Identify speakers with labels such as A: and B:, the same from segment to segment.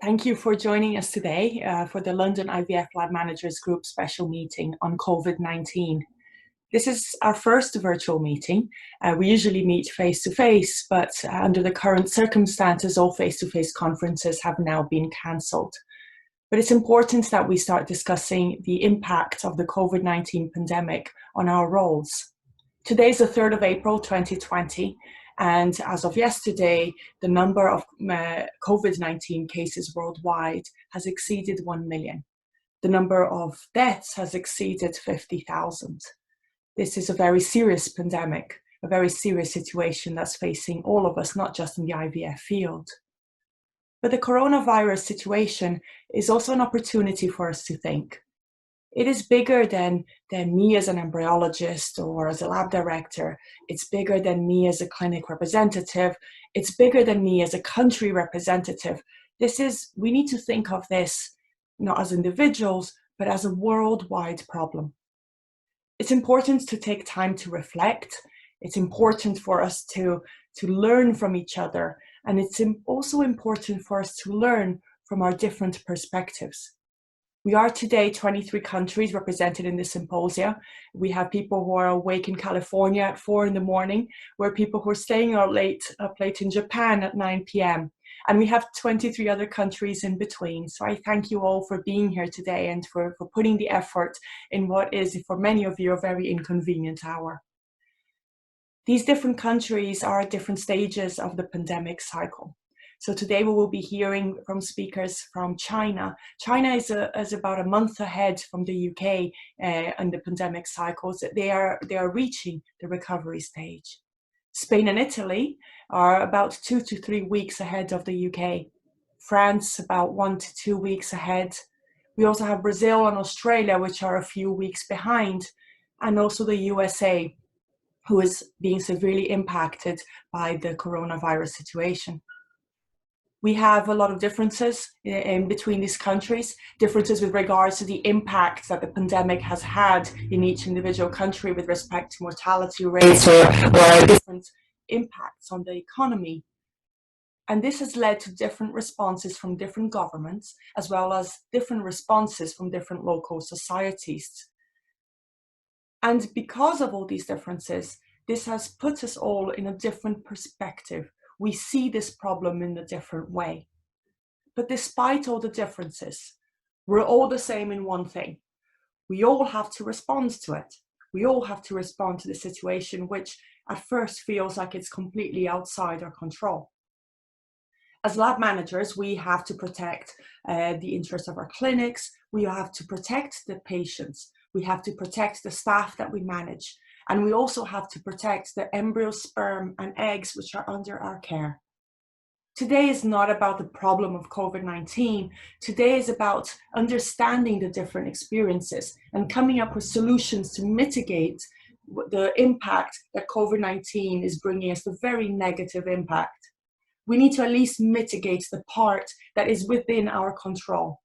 A: Thank you for joining us today for the London IVF Lab Managers Group special meeting on COVID-19. This is our first virtual meeting. We usually meet face-to-face, but under the current circumstances, all face-to-face conferences have now been cancelled. But it's important that we start discussing the impact of the COVID-19 pandemic on our roles. Today is the 3rd of April 2020. And as of yesterday, the number of COVID-19 cases worldwide has exceeded 1 million. The number of deaths has exceeded 50,000. This is a very serious pandemic, a very serious situation that's facing all of us, not just in the IVF field. But the coronavirus situation is also an opportunity for us to think. It is bigger than me as an embryologist or as a lab director. It's bigger than me as a clinic representative. It's bigger than me as a country representative. We need to think of this not as individuals, but as a worldwide problem. It's important to take time to reflect. It's important for us to learn from each other. And it's also important for us to learn from our different perspectives. We are today 23 countries represented in the symposia. We have people who are awake in California at 4 in the morning. We're people who are staying up late in Japan at 9 p.m. And we have 23 other countries in between. So I thank you all for being here today and for putting the effort in what is, for many of you, a very inconvenient hour. These different countries are at different stages of the pandemic cycle. So today we will be hearing from speakers from China. China is about a month ahead from the UK in the pandemic cycles. They are reaching the recovery stage. Spain and Italy are about 2 to 3 weeks ahead of the UK. France about 1 to 2 weeks ahead. We also have Brazil and Australia, which are a few weeks behind, and also the USA, who is being severely impacted by the coronavirus situation. We have a lot of differences in between these countries, differences with regards to the impact that the pandemic has had in each individual country with respect to mortality rates or different impacts on the economy. And this has led to different responses from different governments, as well as different responses from different local societies. And because of all these differences, this has put us all in a different perspective. We see this problem in a different way. But despite all the differences, we're all the same in one thing. We all have to respond to it. We all have to respond to the situation, which at first feels like it's completely outside our control. As lab managers, we have to protect the interests of our clinics. We have to protect the patients. We have to protect the staff that we manage. And we also have to protect the embryos, sperm, and eggs which are under our care. Today is not about the problem of COVID-19. Today is about understanding the different experiences and coming up with solutions to mitigate the impact that COVID-19 is bringing us, the very negative impact. We need to at least mitigate the part that is within our control.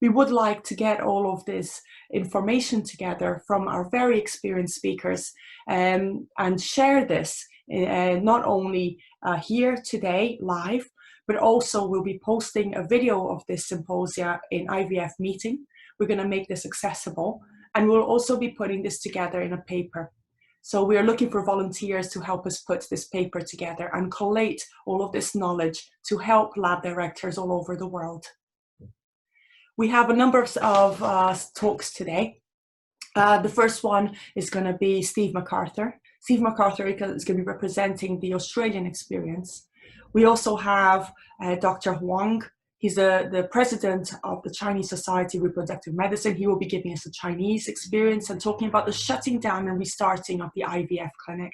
A: We would like to get all of this information together from our very experienced speakers and share this not only here today live, but also we'll be posting a video of this symposia in IVF meeting. We're going to make this accessible, and we'll also be putting this together in a paper. So we are looking for volunteers to help us put this paper together and collate all of this knowledge to help lab directors all over the world. We have a number of talks today. The first one is going to be Steve MacArthur. Steve MacArthur is going to be representing the Australian experience. We also have Dr. Huang. He's the president of the Chinese Society of Reproductive Medicine. He will be giving us a Chinese experience and talking about the shutting down and restarting of the IVF clinic.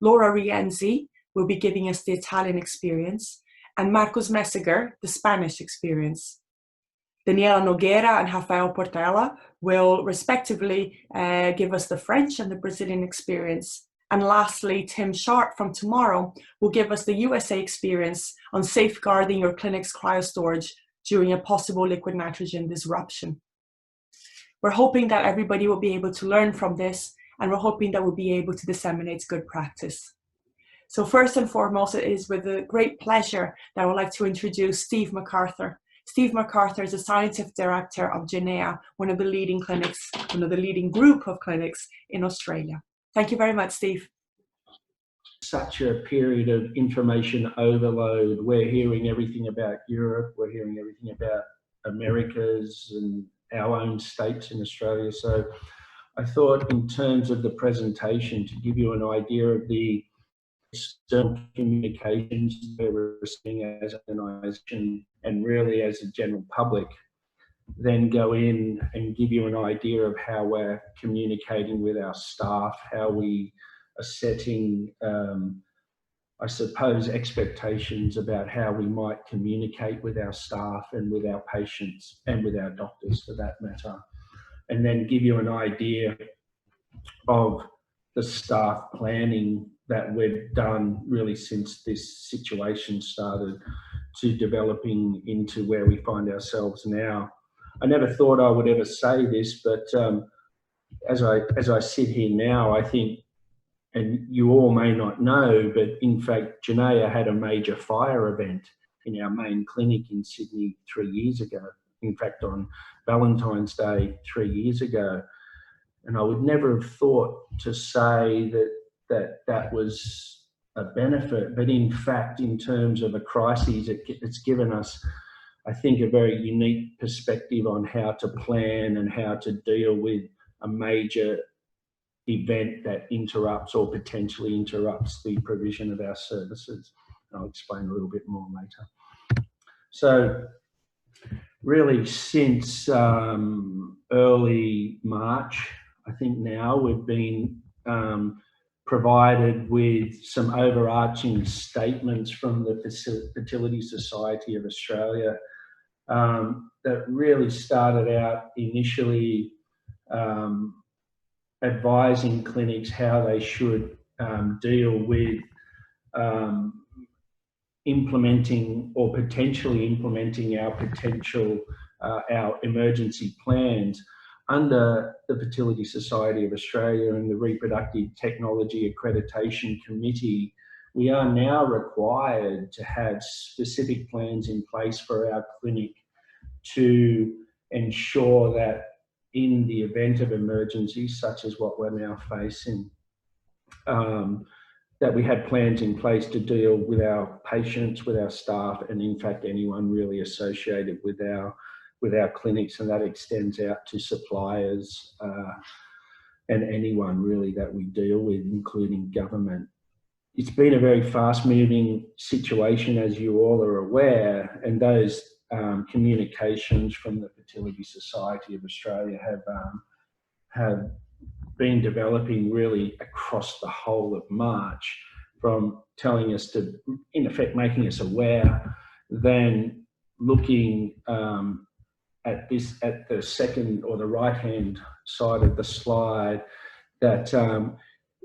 A: Laura Rienzi will be giving us the Italian experience, and Marcos Messiger, the Spanish experience. Daniela Nogueira and Rafael Portela will respectively give us the French and the Brazilian experience. And lastly, Tim Sharp from Tomorrow will give us the USA experience on safeguarding your clinic's cryostorage during a possible liquid nitrogen disruption. We're hoping that everybody will be able to learn from this, and we're hoping that we'll be able to disseminate good practice. So first and foremost, it is with a great pleasure that I would like to introduce Steve MacArthur. Steve MacArthur is the Scientific Director of Genea, one of the leading clinics, one of the leading group of clinics in Australia. Thank you very much, Steve.
B: Such a period of information overload. We're hearing everything about Europe, we're hearing everything about Americas and our own states in Australia. So I thought in terms of the presentation, to give you an idea of the external communications we're receiving as an organisation and really as a general public, then go in and give you an idea of how we're communicating with our staff, how we are setting, I suppose, expectations about how we might communicate with our staff and with our patients and with our doctors for that matter. And then give you an idea of the staff planning that we've done really since this situation started to developing into where we find ourselves now. I never thought I would ever say this, but as I sit here now, I think, and you all may not know, but in fact, Genea had a major fire event in our main clinic in Sydney 3 years ago. In fact, on Valentine's Day 3 years ago. And I would never have thought to say that was a benefit, but in fact, in terms of a crisis, it's given us, I think, a very unique perspective on how to plan and how to deal with a major event that interrupts or potentially interrupts the provision of our services. I'll explain a little bit more later. So really since early March, I think now we've been provided with some overarching statements from the Fertility Society of Australia that really started out initially advising clinics how they should deal with implementing or potentially implementing our emergency plans under the Fertility Society of Australia and the Reproductive Technology Accreditation Committee. We are now required to have specific plans in place for our clinic to ensure that in the event of emergencies, such as what we're now facing, that we had plans in place to deal with our patients, with our staff, and in fact anyone really associated with our clinics, and that extends out to suppliers and anyone really that we deal with, including government. It's been a very fast-moving situation, as you all are aware, and those communications from the Fertility Society of Australia have been developing really across the whole of March, from telling us to, in effect, making us aware, then looking at the second or the right-hand side of the slide, that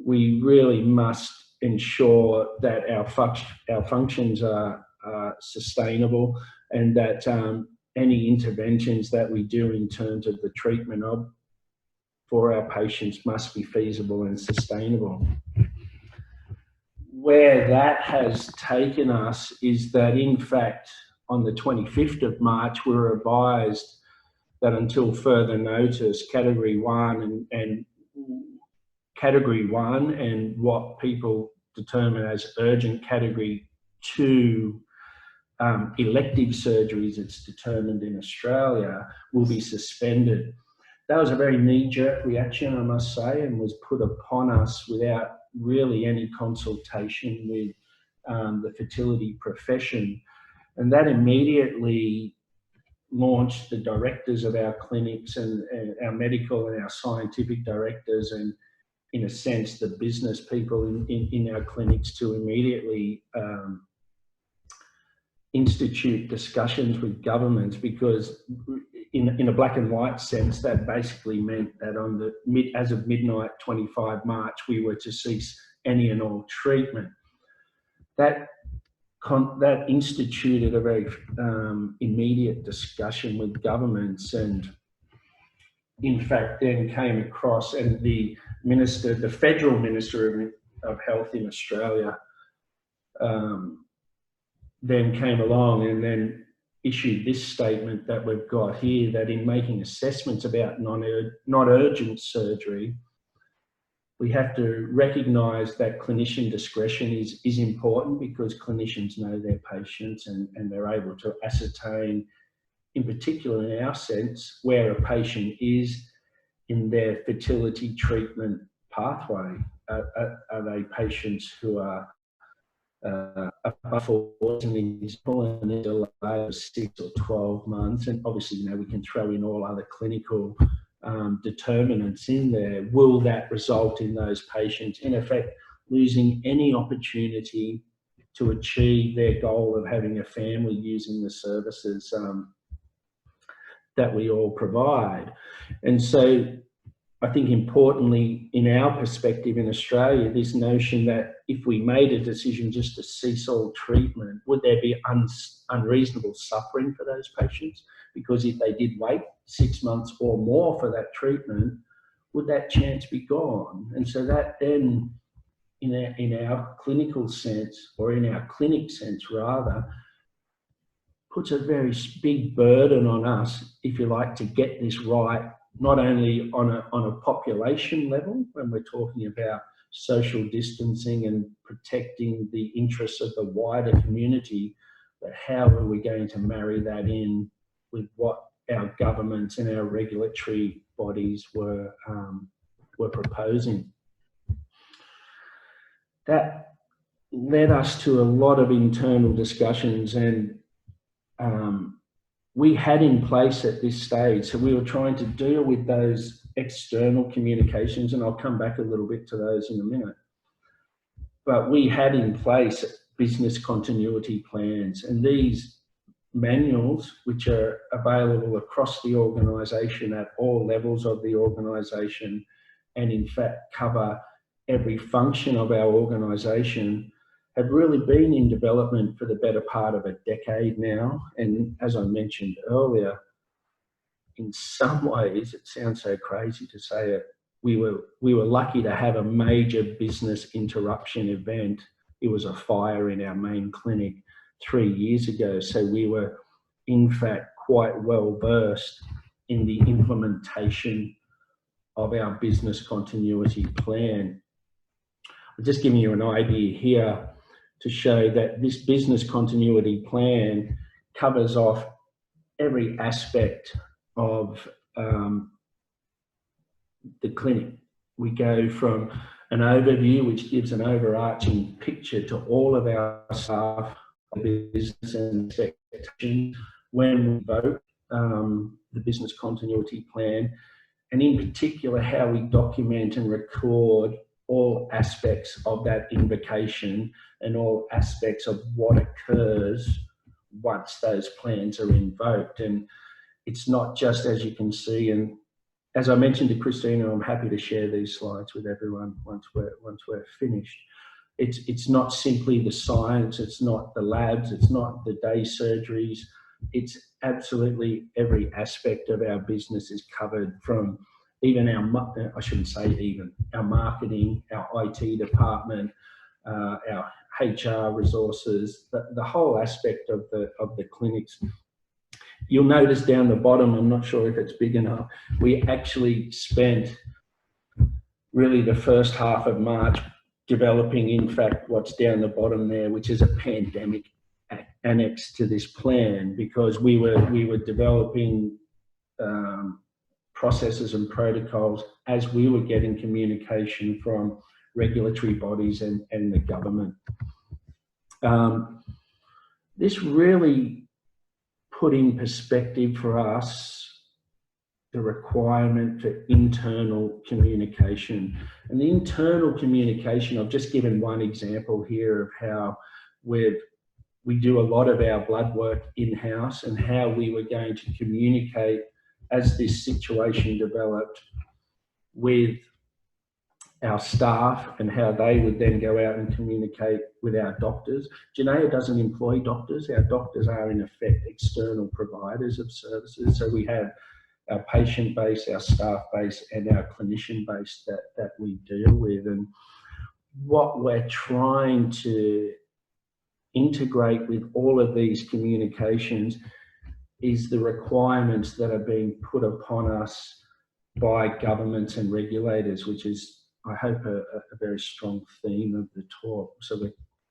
B: we really must ensure that our functions are sustainable, and that any interventions that we do in terms of the treatment for our patients must be feasible and sustainable. Where that has taken us is that, in fact, on the 25th of March, we were advised that until further notice, Category 1 and what people determine as urgent Category 2 elective surgeries, it's determined in Australia, will be suspended. That was a very knee-jerk reaction, I must say, and was put upon us without really any consultation with the fertility profession. And that immediately launched the directors of our clinics and our medical and our scientific directors, and in a sense the business people in our clinics, to immediately institute discussions with governments, because in a black and white sense, that basically meant that as of midnight 25 March, we were to cease any and all treatment. That instituted a very immediate discussion with governments, and in fact then came across, and the federal minister of health in Australia then came along and then issued this statement that we've got here, that in making assessments about non-urgent surgery, we have to recognise that clinician discretion is important, because clinicians know their patients and they're able to ascertain, in particular in our sense, where a patient is in their fertility treatment pathway. Are they patients who are above 40 and a delay of 6 or 12 months? And obviously, you know, we can throw in all other clinical determinants in there. Will that result in those patients, in effect, losing any opportunity to achieve their goal of having a family using the services that we all provide? And so I think importantly, in our perspective in Australia, this notion that if we made a decision just to cease all treatment, would there be unreasonable suffering for those patients? Because if they did wait 6 months or more for that treatment, would that chance be gone? And so that then, in our clinical sense, or in our clinic sense rather, puts a very big burden on us, if you like, to get this right, not only on a population level, when we're talking about social distancing and protecting the interests of the wider community, but how are we going to marry that in with what our governments and our regulatory bodies were proposing? That led us to a lot of internal discussions, and we had in place at this stage, so we were trying to deal with those external communications, and I'll come back a little bit to those in a minute. But we had in place business continuity plans, and these manuals, which are available across the organisation at all levels of the organisation, and in fact cover every function of our organisation, have really been in development for the better part of a decade now. And as I mentioned earlier, in some ways, it sounds so crazy to say it, we were lucky to have a major business interruption event. It was a fire in our main clinic 3 years ago. So we were, in fact, quite well versed in the implementation of our business continuity plan. I'm just giving you an idea here to show that this business continuity plan covers off every aspect of the clinic. We go from an overview, which gives an overarching picture to all of our staff, business and expectations when we vote the business continuity plan, and in particular how we document and record all aspects of that invocation and all aspects of what occurs once those plans are invoked. And it's not just, as you can see, and as I mentioned to Christina, I'm happy to share these slides with everyone once we're finished. It's not simply the science, it's not the labs, it's not the day surgeries, it's absolutely every aspect of our business is covered, from even our, I shouldn't say even, our marketing, our IT department, our HR resources, the whole aspect of the clinics. You'll notice down the bottom, I'm not sure if it's big enough, we actually spent really the first half of March developing, in fact, what's down the bottom there, which is a pandemic annex to this plan, because we were developing processes and protocols as we were getting communication from regulatory bodies and the government. This really put in perspective for us the requirement for internal communication. And the internal communication, I've just given one example here of how we do a lot of our blood work in-house, and how we were going to communicate as this situation developed with our staff, and how they would then go out and communicate with our doctors. Janaea doesn't employ doctors. Our doctors are in effect external providers of services. So we have our patient base, our staff base, and our clinician base that we deal with. And what we're trying to integrate with all of these communications is the requirements that are being put upon us by governments and regulators, which is, I hope, a very strong theme of the talk. So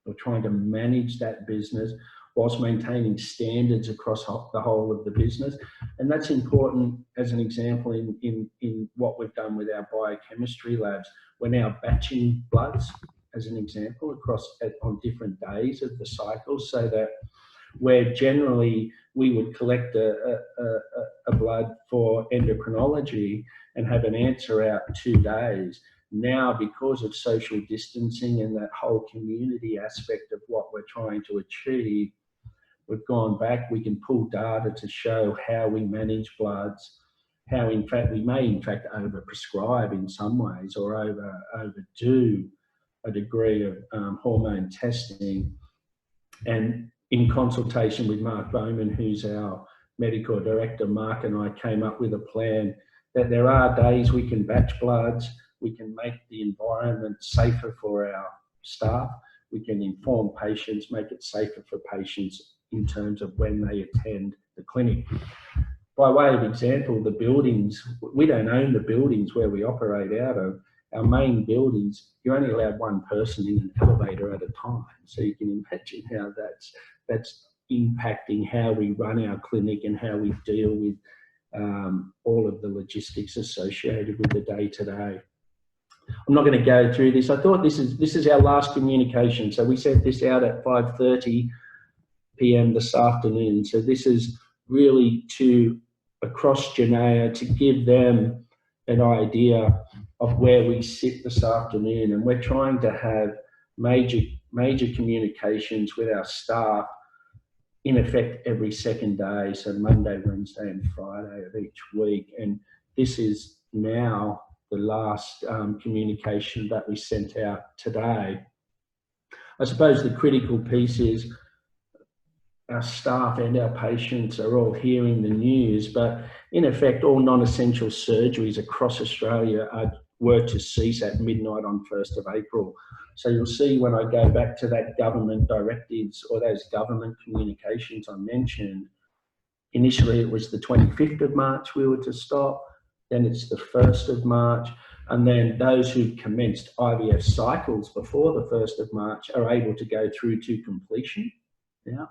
B: we're trying to manage that business whilst maintaining standards across the whole of the business. And that's important as an example in what we've done with our biochemistry labs. We're now batching bloods, as an example, on different days of the cycle, so that where generally we would collect a blood for endocrinology and have an answer out 2 days. Now, because of social distancing and that whole community aspect of what we're trying to achieve, we've gone back. We can pull data to show how we manage bloods, how in fact we may in fact overprescribe in some ways or overdo a degree of hormone testing. And in consultation with Mark Bowman, who's our medical director, Mark and I came up with a plan that there are days we can batch bloods, we can make the environment safer for our staff, we can inform patients, make it safer for patients in terms of when they attend the clinic. By way of example, the buildings, we don't own the buildings where we operate out of. Our main buildings, you're only allowed one person in an elevator at a time. So you can imagine how that's impacting how we run our clinic and how we deal with all of the logistics associated with the day-to-day. I'm not going to go through this. I thought this is our last communication. So we sent this out at 5:30 p.m. this afternoon. So this is really across Janaea to give them an idea of where we sit this afternoon. And we're trying to have major communications with our staff in effect every second day, so Monday, Wednesday and Friday of each week. And this is now the last communication that we sent out today. I suppose the critical piece is our staff and our patients are all hearing the news, but in effect, all non-essential surgeries across Australia were to cease at midnight on 1st of April. So you'll see when I go back to that government directives or those government communications I mentioned, initially it was the 25th of March we were to stop, then it's the 1st of March, and then those who commenced IVF cycles before the 1st of March are able to go through to completion. Yeah.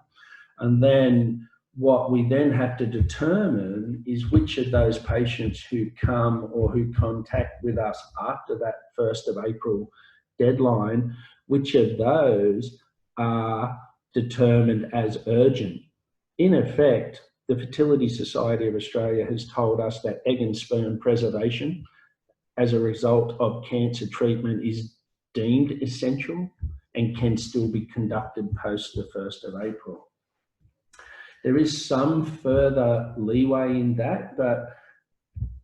B: And then what we then have to determine is which of those patients who come or who contact with us after that 1st of April deadline, which of those are determined as urgent. In effect, the Fertility Society of Australia has told us that egg and sperm preservation as a result of cancer treatment is deemed essential and can still be conducted post the 1st of April. There is some further leeway in that, but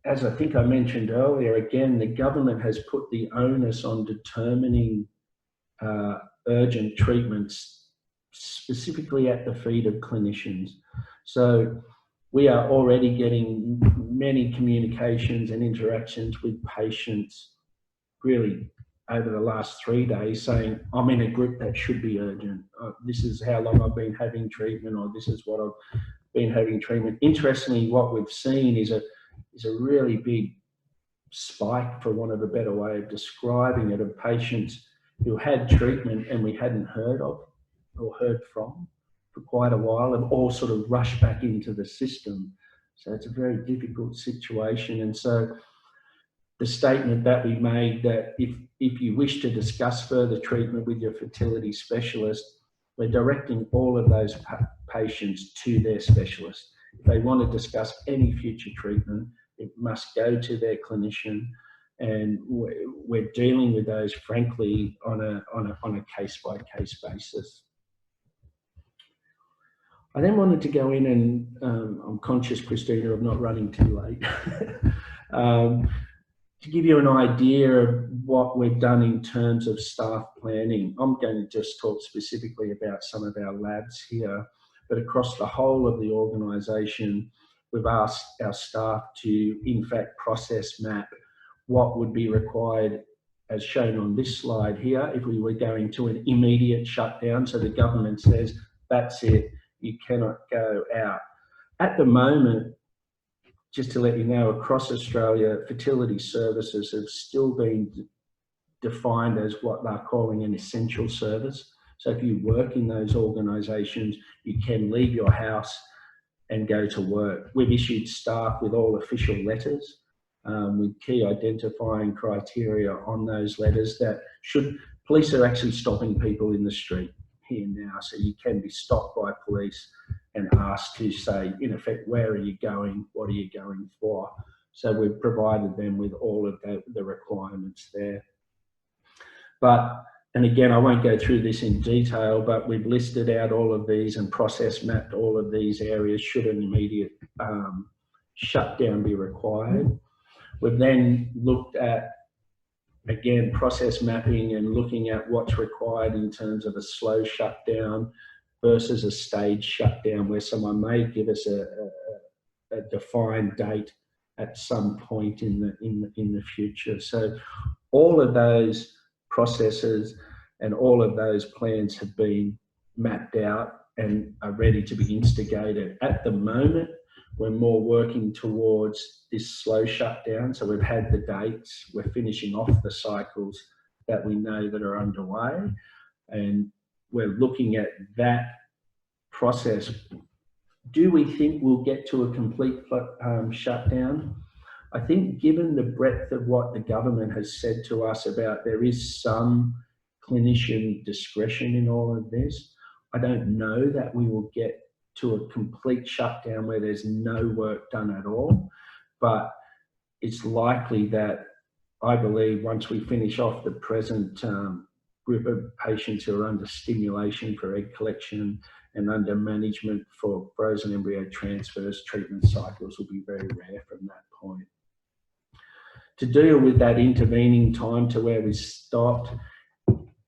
B: as I think I mentioned earlier, again, the government has put the onus on determining urgent treatments specifically at the feet of clinicians. So we are already getting many communications and interactions with patients really over the last 3 days saying, I'm in a group that should be urgent. This is how long I've been having treatment, or this is what I've been having treatment. Interestingly, what we've seen is a really big spike, for want of a better way of describing it, of patients who had treatment and we hadn't heard of or heard from for quite a while, and all sort of rushed back into the system. So it's a very difficult situation. And so the statement that we made that if you wish to discuss further treatment with your fertility specialist, we're directing all of those patients to their specialist. If they want to discuss any future treatment, it must go to their clinician, and we're dealing with those, frankly, on a case-by-case basis. I then wanted to go in and, I'm conscious, Christina, of not running too late, to give you an idea of what we've done in terms of staff planning. I'm going to just talk specifically about some of our labs here, but across the whole of the organisation, we've asked our staff to, in fact, process map what would be required as shown on this slide here, if we were going to an immediate shutdown, so the government says, that's it, you cannot go out. At the moment, just to let you know, across Australia, fertility services have still been defined as what they're calling an essential service. So if you work in those organisations, you can leave your house and go to work. We've issued staff with all official letters with key identifying criteria on those letters that police are actually stopping people in the street here now. So you can be stopped by police and asked to say, in effect, where are you going? What are you going for? So we've provided them with all of the requirements there. And again, I won't go through this in detail, but we've listed out all of these and process mapped all of these areas should an immediate shutdown be required. We've then looked at, again, process mapping and looking at what's required in terms of a slow shutdown versus a staged shutdown, where someone may give us a defined date at some point in the future. So all of those processes and all of those plans have been mapped out and are ready to be instigated. At the moment, we're more working towards this slow shutdown. So we've had the dates, we're finishing off the cycles that we know that are underway, and we're looking at that process. Do we think we'll get to a complete shutdown? I think given the breadth of what the government has said to us about there is some clinician discretion in all of this, I don't know that we will get to a complete shutdown where there's no work done at all, but it's likely that I believe once we finish off the present group of patients who are under stimulation for egg collection and under management for frozen embryo transfers, treatment cycles will be very rare from that point. To deal with that intervening time to where we stopped,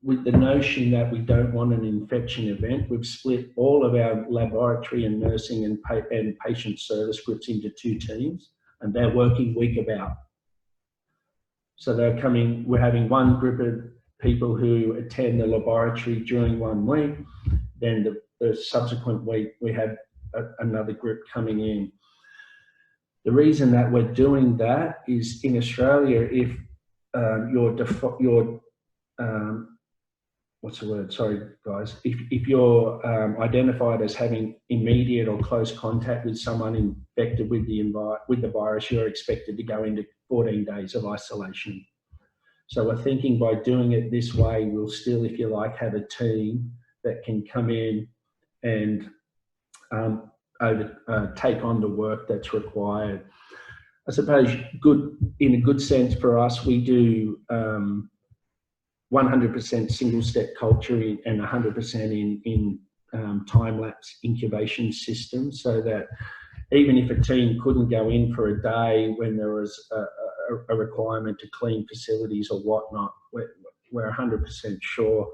B: with the notion that we don't want an infection event, we've split all of our laboratory and nursing and patient service groups into 2 teams, and they're working week about. So we're having one group of people who attend the laboratory during 1 week, then the subsequent week we have another group coming in. The reason that we're doing that is in Australia, if if you're identified as having immediate or close contact with someone infected with the virus, you're expected to go into 14 days of isolation. So we're thinking by doing it this way, we'll still, if you like, have a team that can come in and take on the work that's required. I suppose in a good sense for us, we do 100% single-step culture and 100% in time-lapse incubation systems, so that even if a team couldn't go in for a day when there was a requirement to clean facilities or whatnot, we're 100% sure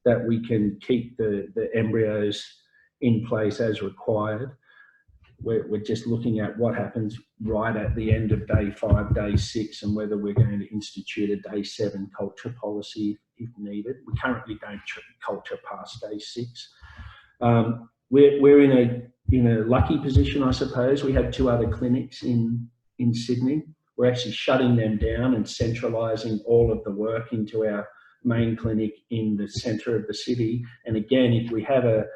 B: that we can keep the embryos in place as required. We're just looking at what happens right at the end of day 5, day 6, and whether we're going to institute a day 7 culture policy if needed. We currently don't culture past day 6. We're in a lucky position, I suppose. We have 2 other clinics in Sydney. We're actually shutting them down and centralising all of the work into our main clinic in the centre of the city. And again, if we have a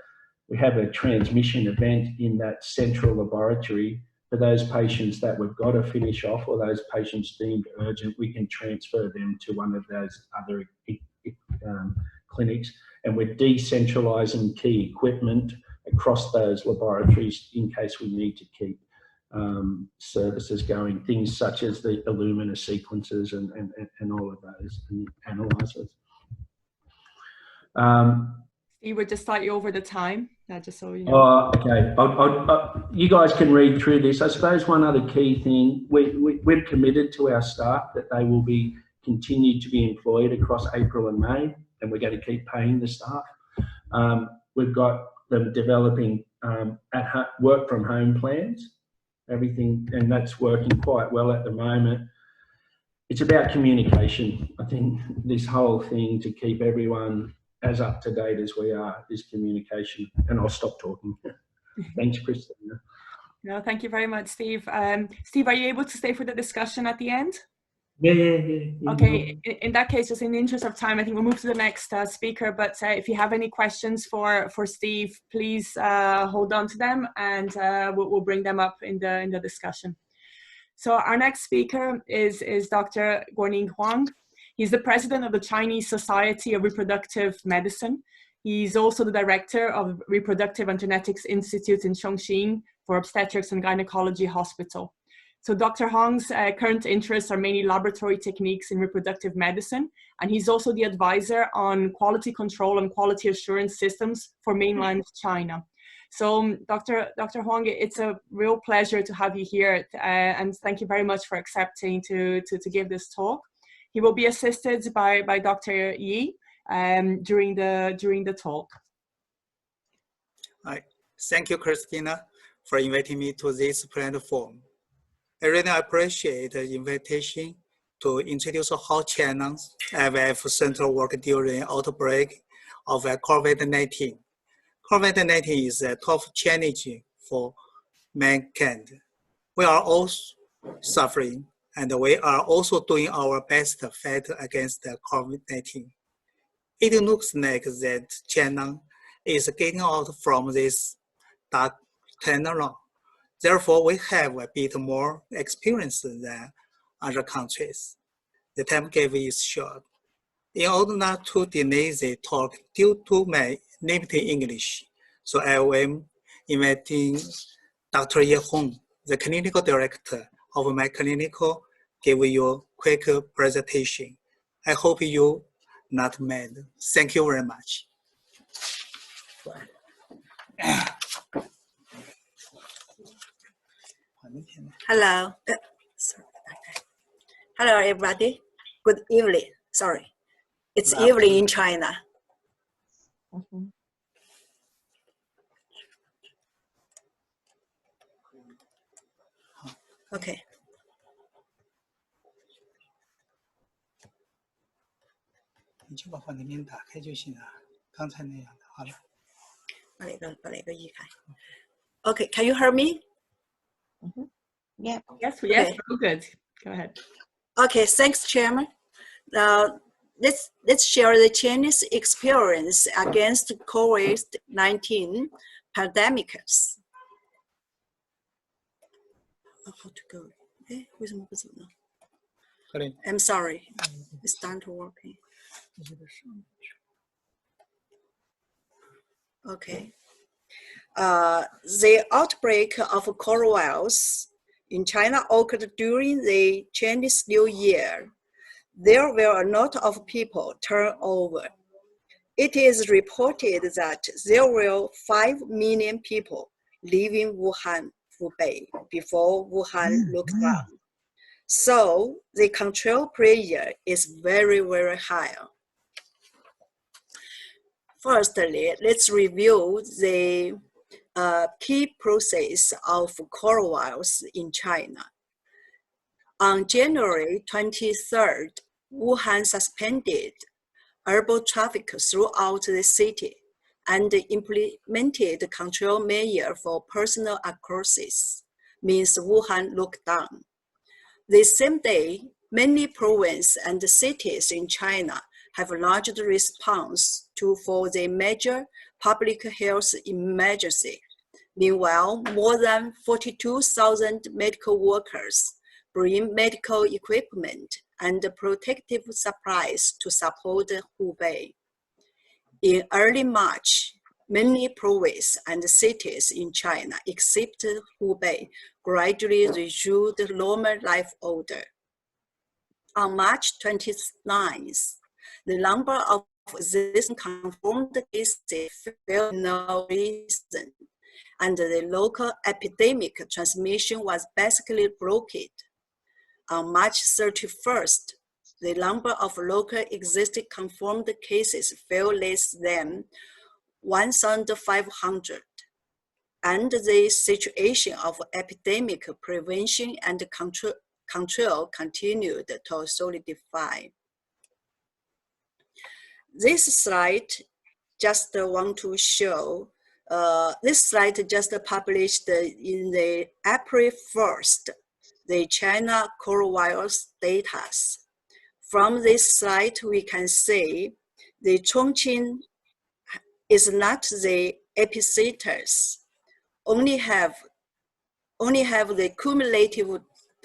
B: transmission event in that central laboratory, for those patients that we've got to finish off or those patients deemed urgent, we can transfer them to one of those other clinics. And we're decentralising key equipment across those laboratories in case we need to keep services going, things such as the Illumina sequencers and all of those, and analyzers.
A: You were just slightly over the time, just so you know.
B: Okay. You guys can read through this. I suppose one other key thing, we've committed to our staff that they will be continued to be employed across April and May, and we're going to keep paying the staff. We've got them developing work from home plans, everything, and that's working quite well at the moment. it's about communication. I think this whole thing to keep everyone as up to date as we are is communication. And I'll stop talking. Thanks, Christina.
A: No, thank you very much, Steve. Steve, are you able to stay for the discussion at the end?
B: Yeah.
A: Okay, in that case, just in the interest of time, I think we'll move to the next speaker. But if you have any questions for Steve, please hold on to them, and we'll bring them up in the discussion. So our next speaker is Dr. Guoning Huang. He's the president of the Chinese Society of Reproductive Medicine. He's also the director of Reproductive and Genetics Institute in Chongqing for Obstetrics and Gynecology Hospital. So Dr. Huang's current interests are mainly laboratory techniques in reproductive medicine, and he's also the advisor on quality control and quality assurance systems for mainland China. So Dr. Huang, it's a real pleasure to have you here, and thank you very much for accepting to give this talk. He will be assisted by Dr. Yi during the talk.
C: Hi. Thank you, Christina, for inviting me to this platform. I really appreciate the invitation to introduce how China's IVF Center work during outbreak of COVID-19. COVID-19 is a tough challenge for mankind. We are all suffering, and we are also doing our best to fight against the COVID-19. It looks like that China is getting out from this dark tunnel. Therefore, we have a bit more experience than other countries. The time given is short. In order not to delay the talk due to my limited English, so I am inviting Dr. Ye Hong, the clinical director of my clinical, give you a quick presentation. I hope you not mind. Thank you very much.
D: Hello. Hello, everybody. Good evening. Sorry. It's evening in China. Okay.
C: 你就把幻灯片打开就行了，刚才那样的。好了。
D: 把哪个移开 Okay, can you hear me?
A: Yeah. Yes,
D: Okay.
A: yes, very good. Go ahead.
D: Okay, thanks, Chairman. Now, let's share the Chinese experience against COVID-19 pandemics. Oh, how to go? 哎，为什么不走呢？ I'm sorry. It's not working. Okay. The outbreak of coronavirus in China occurred during the Chinese New Year. There were a lot of people turn over. It is reported that there were 5 million people leaving Wuhan, Hubei, before Wuhan lockdown. So the control pressure is very, very high. Firstly, let's review the key process of coronavirus in China. On January 23rd, Wuhan suspended urban traffic throughout the city and implemented control measures for personal access, means Wuhan lockdown. The same day, many provinces and cities in China have launched response for the major public health emergency. Meanwhile, more than 42,000 medical workers bring medical equipment and protective supplies to support Hubei. In early March, many provinces and cities in China, except Hubei, gradually resumed normal life order. On March 29th, the number of these confirmed cases fell no reason, and the local epidemic transmission was basically blocked. On March 31st, the number of local existing confirmed cases fell less than 1,500, and the situation of epidemic prevention and control continued to solidify. This slide just want to show, this slide just published in the April 1st, the China coronavirus data. From this slide, we can see the Chongqing is not the epicenter, only have the cumulative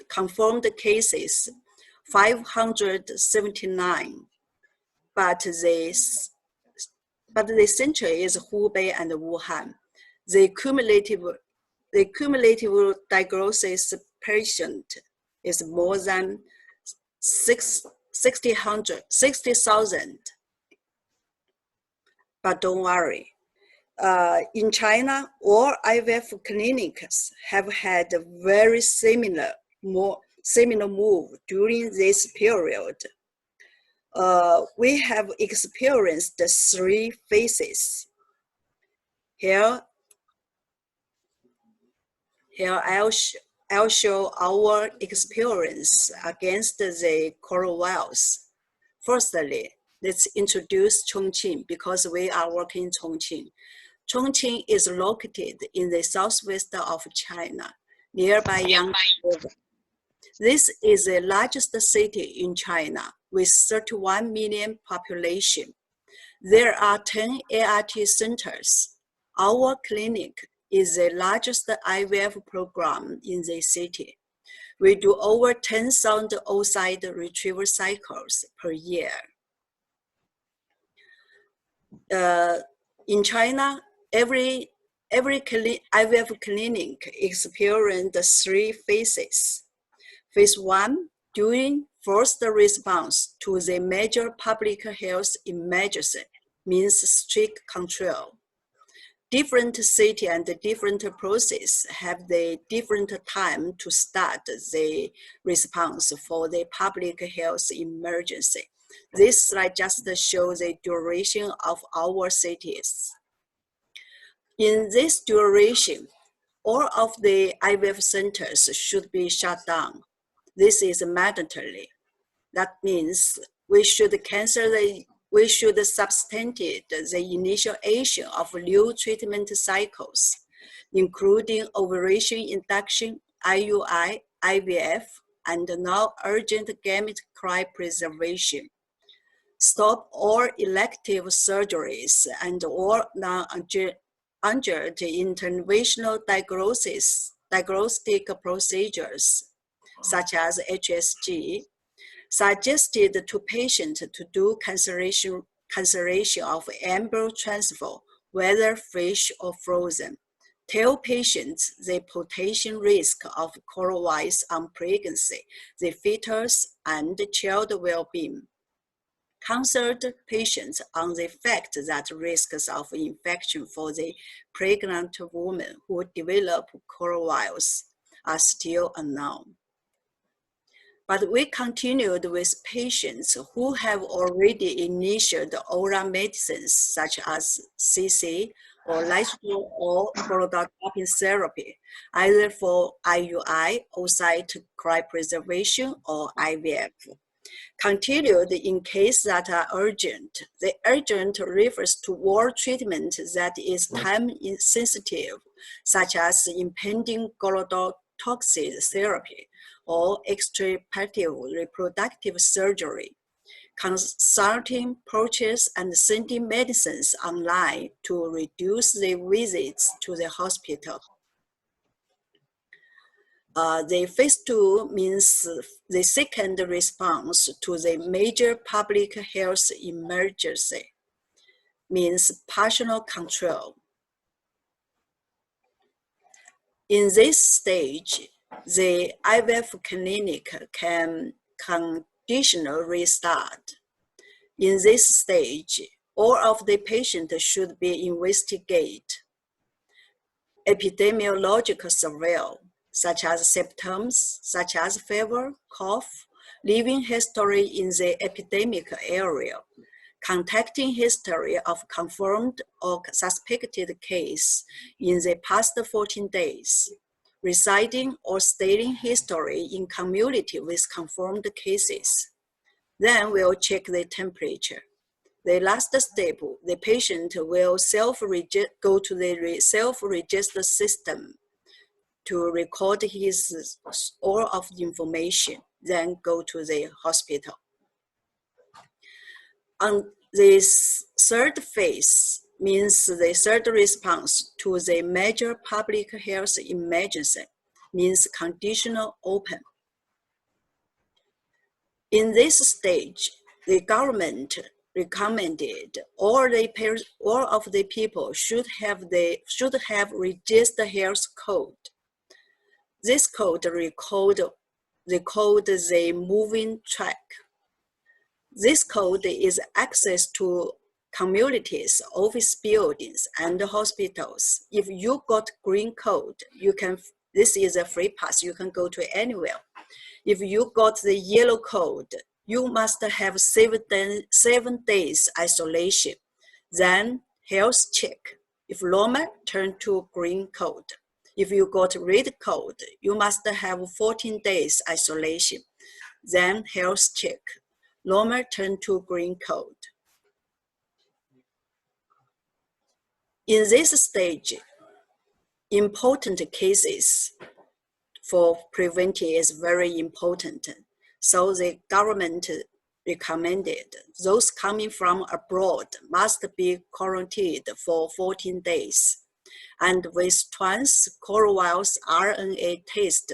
D: confirmed cases 579, but the center is Hubei and Wuhan. The cumulative diagnosis patient is more than 60,000. But don't worry. In China, all IVF clinics have had a very similar move during this period. We have experienced 3 phases. Here I'll show our experience against the coronavirus. Firstly, let's introduce Chongqing because we are working in Chongqing. Chongqing is located in the southwest of China, nearby Yangtze River. This is the largest city in China with 31 million population. There are 10 ART centers. Our clinic is the largest IVF program in the city. We do over 10,000 oocyte retrieval cycles per year. In China, every IVF clinic experienced 3 phases. Phase 1, during first response to the major public health emergency, means strict control. Different city and different process have the different time to start the response for the public health emergency. This slide just shows the duration of our cities. In this duration, all of the IVF centers should be shut down. This is mandatory. That means we should substantiate the initiation of new treatment cycles, including ovulation induction, IUI, IVF, and non-urgent gamete cryopreservation. Stop all elective surgeries and all non-urgent interventional diagnostic procedures, such as HSG, suggested to patients to do cancellation of embryo transfer, whether fresh or frozen. Tell patients the potential risk of coronavirus on pregnancy, the fetus, and child well-being. Consult patients on the fact that risks of infection for the pregnant woman who develop coronavirus are still unknown. But we continued with patients who have already initiated oral medicines such as CC or license or prolactin therapy, either for IUI, oocyte cryopreservation, or IVF. Continued in cases that are urgent. The urgent refers to all treatment that is time sensitive, such as impending gonotoxin therapy or extrahepatic reproductive surgery. Consulting, purchase, and sending medicines online to reduce the visits to the hospital. The phase 2 means the second response to the major public health emergency, means partial control. In this stage, the IVF clinic can conditional restart. In this stage, all of the patients should be investigated. Epidemiological surveillance, such as symptoms, such as fever, cough, living history in the epidemic area, contacting history of confirmed or suspected case in the past 14 days, residing or staying history in community with confirmed cases. Then we'll check the temperature. The last step, the patient will go to the self-register system to record all of the information, then go to the hospital. On this third phase means the third response to the major public health emergency, means conditional open. In this stage, the government recommended all of the people should have registered health code. This code record the moving track. This code is access to communities, office buildings, and hospitals. If you got green code, this is a free pass, you can go to anywhere. If you got the yellow code, you must have 7 days isolation. Then health check. If normal, turn to green code. If you got red code, you must have 14 days isolation. Then health check. Normal, turn to green code. In this stage, important cases for preventing is very important. So the government recommended those coming from abroad must be quarantined for 14 days. And with trans-coronavirus RNA test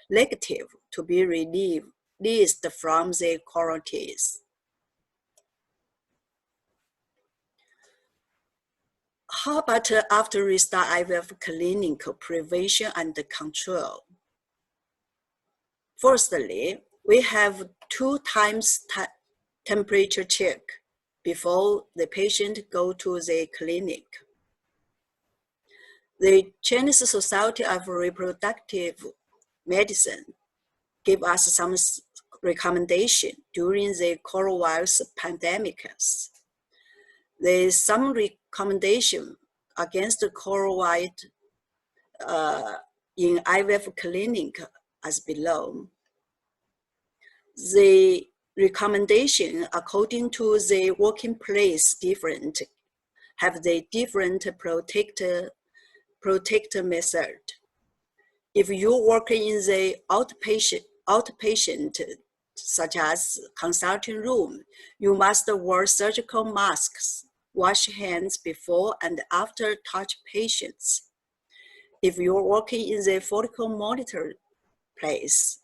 D: negative to be released from the quarantines. How about after restart IVF clinical prevention and control? Firstly, we have 2 times temperature check before the patient go to the clinic. The Chinese Society of Reproductive Medicine gave us some recommendation during the coronavirus pandemics. There's some recommendation against the coronavirus in IVF clinic as below. The recommendation according to the working place have the different protector method. If you work in the outpatient such as consulting room, you must wear surgical masks, wash hands before and after touch patients. If you're working in the follicle monitor place,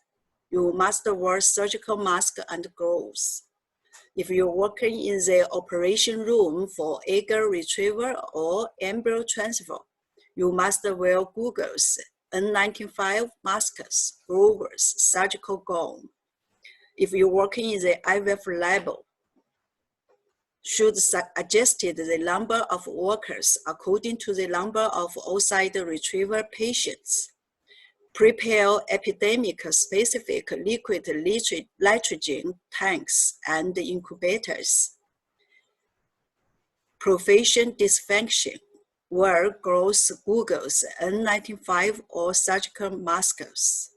D: you must wear surgical mask and gloves. If you're working in the operation room for egg retrieval or embryo transfer, you must wear goggles, N95 masks, gloves, surgical gown. If you're working in the IVF lab, should adjust the number of workers according to the number of oocyte retrieval patients. Prepare epidemic-specific liquid nitrogen tanks and incubators. Profession disinfection, wear gloves, goggles, N95 or surgical masks.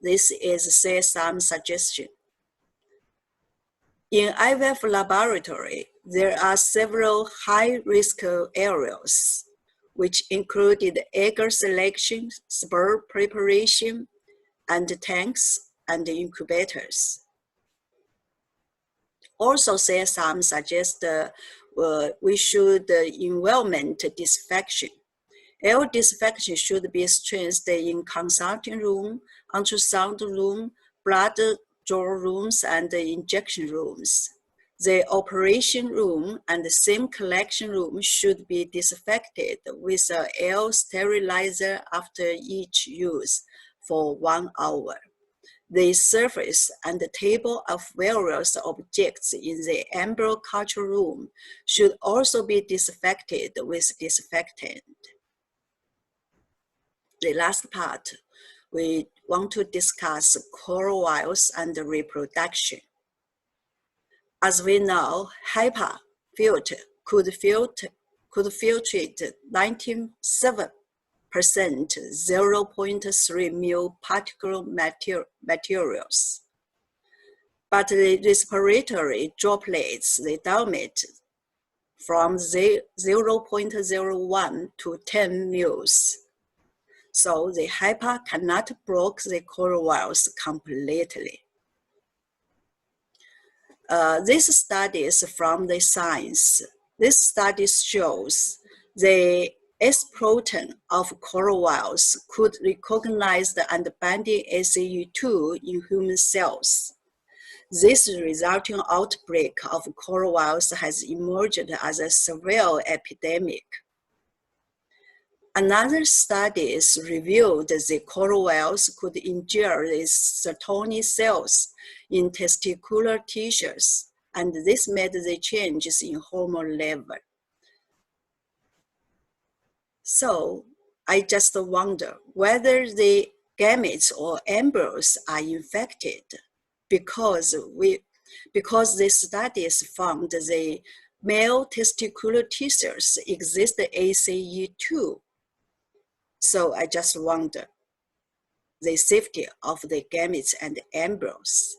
D: This is some suggestion. In IVF laboratory, there are several high-risk areas, which included egg selection, sperm preparation, and tanks and incubators. Also, CSM suggests we should environment disinfection. Air disinfection should be strengthened in consulting room, ultrasound room, blood draw rooms, and injection rooms. The operation room and the same collection room should be disinfected with an air sterilizer after each use for 1 hour. The surface and the table of various objects in the embryo culture room should also be disinfected with disinfectant. The last part, we want to discuss coronavirus and reproduction. As we know, HEPA filter could filtrate 97% 0.3 mil particle materials. But the respiratory droplets, they dominate from 0.01 to 10 mils. So the HEPA cannot block the coral walls completely. This study is from the Science. This study shows the S protein of coral walls could recognize and binding ACE2 in human cells. This resulting outbreak of coral walls has emerged as a severe epidemic. Another studies revealed the coral walls could injure the serotonin cells in testicular tissues, and this made the changes in hormone level. So I just wonder whether the gametes or embryos are infected because the studies found the male testicular tissues exist ACE2. So I just wonder the safety of the gametes and embryos.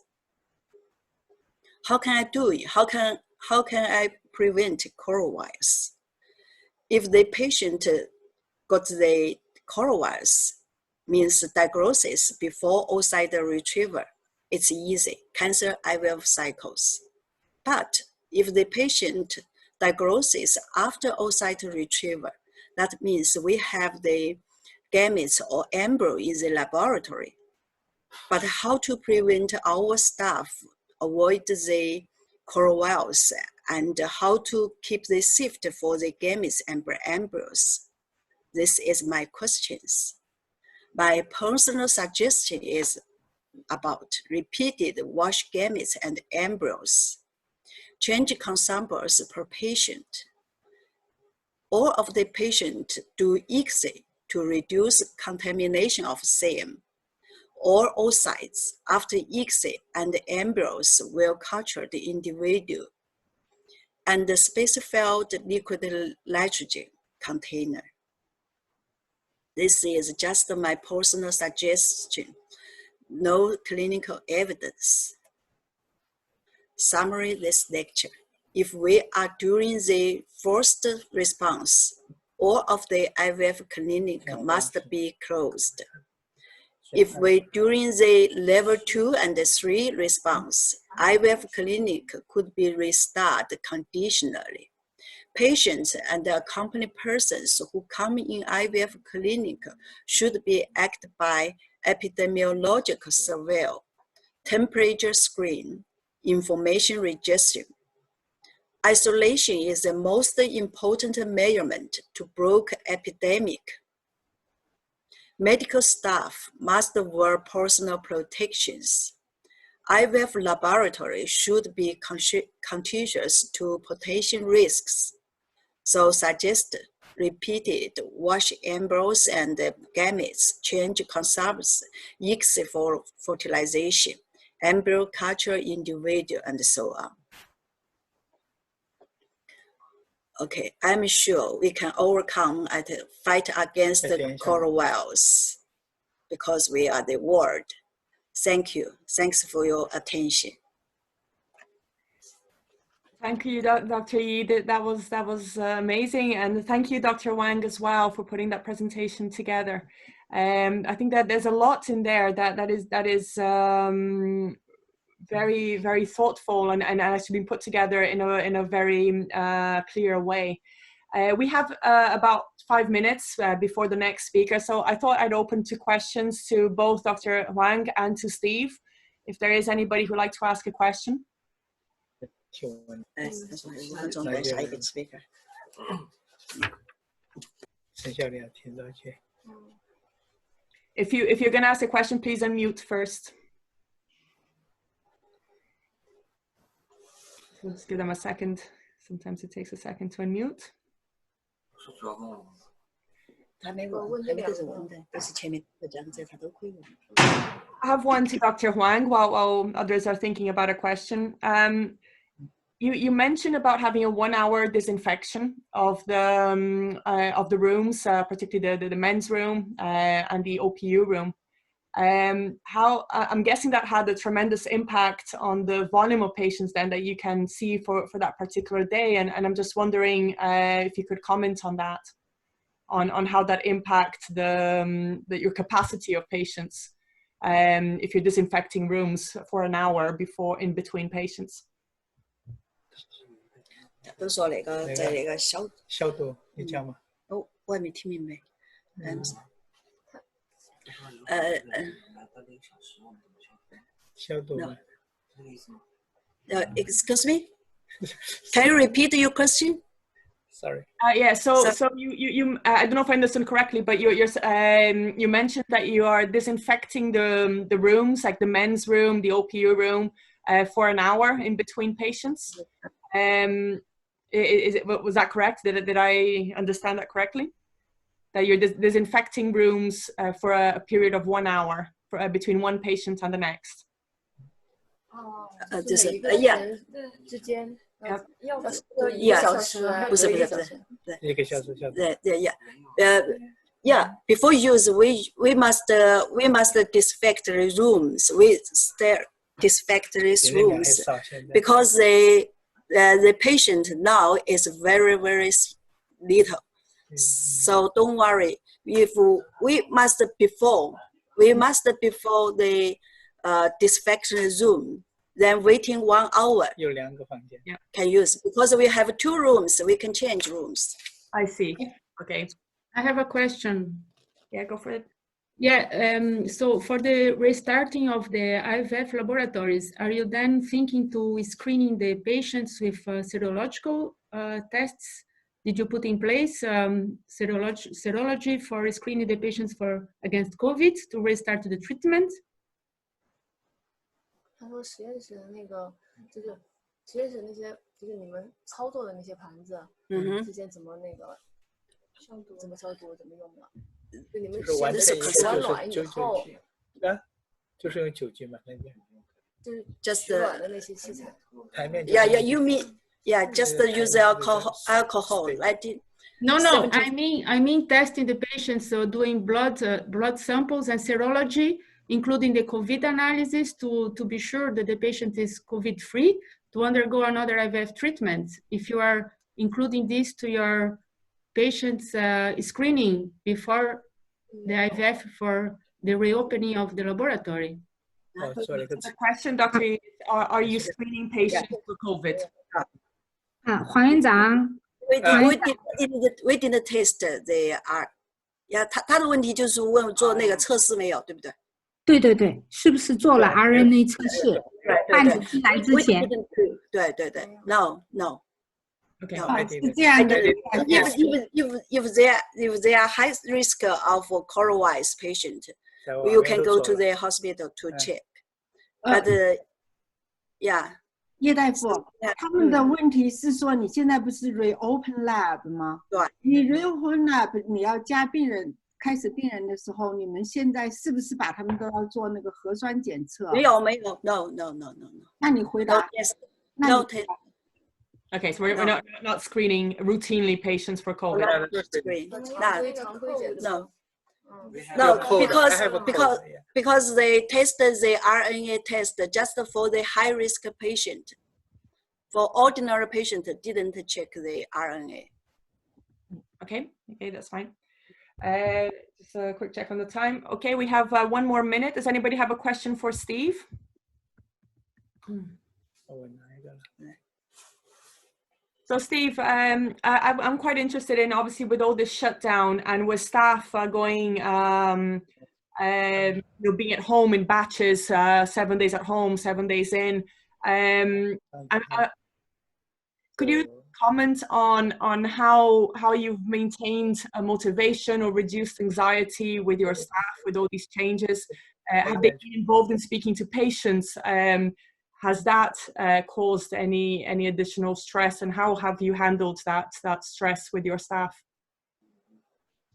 D: How can I do it? How can I prevent coral walls? If the patient got the coral walls, means diagnosis before oocyte retrieval, it's easy, cancer IVF cycles. But if the patient diagnosis after oocyte retrieval, that means we have the gametes or embryo in the laboratory. But how to prevent our staff avoid the coral walls and how to keep the safety for the gametes and embryos? This is my questions. My personal suggestion is about repeated wash gametes and embryos, change consumables per patient. All of the patient do ICSI to reduce contamination of same. All oocytes after ICSI and the embryos will culture the individual and the space-filled liquid nitrogen container. This is just my personal suggestion, no clinical evidence. Summary this lecture. If we are doing the first response, all of the IVF clinic must be closed. If we during the level 2 and 3 response, IVF clinic could be restarted conditionally. Patients and accompanied persons who come in IVF clinic should be acted by epidemiological survey, temperature screen, information register. Isolation is the most important measurement to break epidemic. Medical staff must wear personal protections. IVF laboratory should be conscious to potential risks. So suggest repeated wash embryos and gametes, change consumables, ICSI for fertilization, embryo culture individual, and so on. Okay, I'm sure we can overcome and fight against the coral walls because we are the world. Thank you. Thanks for your attention.
A: Thank you, Dr. Yi. That was amazing, and thank you, Dr. Wang, as well, for putting that presentation together. I think that there's a lot in there that is very, very thoughtful and actually been put together in a very clear way. We have about 5 minutes before the next speaker, so I thought I'd open to questions to both Dr. Wang and to Steve, if there is anybody who'd like to ask a question. If you're going to ask a question, please unmute first. So let's give them a second. Sometimes it takes a second to unmute. I have one to Dr. Huang while others are thinking about a question. You mentioned about having a 1-hour disinfection of the rooms, particularly the men's room and the OPU room. I'm guessing that had a tremendous impact on the volume of patients then that you can see for that particular day, and I'm just wondering if you could comment on that, on how that impacts your capacity of patients if you're disinfecting rooms for an hour in between patients.
D: 都说那个在那个
C: 消毒，你讲嘛？
D: 哦，我还没听明白。
C: 消毒。
D: Excuse me? Can you repeat your question?
C: Sorry.
A: Yeah. So you I don't know if I understood correctly, but you mentioned that you are disinfecting the rooms, like the men's room, the OPU room, for an hour in between patients. Was that correct? Did I understand that correctly? That you're disinfecting rooms for a period of 1 hour between one patient and the next.
D: Yeah. Before use, we must disinfect the rooms. We disinfect these rooms because the patient now is very, very little. So don't worry. If we must before the disinfection room, then waiting 1 hour. Can use, because we have 2 rooms. We can change rooms.
A: I see. Okay.
E: I have a question.
A: Yeah, go for it.
E: Yeah. So for the restarting of the IVF laboratories, are you then thinking to screening the patients with serological tests? Did you put in place serology for screening the patients against COVID to restart the treatment?
F: 他说实验室的那个就是实验室那些就是你们操作的那些盘子，之间怎么那个消毒，怎么消毒，怎么用的？就你们实验室取完卵以后，
C: 就是用酒精嘛，那边。
F: 就是
D: just
F: 取卵的那些器材。
D: Yeah, you mean just use alcohol, right?
E: No, I mean testing the patients, so doing blood samples and serology, including the COVID analysis to be sure that the patient is COVID-free to undergo another IVF treatment. If you are including this to your patients' screening before the IVF for the reopening of the laboratory.
A: The question, Doctor, is, are you screening patients for COVID?
E: 黄院长
D: We didn't test the yeah， 他的问题就是问做那个测试没有，对不对？
G: 对，是不是做了 RNA 测试？患者进来之前。
D: 对 ，No。
A: Okay.
G: 是这样的。
D: If they are high risk of coronavirus patient, you can go to the hospital to check. But yeah.
G: 叶大夫，他们的问题是说，你现在不是 reopen lab 吗？
D: 对。
G: 你 reopen lab， 你要加病人，开始病人的时候，你们现在是不是把他们都要做那个核酸检测？
D: 没有 ，No。
G: 那你回答
D: ？No.
A: Okay, so we're not screening routinely patients for COVID.
D: No, because they tested the RNA test just for the high risk patient. For ordinary patient, didn't check the RNA.
A: Okay, that's fine. Just a quick check on the time. Okay, we have 1 more minute. Does anybody have a question for Steve? So Steve, I'm quite interested in, obviously, with all this shutdown and with staff going, being at home in batches, 7 days at home, 7 days in. Could you comment on how you've maintained a motivation or reduced anxiety with your staff with all these changes? Have they been involved in speaking to patients? Has that caused any additional stress, and how have you handled that stress with your staff?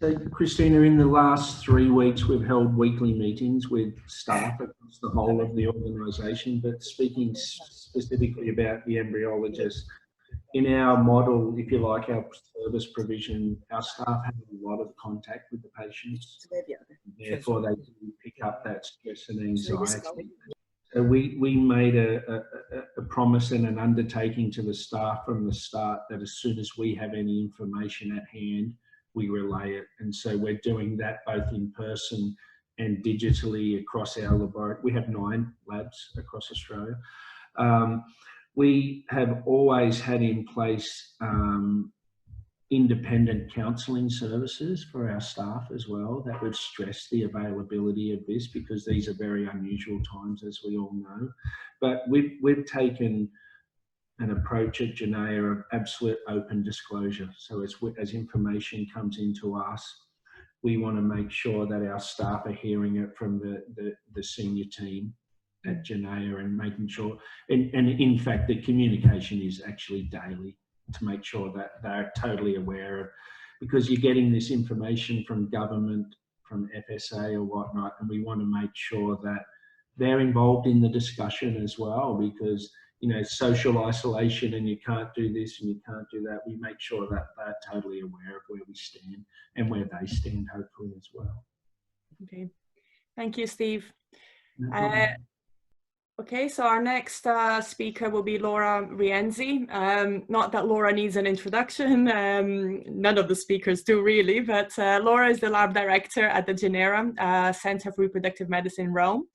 B: So, Christina, in the last 3 weeks, we've held weekly meetings with staff across the whole of the organisation, but speaking specifically about the embryologists, in our model, if you like, our service provision, our staff have a lot of contact with the patients. Therefore, they can pick up that stress and anxiety. So we made a promise and an undertaking to the staff from the start that as soon as we have any information at hand, we relay it. And so we're doing that both in person and digitally across our laboratory. We have 9 labs across Australia. We have always had in place independent counselling services for our staff as well. That would stress the availability of this because these are very unusual times, as we all know. But we've taken an approach at Genea of absolute open disclosure. So as information comes into us, we want to make sure that our staff are hearing it from the senior team at Genea and making sure, and in fact, the communication is actually daily to make sure that they're totally aware of, because you're getting this information from government, from FSA or whatnot, and we want to make sure that they're involved in the discussion as well, because, you know, social isolation and you can't do this and you can't do that. We make sure that they're totally aware of where we stand and where they stand, hopefully, as well.
A: Okay, thank you, Steve.
B: No
A: Okay, so our next speaker will be Laura Rienzi. Not that Laura needs an introduction, none of the speakers do really, but Laura is the lab director at the Genera Center for Reproductive Medicine in Rome,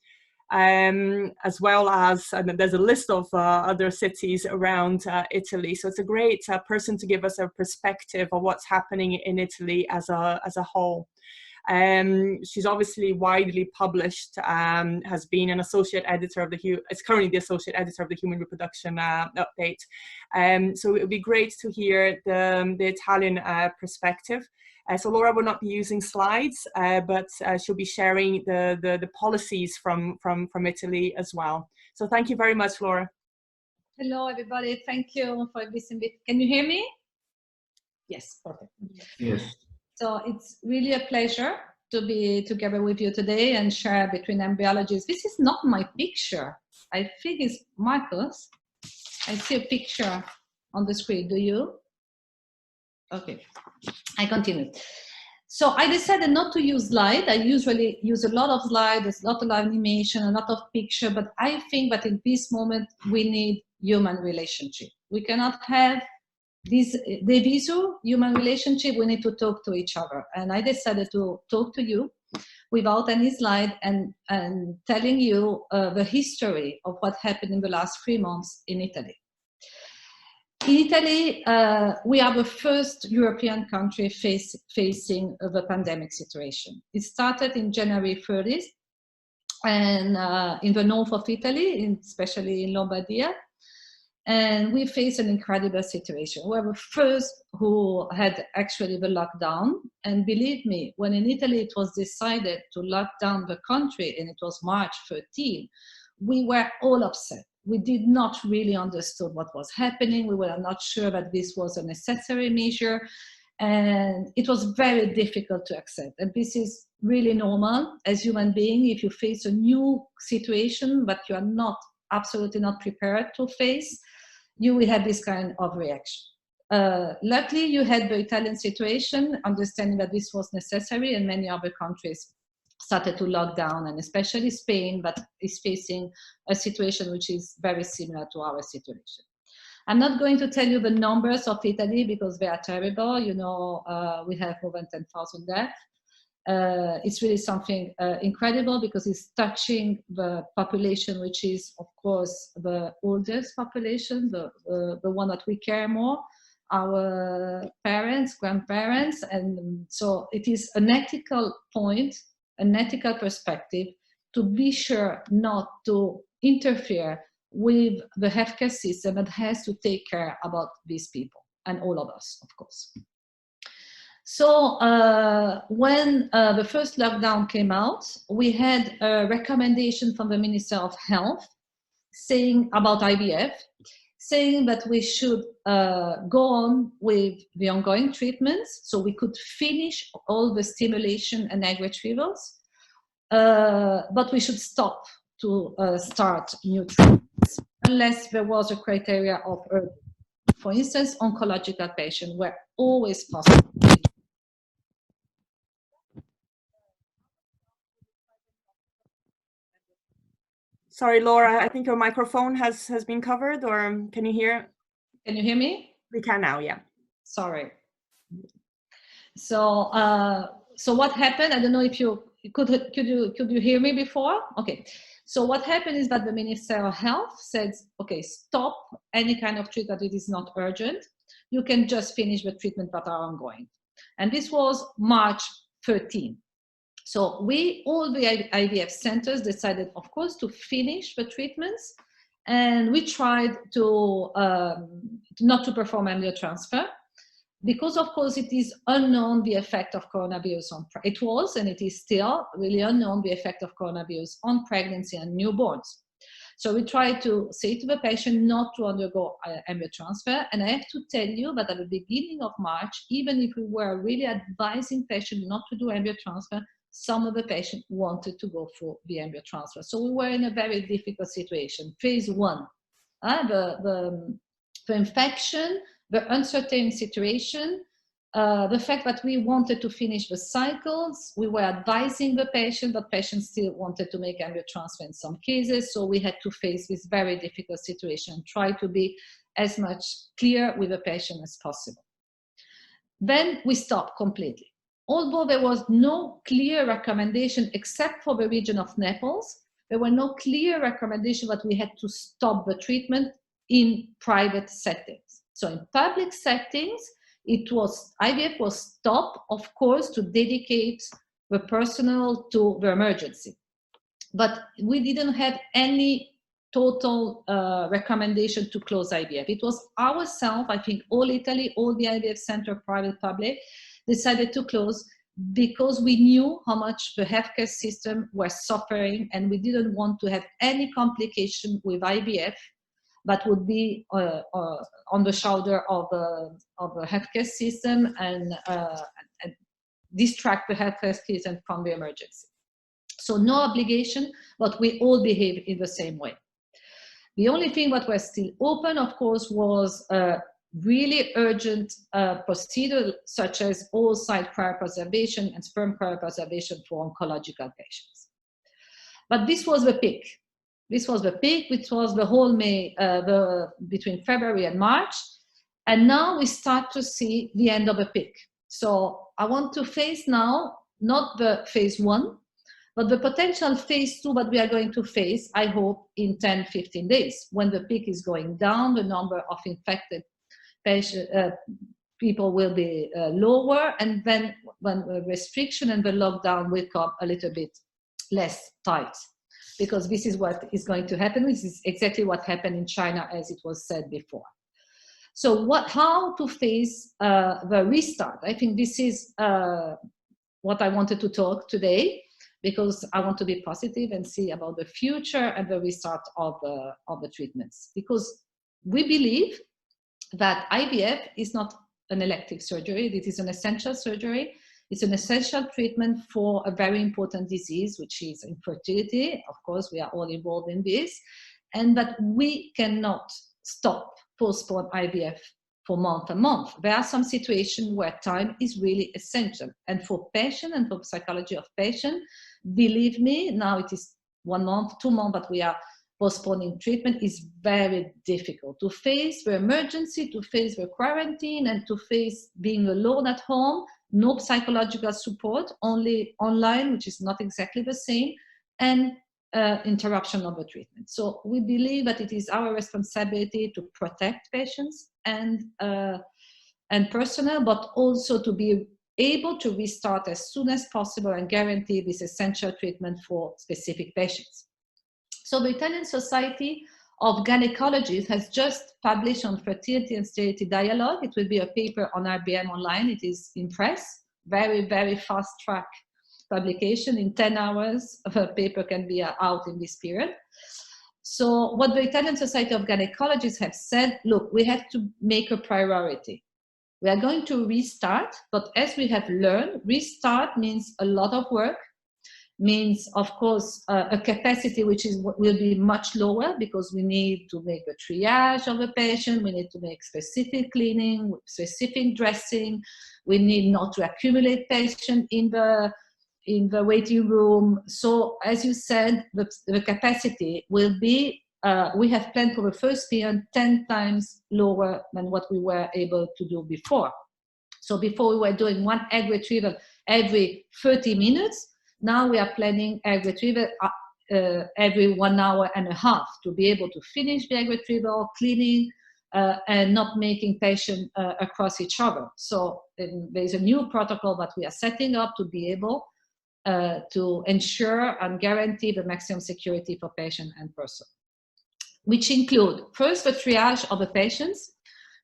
A: as well as, and there's a list of other cities around Italy. So it's a great person to give us a perspective of what's happening in Italy as a whole. She's obviously widely published, has been an associate editor of is currently the associate editor of the Human Reproduction Update. So it would be great to hear the Italian perspective. So Laura will not be using slides, but she'll be sharing the policies from Italy as well. So thank you very much, Laura.
H: Hello, everybody. Thank you for this invitation. Can you hear me? Yes, perfect.
B: Yes.
H: So it's really a pleasure to be together with you today and share between embryologists. This is not my picture. I think it's Marcus. I see a picture on the screen. Do you? Okay, I continue. So I decided not to use slides. I usually use a lot of slides, there's a lot of animation, a lot of picture, but I think that in this moment we need human relationship. We cannot have this diviso, human relationship, we need to talk to each other. And I decided to talk to you without any slide and telling you the history of what happened in the last 3 months in Italy. In Italy, we are the first European country facing the pandemic situation. It started in January 30th, and in the north of Italy, especially in Lombardia. And we faced an incredible situation. We were the first who had actually the lockdown. And believe me, when in Italy it was decided to lock down the country, and it was March 13, we were all upset. We did not really understand what was happening. We were not sure that this was a necessary measure. And it was very difficult to accept. And this is really normal as human beings. If you face a new situation that you are not absolutely not prepared to face, you will have this kind of reaction. Luckily, you had the Italian situation, understanding that this was necessary, and many other countries started to lock down, and especially Spain, but is facing a situation which is very similar to our situation. I'm not going to tell you the numbers of Italy because they are terrible. You know, we have more than 10,000 deaths. It's really something incredible because it's touching the population, which is, of course, the oldest population, the one that we care more, our parents, grandparents. And so it is an ethical point, an ethical perspective to be sure not to interfere with the healthcare system that has to take care about these people and all of us, of course. So when the first lockdown came out, we had a recommendation from the Minister of Health saying about IVF, saying that we should go on with the ongoing treatments, so we could finish all the stimulation and egg retrievals, but we should stop to start new treatments unless there was a criteria of urgency. For instance, oncological patients were always possible.
A: Sorry, Laura, I think your microphone has been covered, or can you hear?
H: Can you hear me?
A: We can now, yeah.
H: Sorry. So, so what happened? I don't know if you could you hear me before? Okay. So what happened is that the Minister of Health said, okay, stop any kind of treatment that it is not urgent. You can just finish the treatment that are ongoing. And this was March 13. So we, all the IVF centers decided, of course, to finish the treatments. And we tried to not to perform embryo transfer, because of course it is unknown the effect of coronavirus on, it was and it is still really unknown the effect of coronavirus on pregnancy and newborns. So we try to say to the patient not to undergo embryo transfer. And I have to tell you that at the beginning of March, even if we were really advising patients not to do embryo transfer, some of the patients wanted to go for the embryo transfer. So we were in a very difficult situation. Phase 1, the infection, the uncertain situation, the fact that we wanted to finish the cycles, we were advising the patient, but patients still wanted to make embryo transfer in some cases. So we had to face this very difficult situation, try to be as much clear with the patient as possible. Then we stopped completely. Although there was no clear recommendation, except for the region of Naples, there were no clear recommendation that we had to stop the treatment in private settings. So in public settings, IVF was stopped, of course, to dedicate the personnel to the emergency. But we didn't have any total recommendation to close IVF. It was ourselves, I think all Italy, all the IVF center, private, public, decided to close because we knew how much the healthcare system was suffering, and we didn't want to have any complication with IVF that would be on the shoulder of the healthcare system and distract the healthcare system from the emergency. So no obligation, but we all behave in the same way. The only thing that was still open, of course, was really urgent procedure such as oocyte cryopreservation and sperm cryopreservation for oncological patients. But this was the peak. This was the peak, which was the whole May, between February and March. And now we start to see the end of the peak. So I want to face now, not the phase 1, but the potential phase 2 that we are going to face, I hope, in 10, 15 days, when the peak is going down, the number of infected people will be lower, and then when the restriction and the lockdown will come a little bit less tight, because this is what is going to happen. This is exactly what happened in China, as it was said before. So how to face the restart? I think this is what I wanted to talk today, because I want to be positive and see about the future and the restart of the treatments, because we believe that IVF is not an elective surgery. It is an essential surgery. It's an essential treatment for a very important disease, which is infertility. Of course, we are all involved in this, and that we cannot postpone IVF for month and month. There are some situations where time is really essential. And for patient and for psychology of patient, believe me, now it is 1 month, 2 months, but we are postponing treatment is very difficult. To face the emergency, to face the quarantine, and to face being alone at home, no psychological support, only online, which is not exactly the same, and interruption of the treatment. So we believe that it is our responsibility to protect patients and personnel, but also to be able to restart as soon as possible and guarantee this essential treatment for specific patients. So the Italian Society of Gynecologists has just published on fertility and sterility dialogue. It will be a paper on RBM online. It is in press, very, very fast track publication. In 10 hours, a paper can be out in this period. So what the Italian Society of Gynecologists have said, look, we have to make a priority. We are going to restart, but as we have learned, restart means a lot of work, means, of course, a capacity which will be much lower because we need to make a triage of a patient, we need to make specific cleaning, specific dressing, we need not to accumulate patients in the waiting room. So, as you said, the capacity will be, we have planned for the first period 10 times lower than what we were able to do before. So before we were doing one egg retrieval every 30 minutes, now we are planning egg retrieval every 1 hour and a half to be able to finish the egg retrieval, cleaning, and not making patients across each other. So there's a new protocol that we are setting up to be able to ensure and guarantee the maximum security for patient and person, which include first the triage of the patients.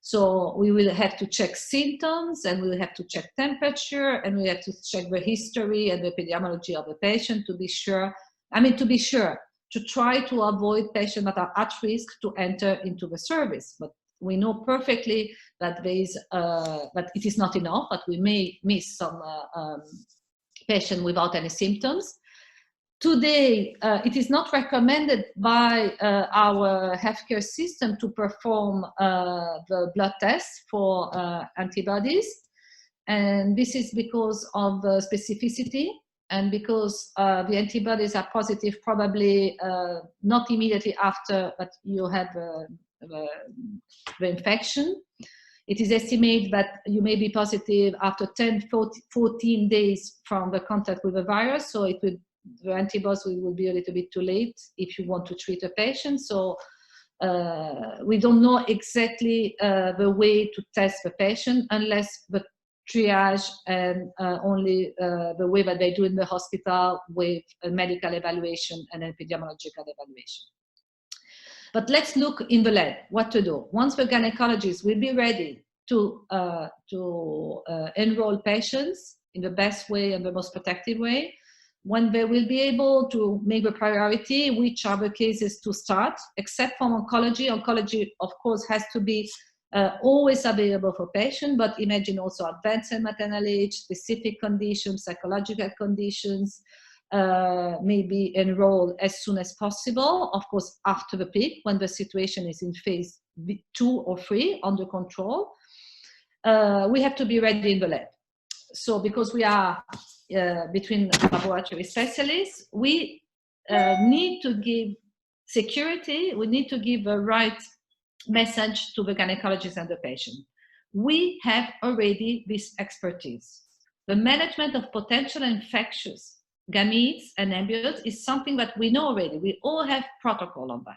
H: So we will have to check symptoms, and we will have to check temperature, and we have to check the history and the epidemiology of the patient to be sure, to try to avoid patients that are at risk to enter into the service. But we know perfectly that that it is not enough, that we may miss some patients without any symptoms. Today, it is not recommended by our healthcare system to perform the blood test for antibodies. And this is because of the specificity and because the antibodies are positive probably not immediately after that you have the infection. It is estimated that you may be positive after 10, 14 days from the contact with the virus. So the antibodies will be a little bit too late if you want to treat a patient. So we don't know exactly the way to test the patient unless the triage and only the way that they do in the hospital with a medical evaluation and epidemiological evaluation. But let's look in the lab, what to do. Once the gynecologists will be ready to enroll patients in the best way and the most protective way, when they will be able to make a priority, which are the cases to start, except from oncology. Oncology, of course, has to be always available for patients, but imagine also advanced and maternal age, specific conditions, psychological conditions, maybe enroll as soon as possible, of course, after the peak, when the situation is in phase 2 or 3 under control. We have to be ready in the lab. So because we are between laboratory specialists, we need to give security, we need to give the right message to the gynecologist and the patient. We have already this expertise. The management of potential infectious gametes and embryos is something that we know already. We all have protocol on that.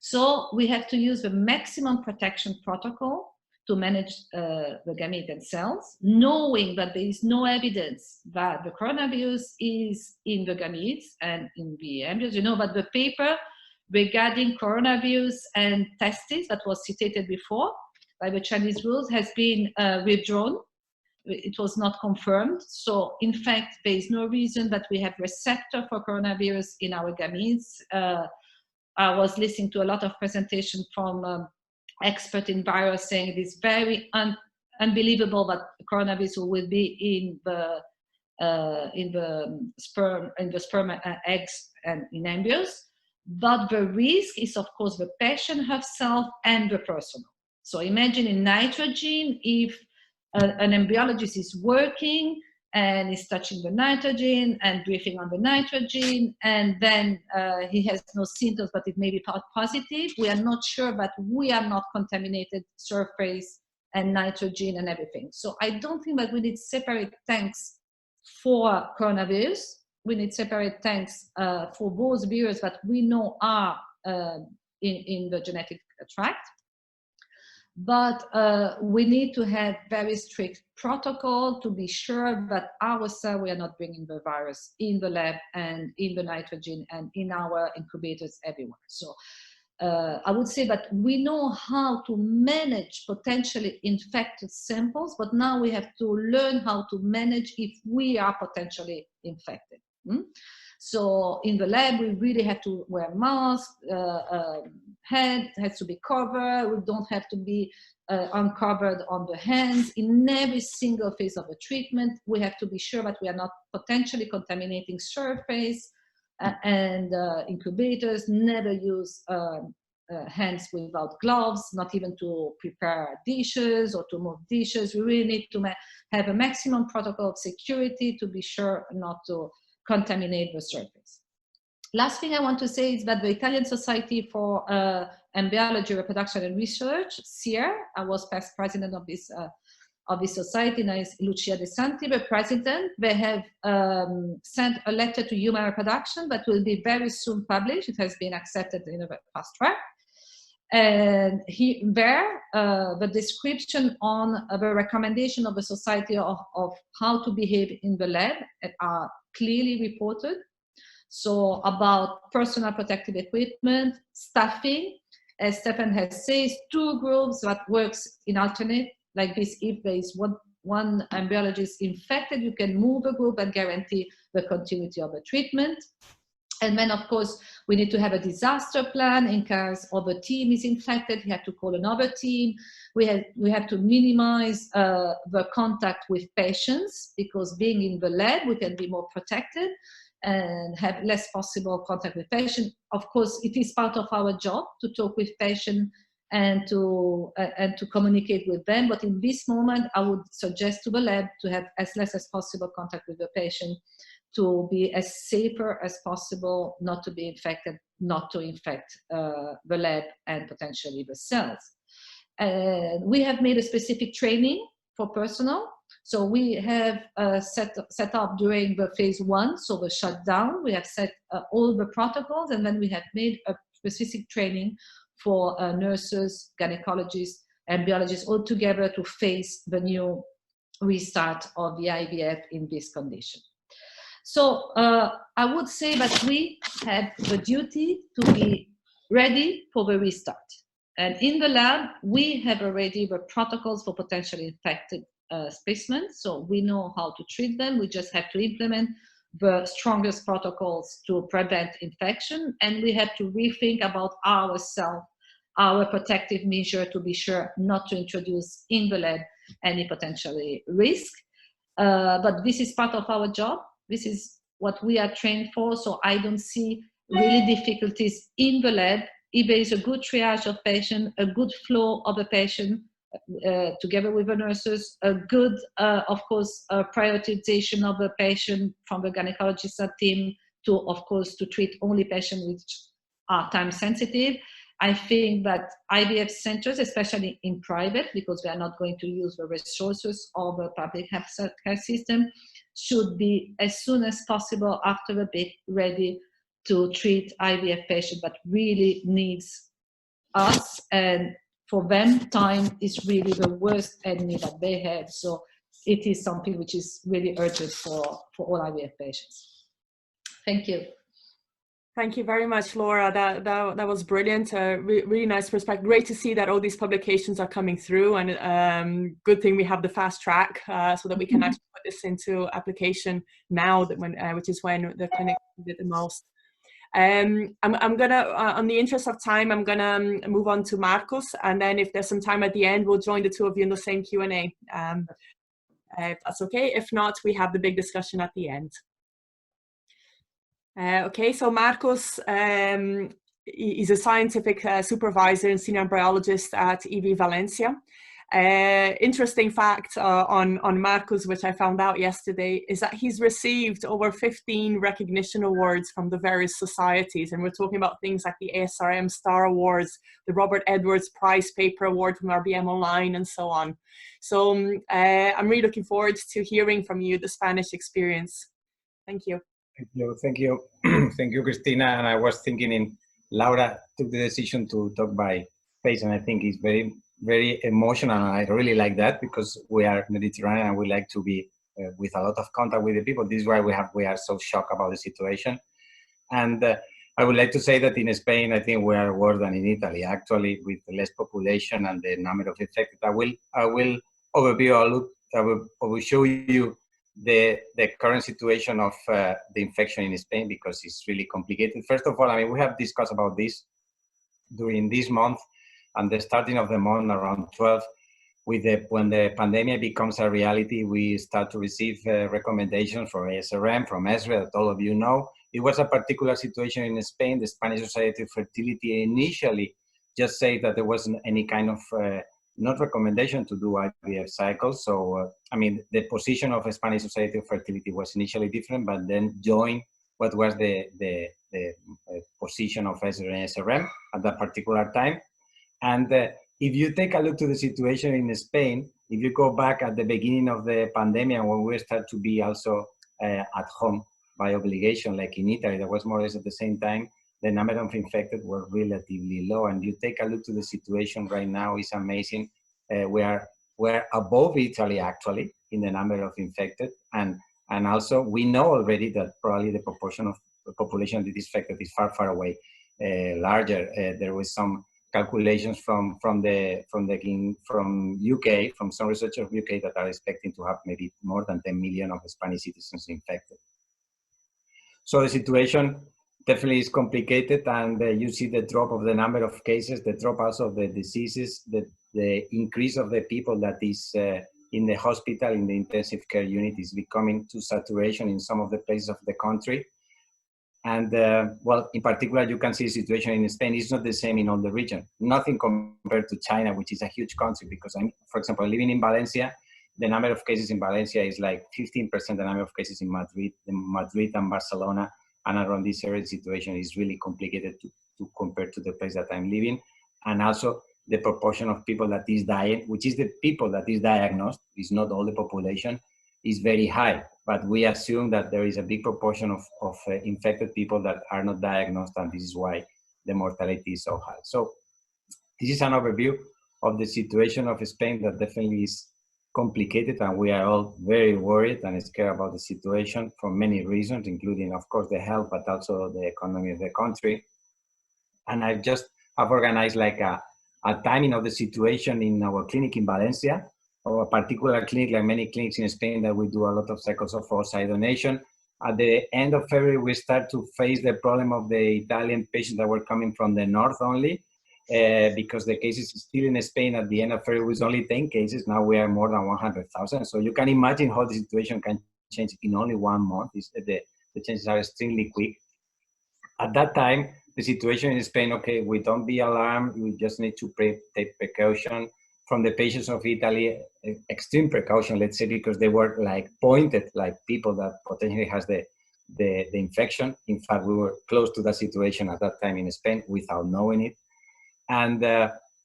H: So we have to use the maximum protection protocol to manage the gamete and cells, knowing that there is no evidence that the coronavirus is in the gametes and in the embryos. You know that the paper regarding coronavirus and testes that was cited before by the Chinese rules has been withdrawn. It was not confirmed. So in fact, there is no reason that we have receptor for coronavirus in our gametes. I was listening to a lot of presentations from expert in virus saying it is very unbelievable that coronavirus will be in the sperm eggs and in embryos, but the risk is of course the patient herself and the person. So imagine in nitrogen, if an embryologist is working and is touching the nitrogen and breathing on the nitrogen, and then he has no symptoms, but it may be positive. We are not sure that we are not contaminated surface and nitrogen and everything. So I don't think that we need separate tanks for coronavirus. We need separate tanks for those viruses that we know are in the genetic tract. But we need to have very strict protocol to be sure that ourselves we are not bringing the virus in the lab and in the nitrogen and in our incubators everywhere. So I would say that we know how to manage potentially infected samples, but now we have to learn how to manage if we are potentially infected. So in the lab, we really have to wear masks, head has to be covered, we don't have to be uncovered on the hands. In every single phase of the treatment, we have to be sure that we are not potentially contaminating surface and incubators. Never use hands without gloves, not even to prepare dishes or to move dishes. We really need to have a maximum protocol of security to be sure not to contaminate the surface. Last thing I want to say is that the Italian Society for Embryology, Reproduction and Research, SIR, I was past president of this society, now is Lucia De Santi, the president. They have sent a letter to Human Reproduction that will be very soon published. It has been accepted in a fast track. And the description on the recommendation of the society of how to behave in the lab are clearly reported. So about personal protective equipment, staffing, as Stefan has said, 2 groups that works in alternate, like this. If there is one embryologist infected, you can move a group and guarantee the continuity of the treatment. And then, of course, we need to have a disaster plan in case of a team is infected. You have to call another team. We have to minimize the contact with patients, because being in the lab, we can be more protected and have less possible contact with patients. Of course, it is part of our job to talk with patients and to communicate with them. But in this moment, I would suggest to the lab to have as less as possible contact with the patient, to be as safer as possible, not to be infected, not to infect the lab and potentially the cells. We have made a specific training for personnel. So we have set up during the phase 1, so the shutdown, we have set all the protocols, and then we have made a specific training for nurses, gynecologists, and biologists all together to face the new restart of the IVF in this condition. So I would say that we have the duty to be ready for the restart. And in the lab, we have already the protocols for potentially infected specimens. So we know how to treat them. We just have to implement the strongest protocols to prevent infection. And we have to rethink about ourselves, our protective measure, to be sure not to introduce in the lab any potentially risk. But this is part of our job. This is what we are trained for. So I don't see really difficulties in the lab. If there is a good triage of patient, a good flow of the patient together with the nurses, a good, of course, prioritization of the patient from the gynecologist team to, of course, to treat only patients which are time sensitive. I think that IVF centers, especially in private, because we are not going to use the resources of the public health care system, should be as soon as possible after the bid ready to treat IVF patients that really needs us. And for them, time is really the worst enemy that they have. So it is something which is really urgent for all IVF patients. Thank you.
A: Thank you very much, Laura. That was brilliant. Really nice perspective. Great to see that all these publications are coming through, and good thing we have the fast track so that we can actually put this into application now, that which is when the clinic did the most. I'm gonna, on the interest of time, I'm gonna move on to Marcos, and then if there's some time at the end, we'll join the two of you in the same Q&A. If that's okay. If not, we have the big discussion at the end. Okay, so Marcos is a scientific supervisor and senior embryologist at EV Valencia. Interesting fact on Marcos, which I found out yesterday, is that he's received over 15 recognition awards from the various societies. And we're talking about things like the ASRM Star Awards, the Robert Edwards Prize Paper Award from RBM Online, and so on. So I'm really looking forward to hearing from you the Spanish experience. Thank you.
I: Thank you, thank you, thank you, Christina. And I was thinking, Laura took the decision to talk by face, and I think it's very, very emotional. And I really like that, because we are Mediterranean and we like to be with a lot of contact with the people. This is why we are so shocked about the situation. And I would like to say that in Spain, I think we are worse than in Italy, actually, with less population and the number of infected. I will overview, I will show you the current situation of the infection in Spain, because it's really complicated. First of all, I mean, we have discussed about this during this month and the starting of the month around 12. When the pandemic becomes a reality, we start to receive recommendations from ASRM, from ESRE, that all of you know. It was a particular situation in Spain. The Spanish Society of Fertility initially just said that there wasn't any kind of not recommendation to do IVF cycles. So, I mean, the position of the Spanish Society of Fertility was initially different, but then joined what was the position of ESRE and SRM at that particular time. And if you take a look to the situation in Spain, if you go back at the beginning of the pandemic, when we start to be also at home by obligation, like in Italy, that was more or less at the same time, the number of infected were relatively low. And you take a look to the situation right now, it's amazing. We're above Italy, actually, in the number of infected. And also, we know already that probably the proportion of the population that is infected is far, far away, larger. There was some calculations from UK, from some researchers of UK, that are expecting to have maybe more than 10 million of Spanish citizens infected. So the situation definitely is complicated, and you see the drop of the number of cases, the drop also of the diseases, the increase of the people that is in the hospital, in the intensive care unit, is becoming to saturation in some of the places of the country. And well, in particular, you can see the situation in Spain is not the same in all the region. Nothing compared to China, which is a huge country, because I'm, for example, living in Valencia, the number of cases in Valencia is like 15% the number of cases in Madrid and Barcelona, and around this area, the situation is really complicated to compare to the place that I'm living. And also the proportion of people that is dying, which is the people that is diagnosed, is not all the population, is very high. But we assume that there is a big proportion of infected people that are not diagnosed, and this is why the mortality is so high. So this is an overview of the situation of Spain that definitely is complicated, and we are all very worried and scared about the situation for many reasons, including, of course, the health, but also the economy of the country. And I just have organized like a timing of the situation in our clinic in Valencia, or a particular clinic, like many clinics in Spain, that we do a lot of cycles of oocyte donation. At the end of February, we start to face the problem of the Italian patients that were coming from the north only, because the cases still in Spain at the end of February was only 10 cases. Now we are more than 100,000. So you can imagine how the situation can change in only 1 month. The changes are extremely quick. At that time, the situation in Spain, okay, we don't be alarmed. We just need to take precaution. From the patients of Italy, extreme precaution, let's say, because they were like pointed like people that potentially has the infection. In fact, we were close to that situation at that time in Spain without knowing it. And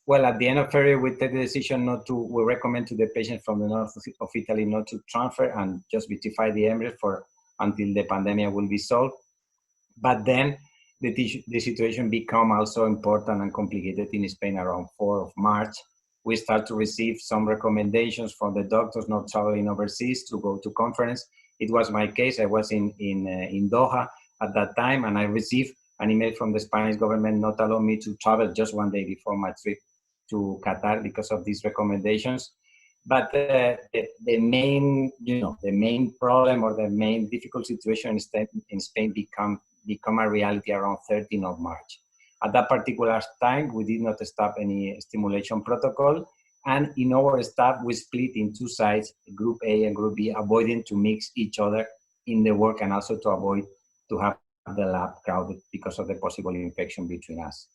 I: well, at the end of February, we take the decision we recommend to the patients from the north of Italy not to transfer and just vitrify the embryos until the pandemic will be solved. But then the situation become also important and complicated in Spain around 4th of March. We start to receive some recommendations from the doctors not traveling overseas to go to conference. It was my case. I was in Doha at that time, and I received an email from the Spanish government not allowing me to travel just 1 day before my trip to Qatar because of these recommendations. But the main problem or the main difficult situation in Spain become a reality around 13th of March. At that particular time, we did not stop any stimulation protocol. And in our staff, we split in 2 sides, Group A and Group B, avoiding to mix each other in the work, and also to avoid to have the lab crowded because of the possible infection between us.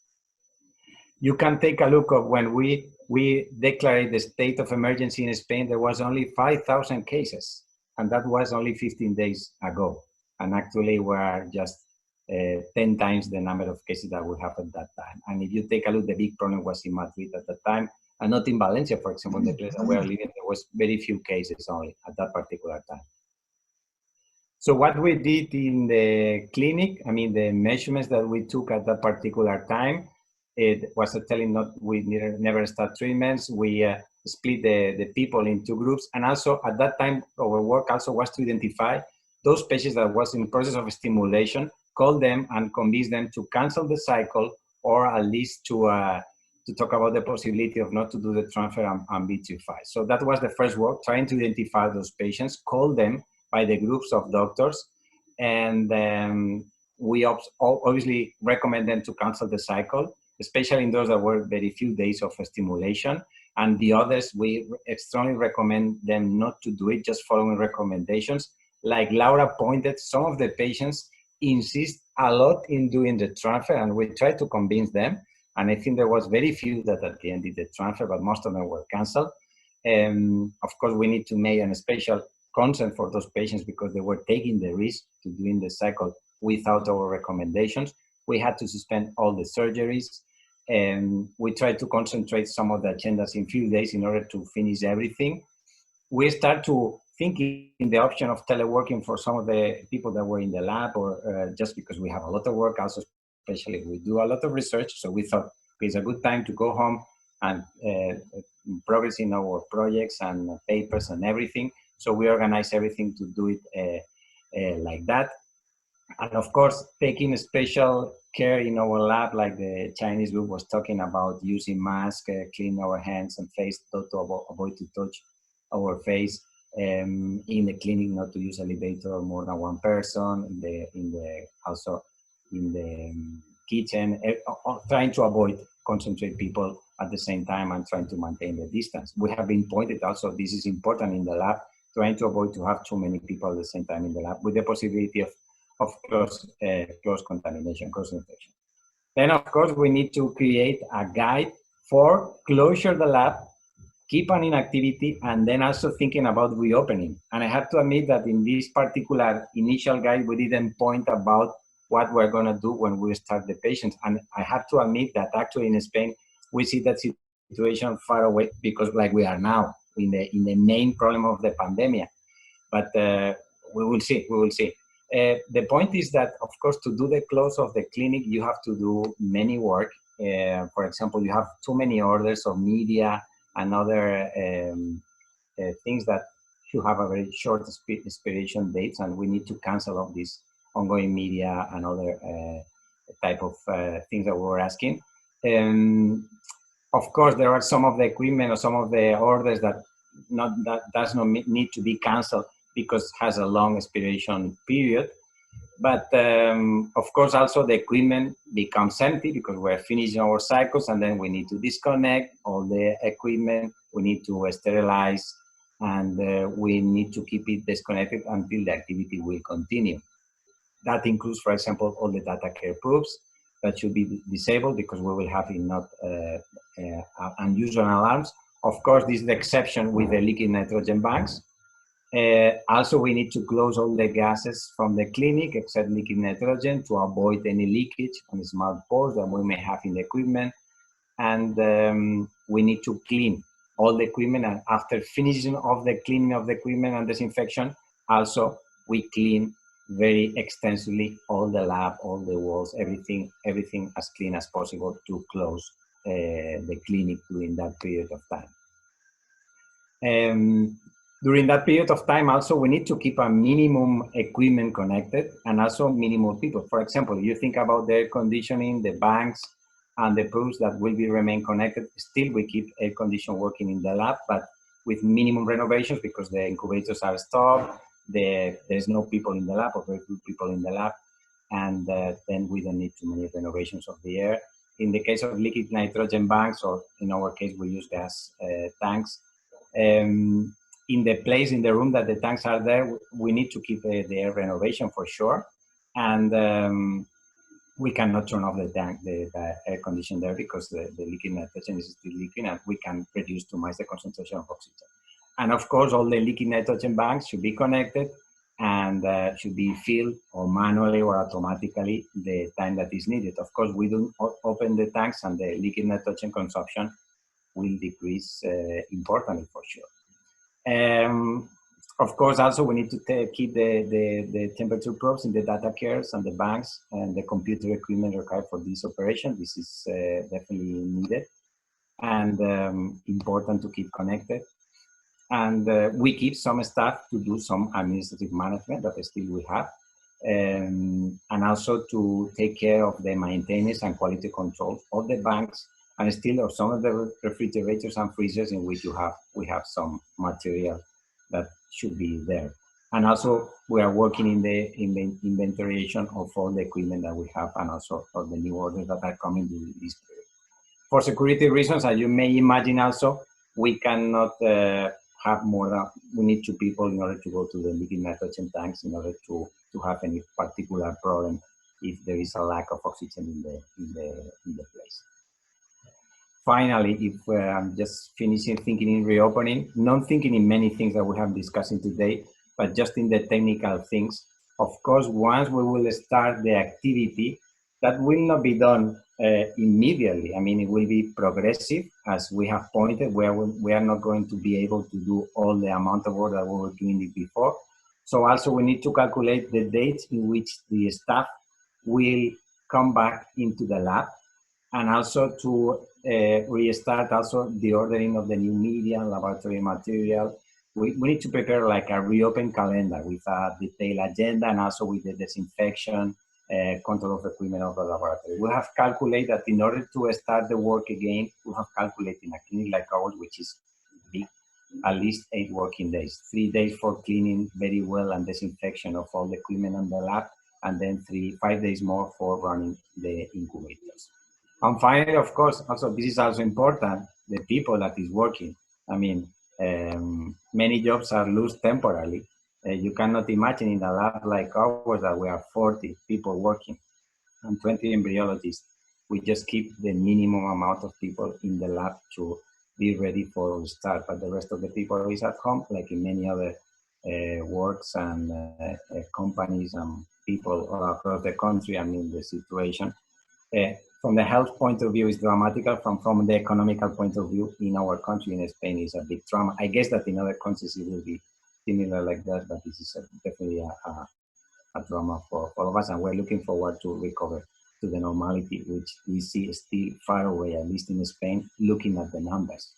I: You can take a look of when we declared the state of emergency in Spain, there was only 5,000 cases, and that was only 15 days ago. And actually we're just 10 times the number of cases that we have at that time. And if you take a look, the big problem was in Madrid at that time, and not in Valencia, for example, the place that we are living, there was very few cases only at that particular time. So what we did in the clinic, I mean, the measurements that we took at that particular time, it was telling we never start treatments. We split the people into groups. And also at that time, our work also was to identify those patients that was in process of stimulation, call them and convince them to cancel the cycle, or at least to talk about the possibility of not to do the transfer and vitrify. So that was the first work, trying to identify those patients, call them, by the groups of doctors. And we obviously recommend them to cancel the cycle, especially in those that were very few days of stimulation. And the others, we strongly recommend them not to do it, just following recommendations. Like Laura pointed, some of the patients insist a lot in doing the transfer, and we try to convince them. And I think there was very few that at the end did the transfer, but most of them were canceled. Of course, we need to make a special consent for those patients because they were taking the risk to doing the cycle without our recommendations. We had to suspend all the surgeries. And we tried to concentrate some of the agendas in few days in order to finish everything. We start to think in the option of teleworking for some of the people that were in the lab, or just because we have a lot of work, also especially we do a lot of research. So we thought it's a good time to go home and progress in our projects and papers and everything. So we organize everything to do it like that. And of course, taking special care in our lab, like the Chinese group was talking about, using masks, clean our hands and face to avoid to touch our face. In the clinic, not to use elevator or more than one person. Also in the kitchen, trying to avoid concentrate people at the same time and trying to maintain the distance. We have been pointed also, this is important in the lab, trying to avoid to have too many people at the same time in the lab, with the possibility of close contamination, close infection. Then, of course, we need to create a guide for closure the lab, keep on inactivity, and then also thinking about reopening. And I have to admit that in this particular initial guide, we didn't point about what we're going to do when we start the patients. And I have to admit that actually in Spain, we see that situation far away, because like we are now in the main problem of the pandemic. But we will see. The point is that, of course, to do the close of the clinic, you have to do many work. For example, you have too many orders of media and other things that should have a very short expiration dates, and we need to cancel all these ongoing media and other type of things that we were asking. Of course, there are some of the equipment or some of the orders that does not need to be canceled because it has a long expiration period. But of course, also the equipment becomes empty because we're finishing our cycles, and then we need to disconnect all the equipment. We need to sterilize, and we need to keep it disconnected until the activity will continue. That includes, for example, all the data care proofs that should be disabled because we will have enough unusual alarms. Of course, this is the exception with the liquid nitrogen banks. Also, we need to close all the gases from the clinic except liquid nitrogen to avoid any leakage on small pores that we may have in the equipment. And we need to clean all the equipment. And after finishing off the cleaning of the equipment and disinfection, also we clean very extensively all the lab, all the walls, everything as clean as possible to close the clinic during that period of time. During that period of time, also, we need to keep a minimum equipment connected and also minimum people. For example, you think about the air conditioning, the banks, and the proofs that will be remain connected. Still, we keep air conditioning working in the lab, but with minimum renovations because the incubators are stopped, there's no people in the lab or very few people in the lab, and then we don't need too many renovations of the air. In the case of liquid nitrogen banks, or in our case, we use gas tanks. In the room that the tanks are there, we need to keep the air renovation for sure. And we cannot turn off the air condition there because the liquid nitrogen is still leaking, and we can reduce too much the concentration of oxygen. And of course, all the liquid nitrogen banks should be connected and should be filled or manually or automatically the time that is needed. Of course, we don't open the tanks and the liquid nitrogen consumption will decrease importantly for sure. Of course, also we need to keep the temperature probes in the data cares and the banks and the computer equipment required for this operation. This is definitely needed and important to keep connected. And we keep some staff to do some administrative management that still we have, and also to take care of the maintenance and quality control of the banks, and still of some of the refrigerators and freezers in which we have some material that should be there. And also we are working in the inventoryation of all the equipment that we have, and also for the new orders that are coming during this period. For security reasons, as you may imagine also, we cannot have more than, we need 2 people in order to go to the liquid nitrogen tanks in order to have any particular problem if there is a lack of oxygen in the place. Finally, if I'm just finishing thinking in reopening, not thinking in many things that we have discussing today, but just in the technical things. Of course, once we will start the activity, that will not be done immediately. I mean, it will be progressive, as we have pointed, where we are not going to be able to do all the amount of work that we were doing it before. So also we need to calculate the dates in which the staff will come back into the lab, and also to restart also the ordering of the new media, laboratory material. We need to prepare like a reopen calendar with a detailed agenda, and also with the disinfection, control of equipment of the laboratory. We have calculated that in order to start the work again, we have calculated in a clinic like ours, which is big, at least 8 working days. 3 days for cleaning very well and disinfection of all the equipment in the lab, and then 5 days more for running the incubators. And finally, of course, also this is also important, the people that is working. I mean, many jobs are lost temporarily. You cannot imagine in a lab like ours that we have 40 people working and 20 embryologists. We just keep the minimum amount of people in the lab to be ready for restart, but the rest of the people is at home, like in many other works and companies and people all across the country. I mean, the situation from the health point of view is dramatical. From the economical point of view, in our country, in Spain, is a big trauma. I guess that in other countries it will be similar like that, but this is definitely a drama for all of us, and we're looking forward to recover to the normality, which we see still far away, at least in Spain, looking at the numbers.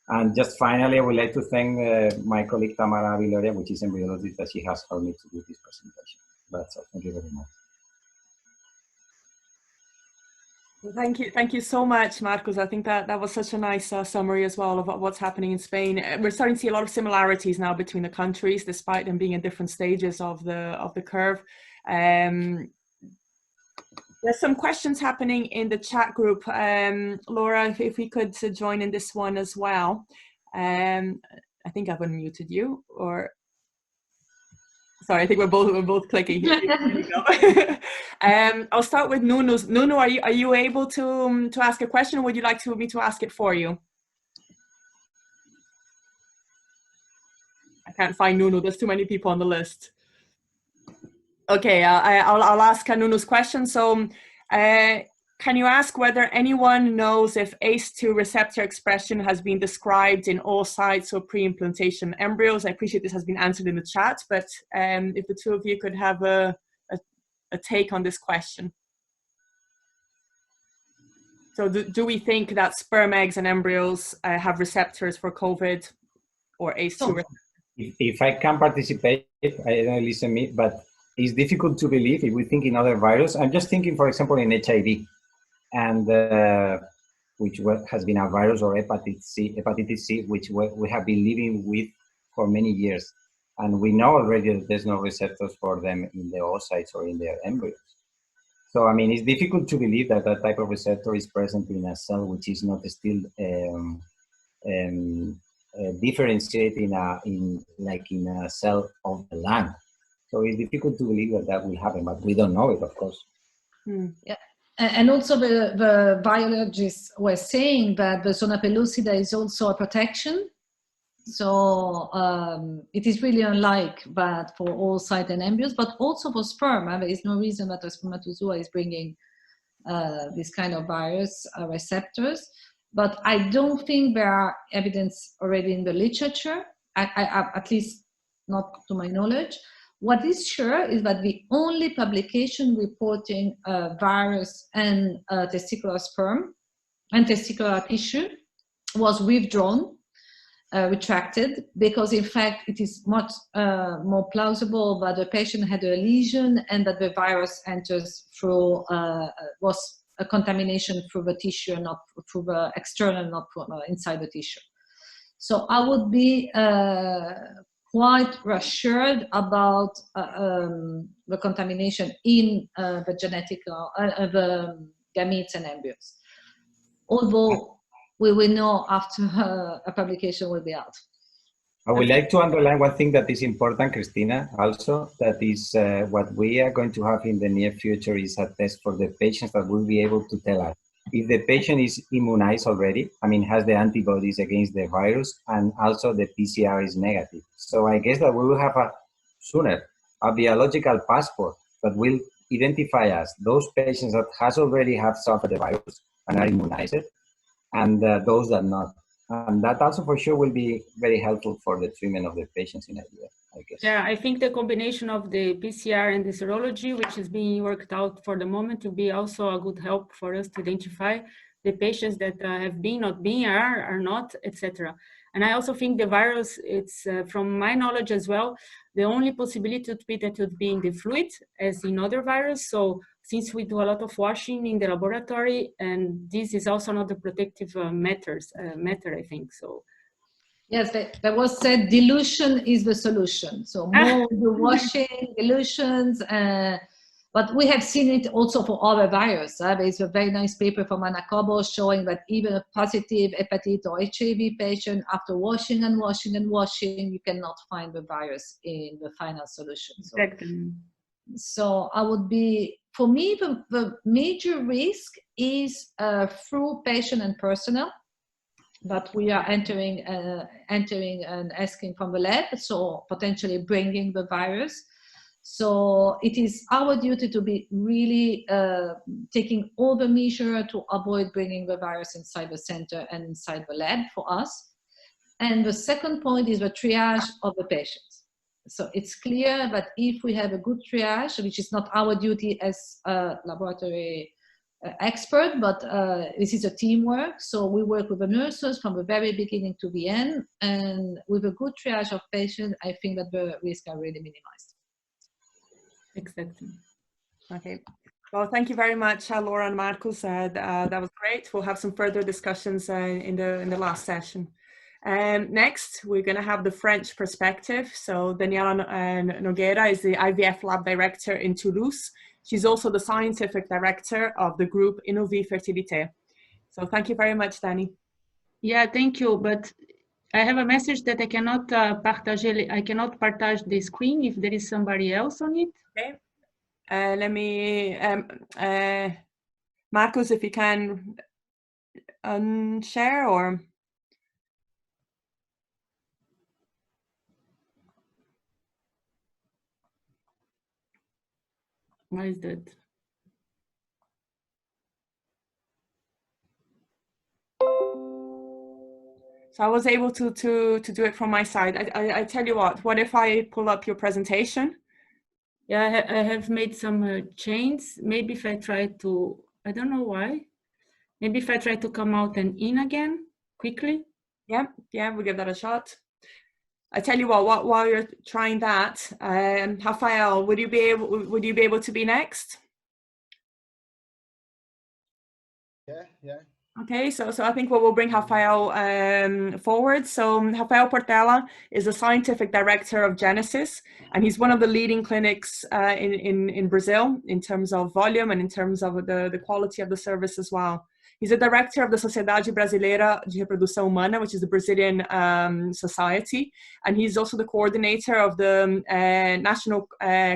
I: And just finally, I would like to thank my colleague Tamara Viloria, which is embryologist, that she has helped me to do this presentation. That's all. Thank you very much.
A: Thank you so much, Marcos. I think that was such a nice summary as well of what's happening in Spain. We're starting to see a lot of similarities now between the countries, despite them being in different stages of the curve. There's some questions happening in the chat group. Laura, if we could join in this one as well. I think I've unmuted you, or sorry, I think we're both clicking. Here we go. I'll start with Nuno. Nuno, are you able to ask a question, or would you like me to ask it for you? I can't find Nuno. There's too many people on the list. Okay, I'll ask Nuno's question. So, can you ask whether anyone knows if ACE2 receptor expression has been described in all sites or pre-implantation embryos? I appreciate this has been answered in the chat, but if the two of you could have a take on this question. So do we think that sperm, eggs, and embryos have receptors for COVID or ACE2 receptors?
I: If I can participate, I don't listen me, but it's difficult to believe if we think in other viruses. I'm just thinking, for example, in HIV, and which has been a virus, or hepatitis C, which we have been living with for many years. And we know already that there's no receptors for them in the oocytes or in their embryos. So, I mean, it's difficult to believe that that type of receptor is present in a cell which is not still differentiated in a cell of the lung. So it's difficult to believe that that will happen, but we don't know it, of course.
H: Yeah. And also the biologists were saying that the zona pellucida is also a protection. So it is really unlike that for oocyte and embryos, but also for sperm. There is no reason that a spermatozoa is bringing this kind of virus receptors. But I don't think there are evidence already in the literature, at least not to my knowledge. What is sure is that the only publication reporting virus and testicular sperm and testicular tissue was withdrawn, retracted, because in fact it is much more plausible that the patient had a lesion and that the virus enters through, was a contamination through the tissue, not through the external, not inside the tissue. So I would be quite reassured about the contamination in the genetic the gametes and embryos. Although we will know after a publication will be out.
I: I would like to underline one thing that is important, Christina, also, that is what we are going to have in the near future is a test for the patients that will be able to tell us if the patient is immunized already, I mean, has the antibodies against the virus, and also the PCR is negative. So I guess that we will have sooner a biological passport that will identify us, those patients that has already have suffered the virus and are immunized, and those that not. And that also for sure will be very helpful for the treatment of the patients in IVF, I guess.
E: Yeah, I think the combination of the PCR and the serology, which is being worked out for the moment, will be also a good help for us to identify the patients that have been, not been, are not, etc. And I also think the virus, it's from my knowledge as well, the only possibility to be that would be in the fluid as in other viruses. So since we do a lot of washing in the laboratory, and this is also not the protective matter, I think. So.
H: Yes, that was said, dilution is the solution. So more the washing, dilutions, but we have seen it also for other viruses. There's a very nice paper from Anna Kobo showing that even a positive hepatitis or HIV patient, after washing and washing and washing, you cannot find the virus in the final solution. So,
E: exactly.
H: So I would be, for me, the major risk is through patient and personnel. But we are entering and asking from the lab, so potentially bringing the virus. So it is our duty to be really taking all the measures to avoid bringing the virus inside the center and inside the lab for us. And the second point is the triage of the patients. So it's clear that if we have a good triage, which is not our duty as a laboratory expert, but this is a teamwork. So we work with the nurses from the very beginning to the end, and with a good triage of patients, I think that the risks are really minimized.
E: Exactly.
A: Okay. Well, thank you very much, Laura and Marcos. That was great. We'll have some further discussions in the last session. Next, we're going to have the French perspective. So Daniela Nogueira is the IVF lab director in Toulouse. She's also the scientific director of the group Innovi Fertilité. So thank you very much, Dani.
E: Yeah, thank you. But I have a message that I cannot partage the screen if there is somebody else on it.
A: Okay. Let me, Marcos, if you can unshare or.
E: Why is that?
A: So I was able to do it from my side. I tell you what if I pull up your presentation?
E: Yeah, I have made some changes. Maybe if I try to, I don't know why. Maybe if I try to come out and in again quickly.
A: Yeah, we'll give that a shot. I tell you what while you're trying that, Rafael, would you be able to be next?
J: Yeah.
A: Okay, so I think we'll bring Rafael forward. So Rafael Portela is the scientific director of Genesis, and he's one of the leading clinics in Brazil in terms of volume and in terms of the quality of the service as well. He's a director of the Sociedade Brasileira de Reprodução Humana, which is the Brazilian society, and he's also the coordinator of the National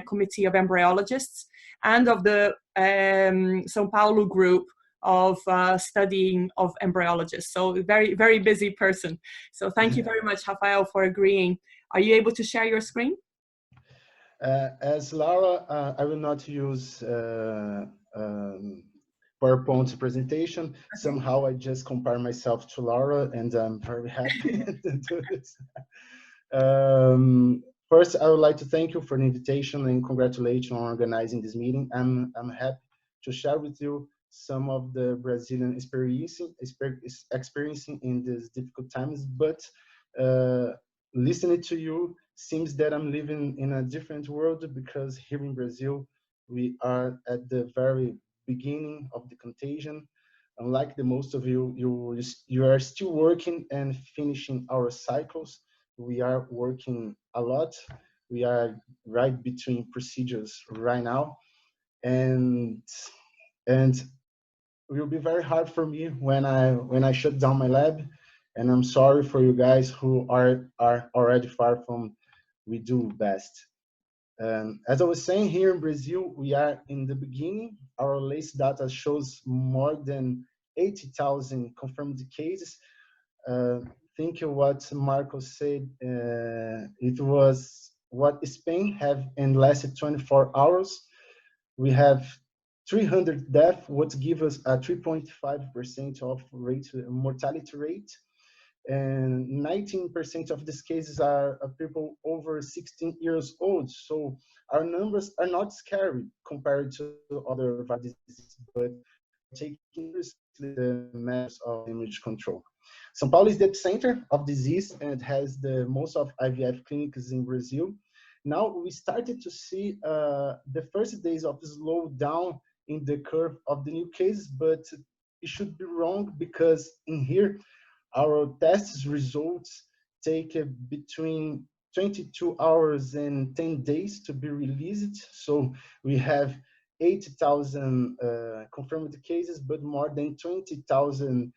A: Committee of Embryologists and of the São Paulo group of studying of embryologists. So very, very busy person. So thank you very much, Rafael, for agreeing. Are you able to share your screen?
J: As Laura, I will not use PowerPoint presentation. Okay. Somehow I just compare myself to Laura, and I'm very happy to do this. First, I would like to thank you for the invitation and congratulations on organizing this meeting. I'm happy to share with you some of the Brazilian experiencing in these difficult times, but listening to you seems that I'm living in a different world, because here in Brazil, we are at the very beginning of the contagion. Unlike the most of you, you are still working and finishing our cycles. We are working a lot. We are right between procedures right now, and it will be very hard for me when I shut down my lab. And I'm sorry for you guys who are already far from we do best. As I was saying, here in Brazil, we are in the beginning. Our latest data shows more than 80,000 confirmed cases. Think of what Marcos said. It was what Spain have in last 24 hours. We have 300 deaths, what gives us a 3.5% of mortality rate. And 19% of these cases are people over 16 years old. So our numbers are not scary compared to other diseases, but taking seriously the measures of image control. São Paulo is the epicenter of disease and has the most of IVF clinics in Brazil. Now we started to see the first days of slowdown in the curve of the new cases, but it should be wrong because in here, our test results take between 22 hours and 10 days to be released. So we have 80,000 confirmed cases, but more than 20,000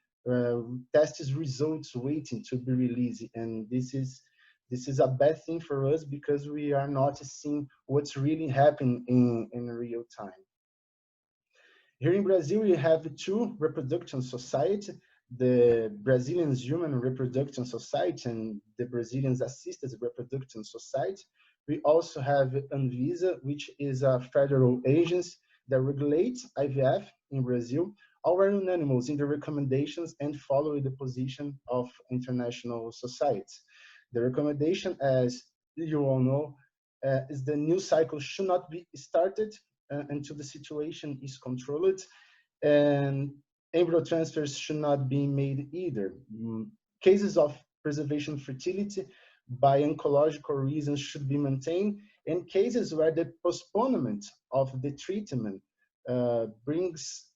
J: test results waiting to be released. And this is a bad thing for us because we are not seeing what's really happening in real time. Here in Brazil, we have two reproduction societies, the Brazilian Human Reproduction Society and the Brazilian Assisted Reproduction Society. We also have Anvisa, which is a federal agency that regulates IVF in Brazil. All are unanimous in the recommendations and follow the position of international societies. The recommendation, as you all know, is the new cycle should not be started until the situation is controlled, and embryo transfers should not be made either. Cases of preservation fertility by oncological reasons should be maintained, and cases where the postponement of the treatment brings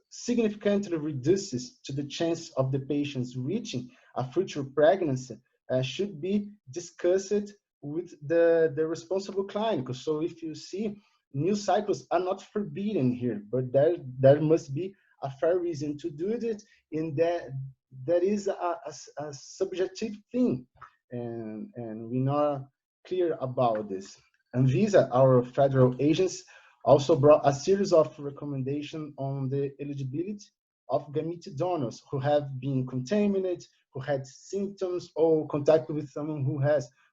J: significantly reduces to the chance of the patients reaching a future pregnancy should be discussed with the responsible clinic. So if you see, new cycles are not forbidden here, but there must be a fair reason to do it, and that is a subjective thing, and we're not clear about this. Anvisa, our federal agency, also brought a series of recommendations on the eligibility of gamete donors who have been contaminated, who had symptoms, or contact with someone who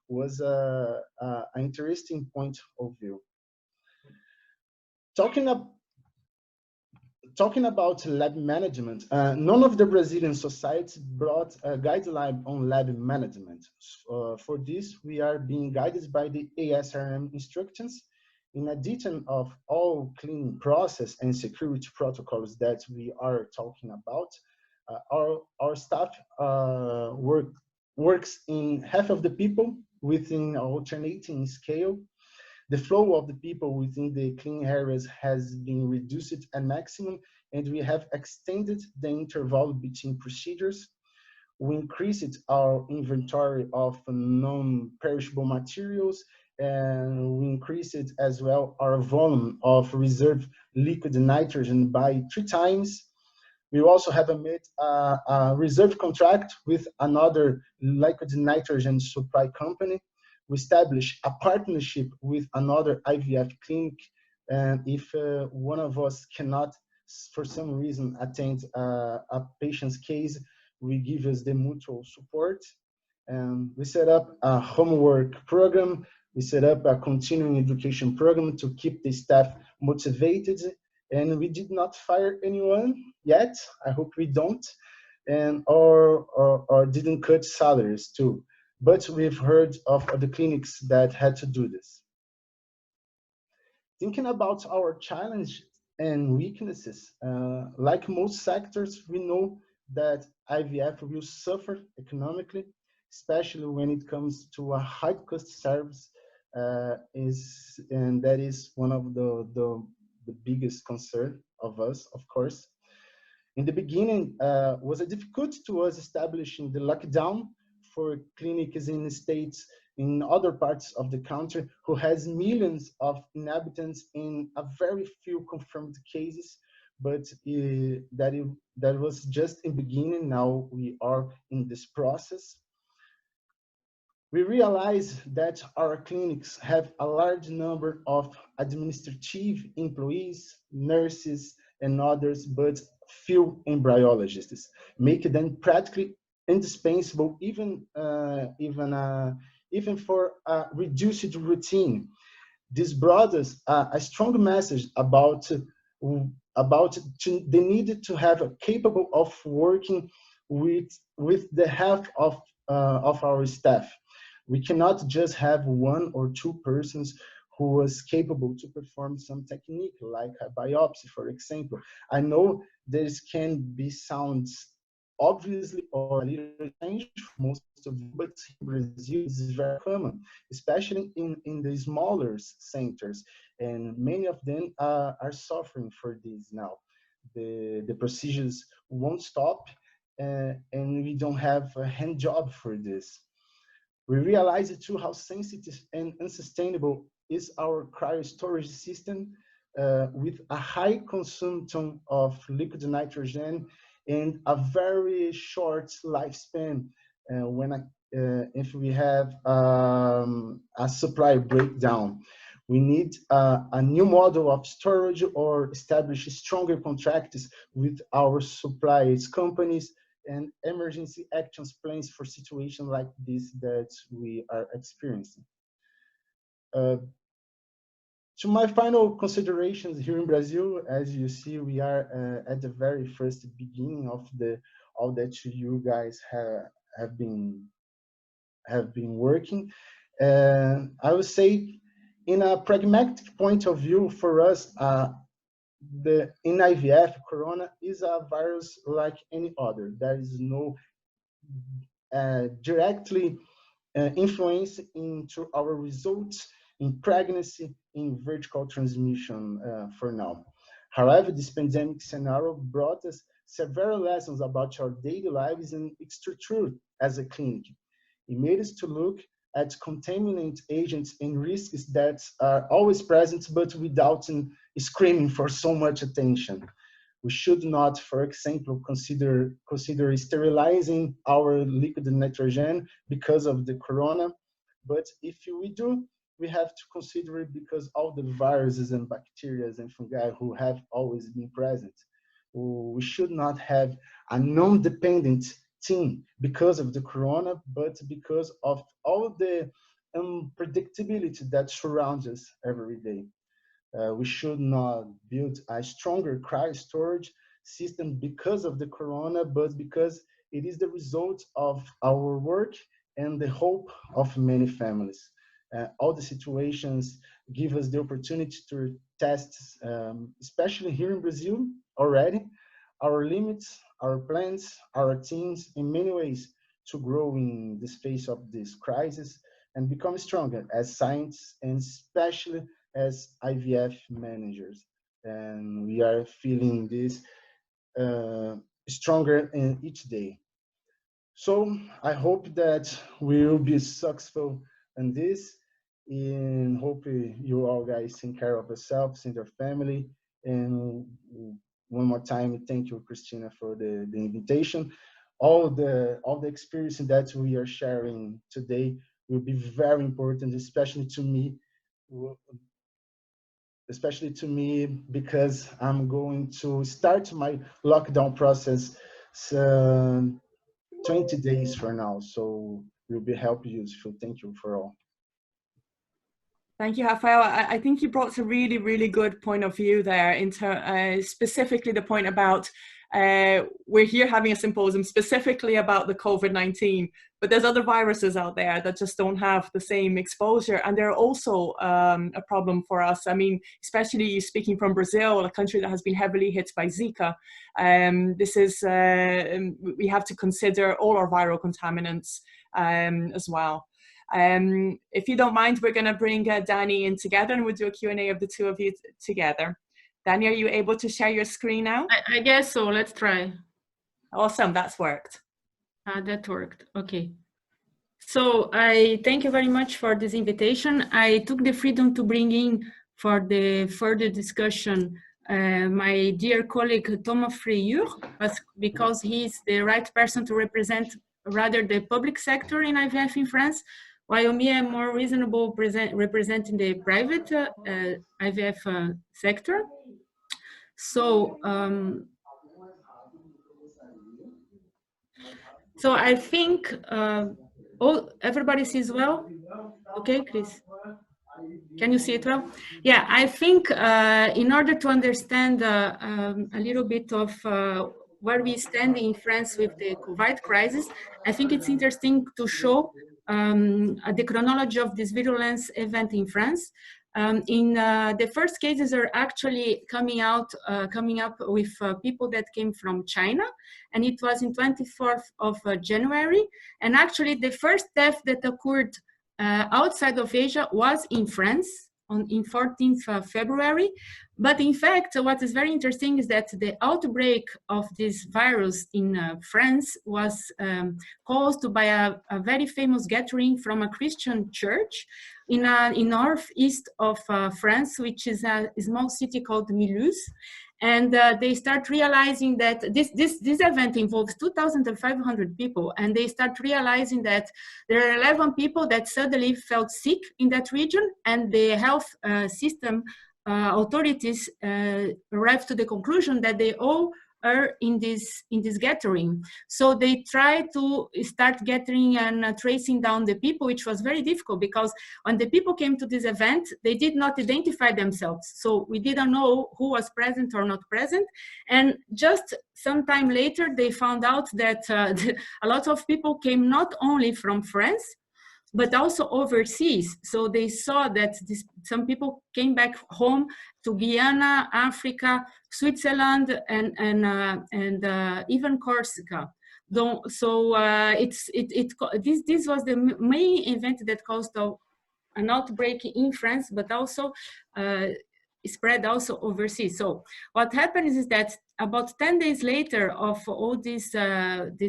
J: was an interesting point of view. Talking about lab management, none of the Brazilian societies brought a guideline on lab management. For this, we are being guided by the ASRM instructions. In addition of all cleaning process and security protocols that we are talking about, our staff works in half of the people within alternating scale. The flow of the people within the clean areas has been reduced at maximum, and we have extended the interval between procedures. We increased our inventory of non-perishable materials, and we increased as well our volume of reserve liquid nitrogen by 3 times. We also have made a reserve contract with another liquid nitrogen supply company. We established a partnership with another IVF clinic, and if one of us cannot, for some reason, attend a patient's case, we give us the mutual support. And we set up a homework program. We set up a continuing education program to keep the staff motivated, and we did not fire anyone yet. I hope we don't, and or didn't cut salaries too. But we've heard of the clinics that had to do this. Thinking about our challenge and weaknesses, like most sectors, we know that IVF will suffer economically, especially when it comes to a high-cost service, and that is one of the biggest concern of us, of course. In the beginning, was a difficult to us establishing the lockdown for clinics in the states in other parts of the country who has millions of inhabitants in a very few confirmed cases, but that was just in beginning. Now we are in this process. We realize that our clinics have a large number of administrative employees, nurses, and others, but few embryologists, making them practically indispensable even for a reduced routine. This brought us a strong message about the need to have a capable of working with the help of our staff. We cannot just have one or two persons who was capable to perform some technique like a biopsy, for example. I know this can be sounds obviously or a little strange for most of you, but in Brazil this is very common, especially in the smaller centers, and many of them are suffering for this now. The procedures won't stop, and we don't have a hand job for this. We realize too how sensitive and unsustainable is our cryo storage system with a high consumption of liquid nitrogen and a very short lifespan if we have a supply breakdown. We need a new model of storage or establish stronger contracts with our suppliers companies and emergency actions plans for situations like this that we are experiencing. To my final considerations here in Brazil, as you see, we are at the very first beginning of all that you guys have been working. I would say, in a pragmatic point of view, for us, in IVF, corona is a virus like any other. There is no directly influence into our results in pregnancy, in vertical transmission for now. However, this pandemic scenario brought us several lessons about our daily lives and extra truth as a clinic. It made us to look at contaminant agents and risks that are always present, but without screaming for so much attention. We should not, for example, consider sterilizing our liquid nitrogen because of the corona, but if we do, we have to consider it because all the viruses and bacteria and fungi who have always been present. We should not have a non-dependent team because of the corona, but because of all the unpredictability that surrounds us every day. We should not build a stronger cryo storage system because of the corona, but because it is the result of our work and the hope of many families. All the situations give us the opportunity to test, especially here in Brazil already, our limits, our plans, our teams in many ways to grow in the face of this crisis and become stronger as scientists and especially as IVF managers. And we are feeling this stronger in each day. So I hope that we will be successful in this, and hope you all guys take care of yourselves and your family. And one more time, thank you, Christina, for the invitation. All the experience that we are sharing today will be very important, especially to me because I'm going to start my lockdown process 20 days from now. So it will be helpful, useful. Thank you for all.
A: Thank you, Rafael. I think you brought a really, really good point of view there, specifically the point about we're here having a symposium specifically about the COVID-19, but there's other viruses out there that just don't have the same exposure, and they're also a problem for us. I mean, especially speaking from Brazil, a country that has been heavily hit by Zika. We have to consider all our viral contaminants as well. If you don't mind, we're going to bring Danny in together and we'll do a Q&A of the two of you together. Danny, are you able to share your screen now?
E: I guess so. Let's try.
A: Awesome, that's worked.
E: That worked. Okay. So I thank you very much for this invitation. I took the freedom to bring in for the further discussion my dear colleague Thomas Freyure, because he's the right person to represent rather the public sector in IVF in France, while me I'm more reasonable representing the private IVF sector. So so I think everybody sees well. Okay, Chris. Can you see it well? Yeah, I think in order to understand a little bit of where we stand in France with the COVID crisis, I think it's interesting to show the chronology of this virulence event in France. The first cases are actually coming up with people that came from China, and it was in 24th of January. And actually the first death that occurred outside of Asia was in France in 14th of February. But in fact, what is very interesting is that the outbreak of this virus in France was caused by a very famous gathering from a Christian church in northeast of France, which is a small city called Mulhouse. And they start realizing that this event involves 2,500 people, and they start realizing that there are 11 people that suddenly felt sick in that region, and the health system authorities arrived to the conclusion that they all are in this gathering. So they try to start gathering and tracing down the people, which was very difficult because when the people came to this event, they did not identify themselves. So we didn't know who was present or not present. And just some time later, they found out that a lot of people came not only from France, but also overseas. So they saw that some people came back home to Guyana, Africa, Switzerland, and even Corsica. So this was the main event that caused an outbreak in France, but also spread also overseas. So what happens is that about 10 days later of all these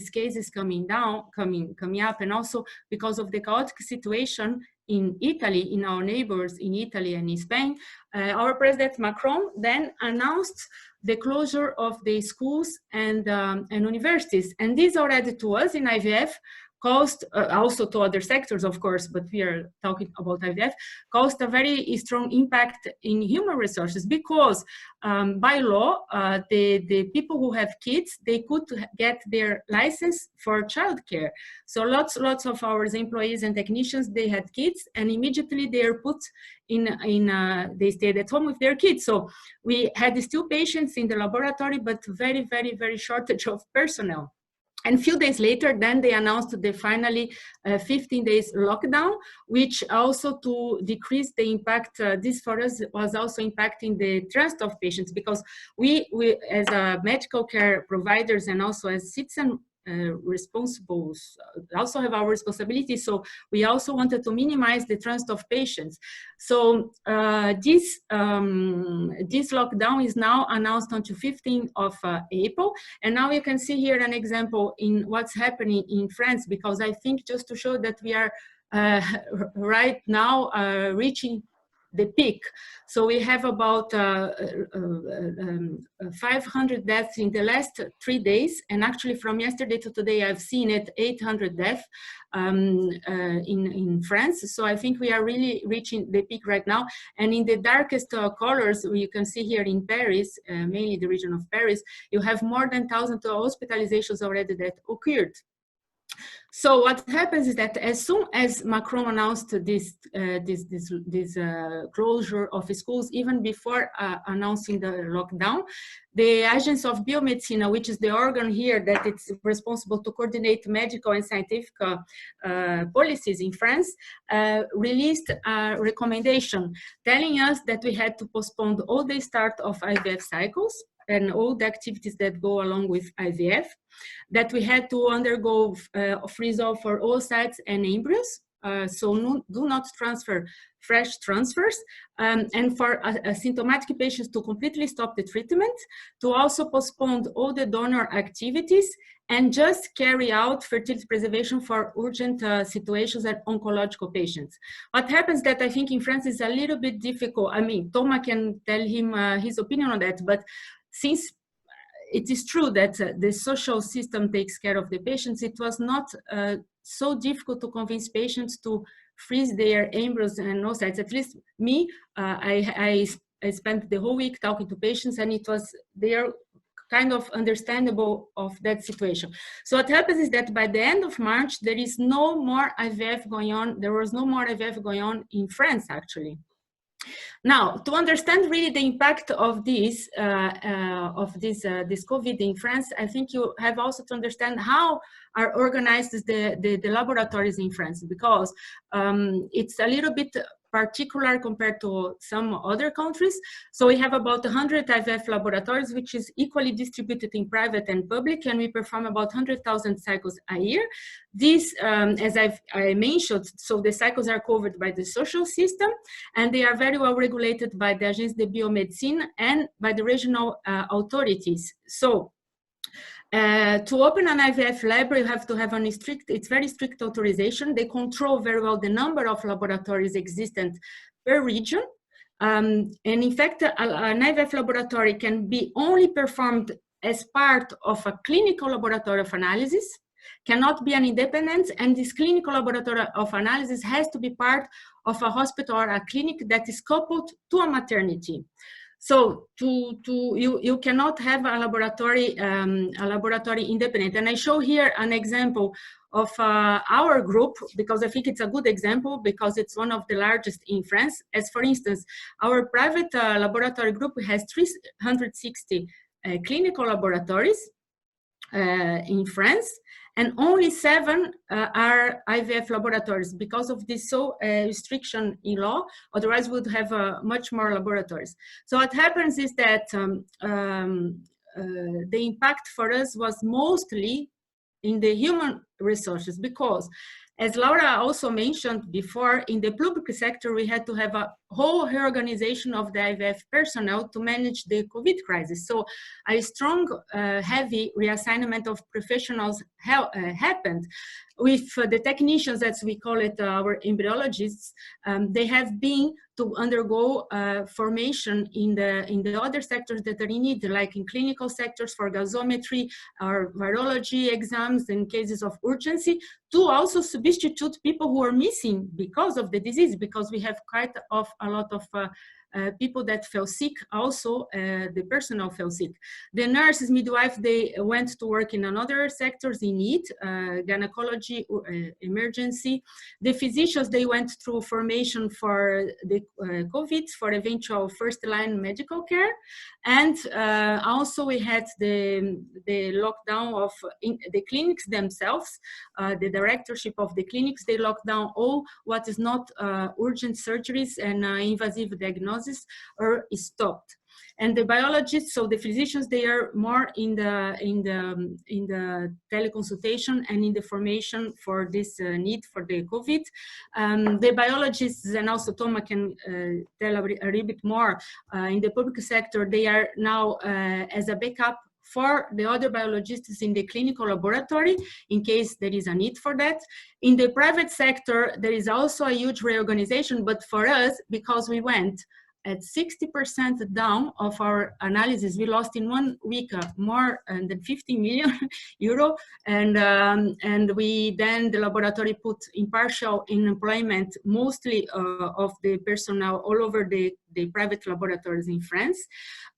E: cases coming up, and also because of the chaotic situation in Italy, in our neighbors in Italy and in Spain, our President Macron then announced the closure of the schools and universities. And this already to us in IVF caused, also to other sectors, of course, but we are talking about IVF, caused a very strong impact in human resources because by law, the people who have kids, they could get their license for childcare. So lots of our employees and technicians, they had kids, and immediately they are put they stayed at home with their kids. So we had still patients in the laboratory, but very, very, very shortage of personnel. And a few days later, then they announced the finally 15 days lockdown, which also to decrease the impact, this for us was also impacting the trust of patients, because we as medical care providers and also as citizen responsible also have our responsibility. So we also wanted to minimize the trust of patients. So this lockdown is now announced until 15th of April. And now you can see here an example in what's happening in France, because I think just to show that we are right now reaching the peak. So we have about 500 deaths in the last 3 days, and actually from yesterday to today I've seen it 800 deaths in France. So I think we are really reaching the peak right now. And in the darkest colors, you can see here in Paris, mainly the region of Paris, you have more than 1,000 hospitalizations already that occurred. So what happens is that as soon as Macron announced this closure of schools, even before announcing the lockdown, the Agence of Biomedicine, which is the organ here that it's responsible to coordinate medical and scientific policies in France, released a recommendation telling us that we had to postpone all the start of IVF cycles and all the activities that go along with IVF, that we had to undergo freeze-off for oocytes and embryos, so do not transfer fresh transfers, and for asymptomatic patients to completely stop the treatment, to also postpone all the donor activities, and just carry out fertility preservation for urgent situations and oncological patients. What happens that I think in France is a little bit difficult. I mean, Thomas can tell him his opinion on that, but since it is true that the social system takes care of the patients, it was not so difficult to convince patients to freeze their embryos and oocytes. At least me, I spent the whole week talking to patients, and they are kind of understandable of that situation. So what happens is that by the end of March, there is no more IVF going on. There was no more IVF going on in France, actually. Now, to understand really the impact of this COVID in France, I think you have also to understand how are organized the laboratories in France, because it's a little bit particular compared to some other countries. So we have about 100 IVF laboratories, which is equally distributed in private and public, and we perform about 100,000 cycles a year. These, as I mentioned, so the cycles are covered by the social system, and they are very well regulated by the Agence de Biomedicine and by the regional authorities. So to open an IVF lab, you have to have it's very strict authorization. They control very well the number of laboratories existent per region. And in fact, an IVF laboratory can be only performed as part of a clinical laboratory of analysis, cannot be an independent, and this clinical laboratory of analysis has to be part of a hospital or a clinic that is coupled to a maternity. So you cannot have a laboratory independent. And I show here an example of our group, because I think it's a good example, because it's one of the largest in France. As for instance, our private laboratory group has 360 clinical laboratories in France, and only 7 are IVF laboratories because of this restriction in law. Otherwise, we would have much more laboratories. So what happens is that the impact for us was mostly in the human resources, because as Laura also mentioned before, in the public sector, we had to have a whole reorganization of the IVF personnel to manage the COVID crisis. So a strong, heavy reassignment of professionals happened. With the technicians, as we call it, our embryologists, they have been to undergo formation in the other sectors that are in need, like in clinical sectors for gasometry or virology exams in cases of urgency, to also substitute people who are missing because of the disease, because we have quite a lot of people that fell sick. Also, the personnel fell sick. The nurses, midwife, they went to work in another sectors in need, gynecology, emergency. The physicians, they went through formation for the COVID, for eventual first-line medical care. And also we had the lockdown of the clinics themselves, the directorship of the clinics, they locked down all what is not urgent surgeries and invasive diagnosis, or stopped. And the biologists, so the physicians, they are more in the teleconsultation and in the formation for this need for the COVID. The biologists, and also Thomas can tell a little bit more, in the public sector, they are now as a backup for the other biologists in the clinical laboratory, in case there is a need for that. In the private sector, there is also a huge reorganization, but for us, because we went at 60% down of our analysis, we lost in 1 week more than 50 million euro, and we then the laboratory put in partial employment mostly of the personnel all over the private laboratories in France.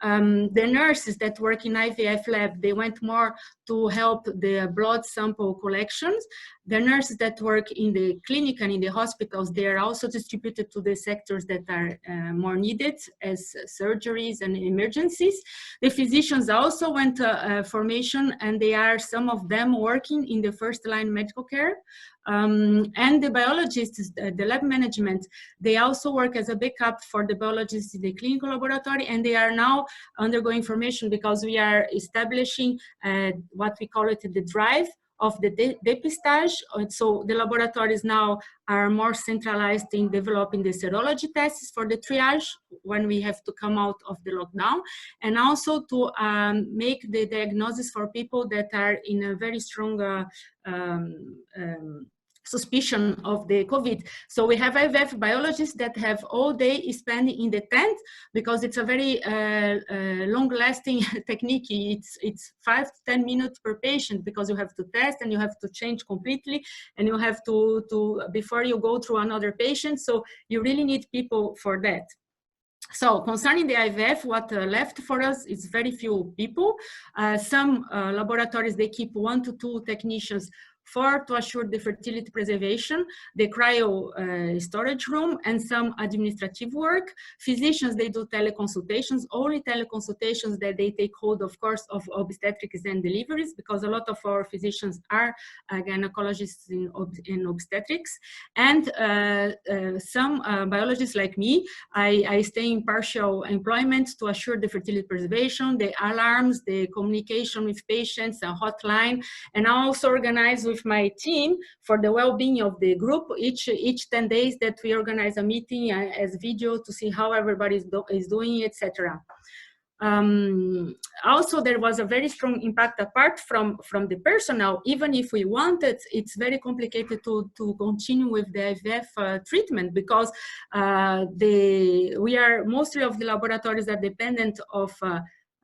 E: The nurses that work in IVF lab, they went more to help the blood sample collections. The nurses that work in the clinic and in the hospitals, they are also distributed to the sectors that are more needed, as surgeries and emergencies. The physicians also went to formation, and they are, some of them, working in the first line medical care. And the biologists, the lab management, they also work as a backup for the biologists in the clinical laboratory, and they are now undergoing formation because we are establishing what we call it the drive of the depistage. So the laboratories now are more centralized in developing the serology tests for the triage when we have to come out of the lockdown, and also to make the diagnosis for people that are in a very strong suspicion of the COVID. So we have IVF biologists that have all day spending in the tent, because it's a very long-lasting technique. It's 5 to 10 minutes per patient, because you have to test and you have to change completely, and you have to before you go through another patient. So you really need people for that. So concerning the IVF, what left for us is very few people. Some laboratories, they keep 1 to 2 technicians to assure the fertility preservation, the cryo storage room, and some administrative work. Physicians, they do teleconsultations, only teleconsultations that they take hold, of course, of obstetrics and deliveries, because a lot of our physicians are gynecologists in obstetrics. And some biologists like me, I stay in partial employment to assure the fertility preservation, the alarms, the communication with patients, a hotline, and I also organize with my team for the well-being of the group. Each 10 days that we organize a meeting as video to see how everybody is doing, etc. Also, there was a very strong impact apart from the personnel. Even if we wanted, it's very complicated to continue with the IVF treatment, because mostly of the laboratories are dependent of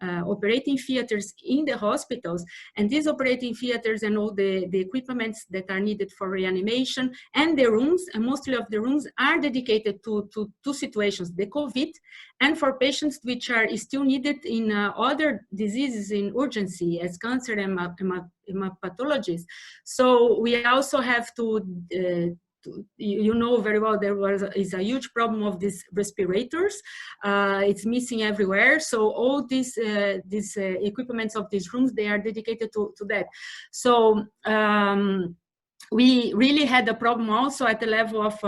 E: operating theaters in the hospitals, and these operating theaters and all the equipments that are needed for reanimation, and the rooms, and mostly of the rooms are dedicated to 2 situations, the COVID, and for patients which are still needed in other diseases in urgency, as cancer and hematopathologies. So we also have to you know very well, is a huge problem of these respirators. It's missing everywhere. So all these equipments of these rooms, they are dedicated to that. So we really had a problem also at the level of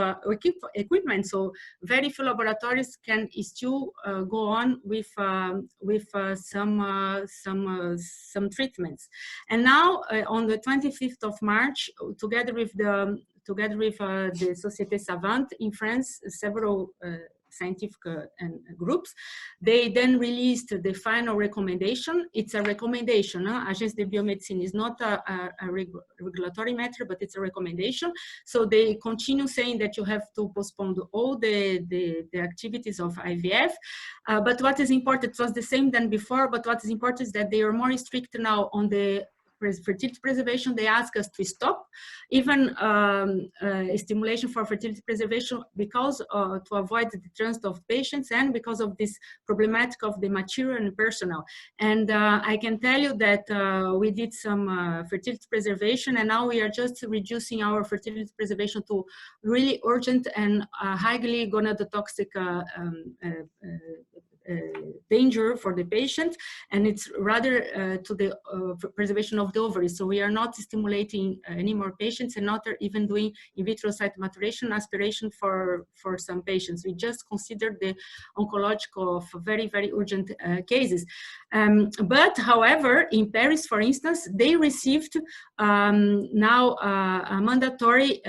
E: equipment. So very few laboratories can still go on with some treatments. And now on the 25th of March, together with the Société Savante in France, several scientific groups, they then released the final recommendation. It's a recommendation. Agence de Biomedicine is not a regulatory matter, but it's a recommendation. So they continue saying that you have to postpone all the activities of IVF. But what is important, it was the same than before, but what is important is that they are more strict now on the fertility preservation. They ask us to stop even stimulation for fertility preservation, because to avoid the transit of patients, and because of this problematic of the material and personnel. And I can tell you that we did some fertility preservation, and now we are just reducing our fertility preservation to really urgent and highly gonadotoxic danger for the patient, and it's rather to the preservation of the ovaries. So we are not stimulating any more patients, and not even doing in vitro site maturation aspiration for some patients. We just consider the oncological of very, very urgent cases. But however, in Paris, for instance, they received now a mandatory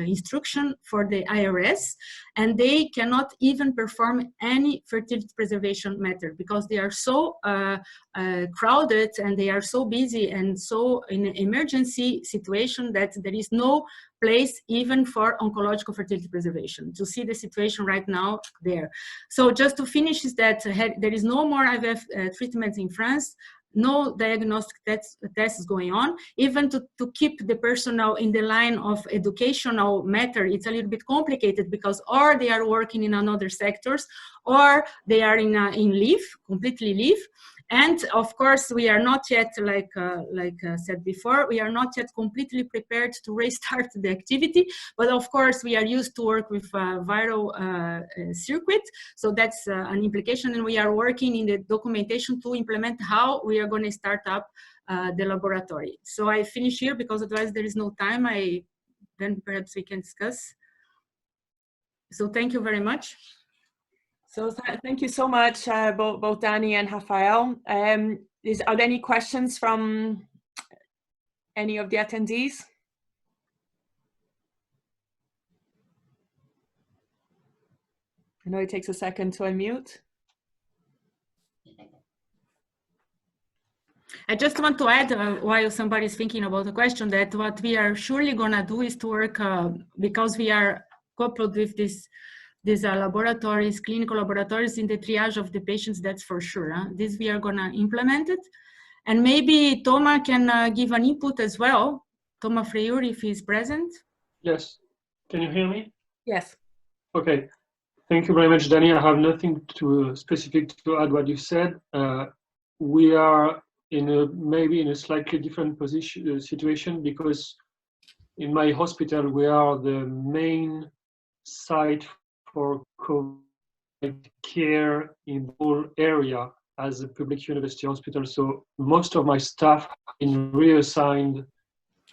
E: instruction for the IRS, and they cannot even perform any fertility preservation method, because they are so crowded and they are so busy and so in an emergency situation that there is no place even for oncological fertility preservation. To see the situation right now there. So just to finish is that there is no more IVF treatments in France. No diagnostic tests going on. Even to keep the personnel in the line of educational matter, it's a little bit complicated, because or they are working in another sectors, or they are in leave, completely leave. And of course, we are not yet, like said before, we are not yet completely prepared to restart the activity. But of course, we are used to work with viral circuit. So that's an implication. And we are working in the documentation to implement how we are going to start up the laboratory. So I finish here, because otherwise there is no time. Then perhaps we can discuss. So thank you very much.
A: So thank you so much, both Danny and Rafael. Are there any questions from any of the attendees? I know it takes a second to unmute.
E: I just want to add, while somebody's thinking about the question, that what we are surely going to do is to work, because we are coupled with these laboratories, clinical laboratories in the triage of the patients, that's for sure. This we are going to implement it. And maybe Toma can give an input as well. Toma Freyur, if he's present.
K: Yes. Can you hear me?
A: Yes.
K: Okay. Thank you very much, Danny. I have nothing specific to add what you said. We are maybe in a slightly different situation, because in my hospital we are the main site for COVID care in the whole area as a public university hospital. So most of my staff have been reassigned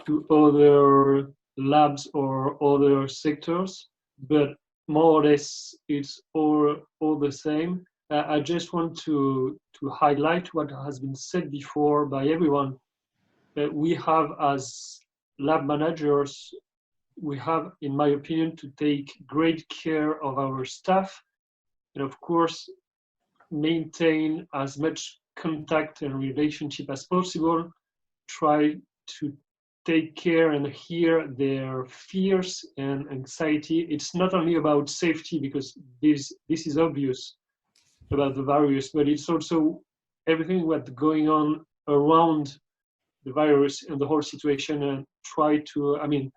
K: to other labs or other sectors, but more or less it's all the same. I just want to highlight what has been said before by everyone. That we have, as lab managers, we have, in my opinion, to take great care of our staff, and of course maintain as much contact and relationship as possible, try to take care and hear their fears and anxiety. It's not only about safety, because this is obvious about the virus, but it's also everything what's going on around the virus and the whole situation, and try to, I mean,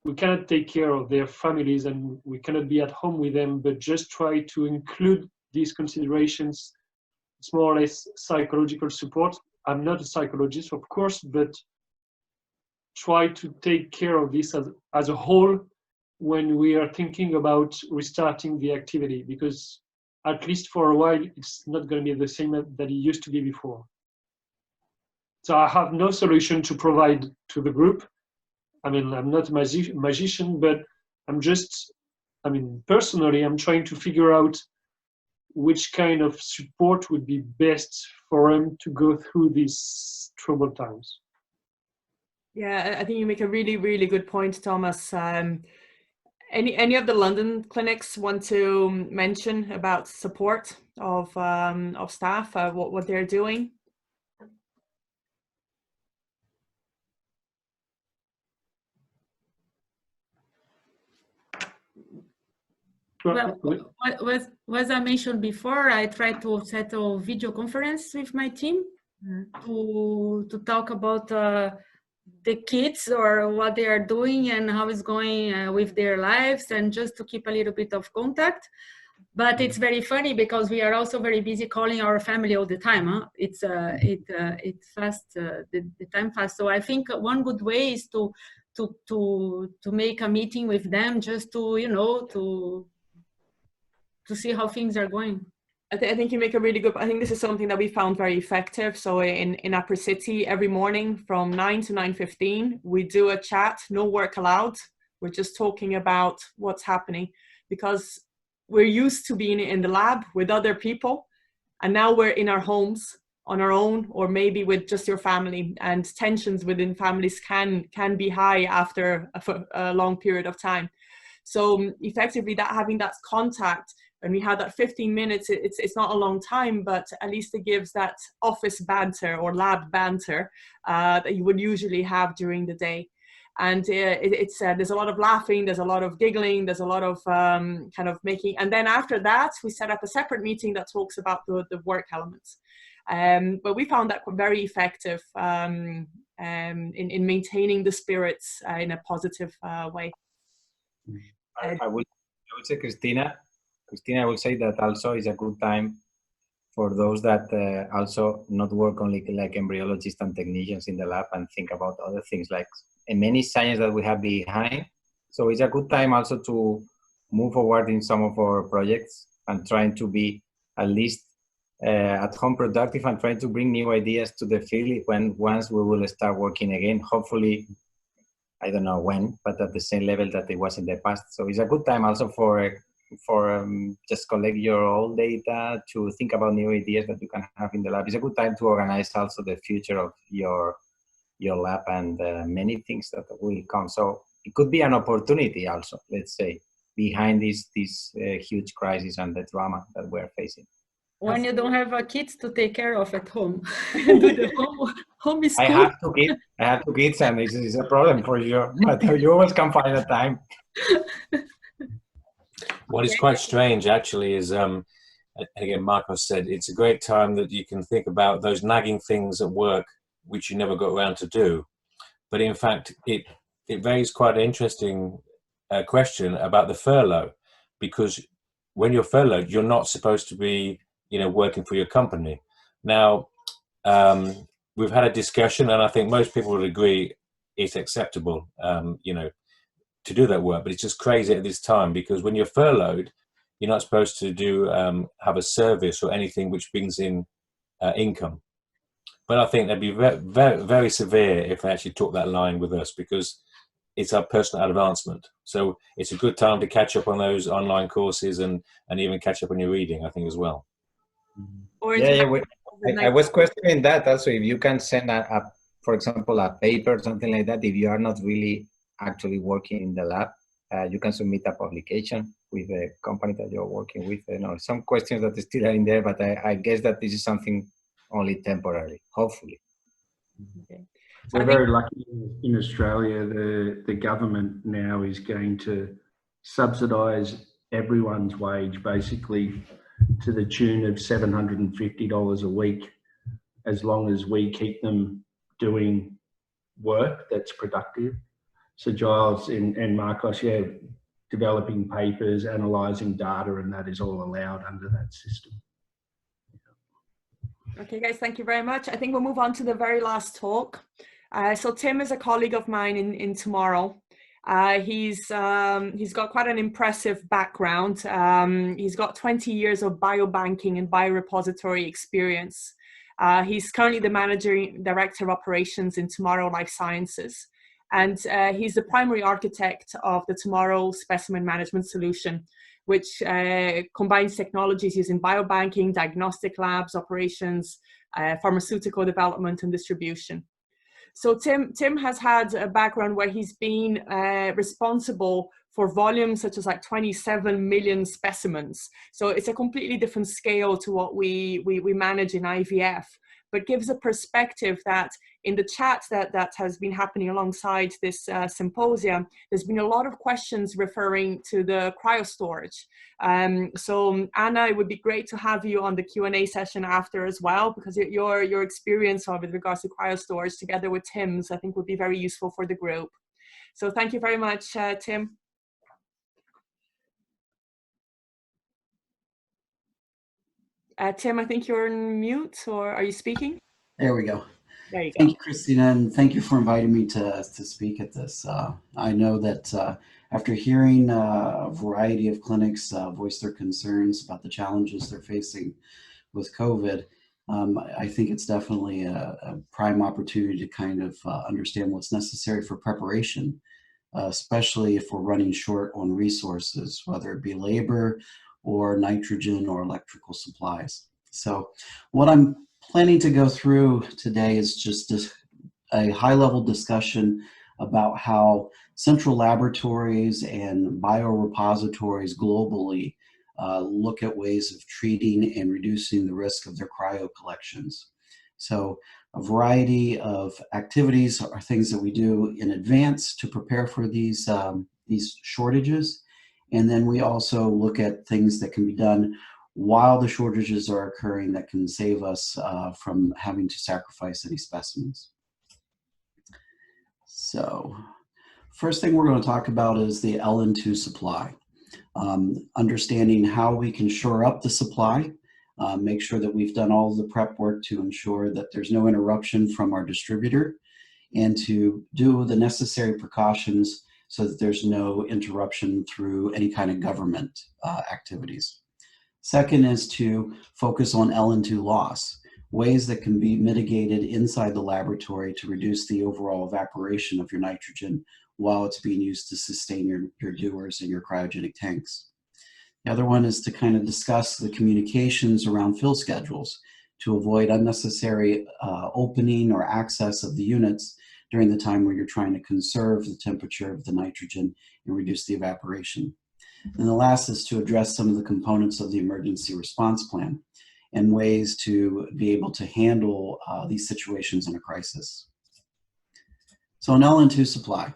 K: we cannot take care of their families and we cannot be at home with them, but just try to include these considerations. It's more or less psychological support. I'm not a psychologist, of course, but try to take care of this as a whole when we are thinking about restarting the activity, because at least for a while, it's not going to be the same that it used to be before. So I have no solution to provide to the group. I mean, I'm not a magician, but I'm just, I mean, personally, I'm trying to figure out which kind of support would be best for them to go through these troubled times.
A: Yeah, I think you make a really, really good point, Thomas. Any of the London clinics want to mention about support of staff, what they're doing?
E: Well, as I mentioned before, I tried to set a video conference with my team to talk about the kids or what they are doing and how it's going with their lives, and just to keep a little bit of contact. But it's very funny because we are also very busy calling our family all the time. Huh? It's fast, the time fast. So I think one good way is to make a meeting with them, just to, you know, to see how things are going.
A: I think you make a really good, I think this is something that we found very effective. So in Apr City, every morning from 9 to 9:15, we do a chat, no work allowed. We're just talking about what's happening, because we're used to being in the lab with other people, and now we're in our homes on our own, or maybe with just your family, and tensions within families can be high after a long period of time. So effectively, that having that contact, and we had that 15 minutes, it's not a long time, but at least it gives that office banter or lab banter that you would usually have during the day. And there's a lot of laughing, there's a lot of giggling, there's a lot of kind of making, and then after that, we set up a separate meeting that talks about the work elements. But we found that very effective in maintaining the spirits in a positive way.
I: I would say, Christina, I would say that also is a good time for those that also not work only like embryologists and technicians in the lab and think about other things like many science that we have behind. So it's a good time also to move forward in some of our projects and trying to be at least at home productive and trying to bring new ideas to the field once we will start working again. Hopefully, I don't know when, but at the same level that it was in the past. So it's a good time also for just collect your old data, to think about new ideas that you can have in the lab. It's a good time to organize also the future of your your lab and many things that will come. So it could be an opportunity also, let's say, behind this huge crisis and the drama that we're facing.
E: When you don't have kids to take care of at home, do the home school.
I: I have two kids, and it's a problem for sure. But you always can find a time.
L: What is quite strange, actually, is again, Marcos said, it's a great time that you can think about those nagging things at work which you never got around to do. But in fact, it raises quite an interesting question about the furlough, because when you're furloughed, you're not supposed to be, working for your company. Now, we've had a discussion, and I think most people would agree it's acceptable, to do that work. But it's just crazy at this time, because when you're furloughed, you're not supposed to do have a service or anything which brings in income. But I think that'd be very, very, very severe if they actually took that line with us, because it's our personal advancement. So it's a good time to catch up on those online courses and even catch up on your reading, I think, as well.
I: I was questioning that also. If you can send for example, a paper, something like that, if you are not really actually working in the lab, you can submit a publication with the company that you're working with. Some questions that still are in there, but I guess that this is something only temporary, hopefully.
B: Okay. We're very lucky in Australia. The government now is going to subsidise everyone's wage, basically to the tune of $750 a week, as long as we keep them doing work that's productive. So Giles and Marcos, developing papers, analysing data, and that is all allowed under that system.
A: Okay, guys, thank you very much. I think we'll move on to the very last talk. So Tim is a colleague of mine in Tomorrow. He's got quite an impressive background. He's got 20 years of biobanking and biorepository experience. He's currently the Managing Director of Operations in Tomorrow Life Sciences. And he's the primary architect of the Tomorrow Specimen Management Solution, which combines technologies using biobanking, diagnostic labs, operations, pharmaceutical development and distribution. So Tim has had a background where he's been responsible for volumes such as like 27 million specimens. So it's a completely different scale to what we manage in IVF, but gives a perspective that in the chat that has been happening alongside this symposium, there's been a lot of questions referring to the cryostorage. So Anna, it would be great to have you on the Q&A session after as well, because your experience with regards to cryostorage together with Tim's, I think would be very useful for the group. So thank you very much, Tim. Tim, I think you're on mute, or are you speaking?
M: There we go.
A: There you go.
M: Thank you, Christina, and thank you for inviting me to speak at this. I know that after hearing a variety of clinics voice their concerns about the challenges they're facing with COVID, I think it's definitely a prime opportunity to kind of understand what's necessary for preparation, especially if we're running short on resources, whether it be labor or nitrogen or electrical supplies. So what I'm planning to go through today is just a high-level discussion about how central laboratories and biorepositories globally look at ways of treating and reducing the risk of their cryo collections. So a variety of activities are things that we do in advance to prepare for these shortages. And then we also look at things that can be done while the shortages are occurring that can save us from having to sacrifice any specimens. So first thing we're going to talk about is the LN2 supply. Understanding how we can shore up the supply, make sure that we've done all the prep work to ensure that there's no interruption from our distributor, and to do the necessary precautions so that there's no interruption through any kind of government activities. Second is to focus on LN2 loss, ways that can be mitigated inside the laboratory to reduce the overall evaporation of your nitrogen while it's being used to sustain your dewars and your cryogenic tanks. The other one is to kind of discuss the communications around fill schedules to avoid unnecessary opening or access of the units during the time where you're trying to conserve the temperature of the nitrogen and reduce the evaporation. And the last is to address some of the components of the emergency response plan and ways to be able to handle these situations in a crisis. So an LN2 supply.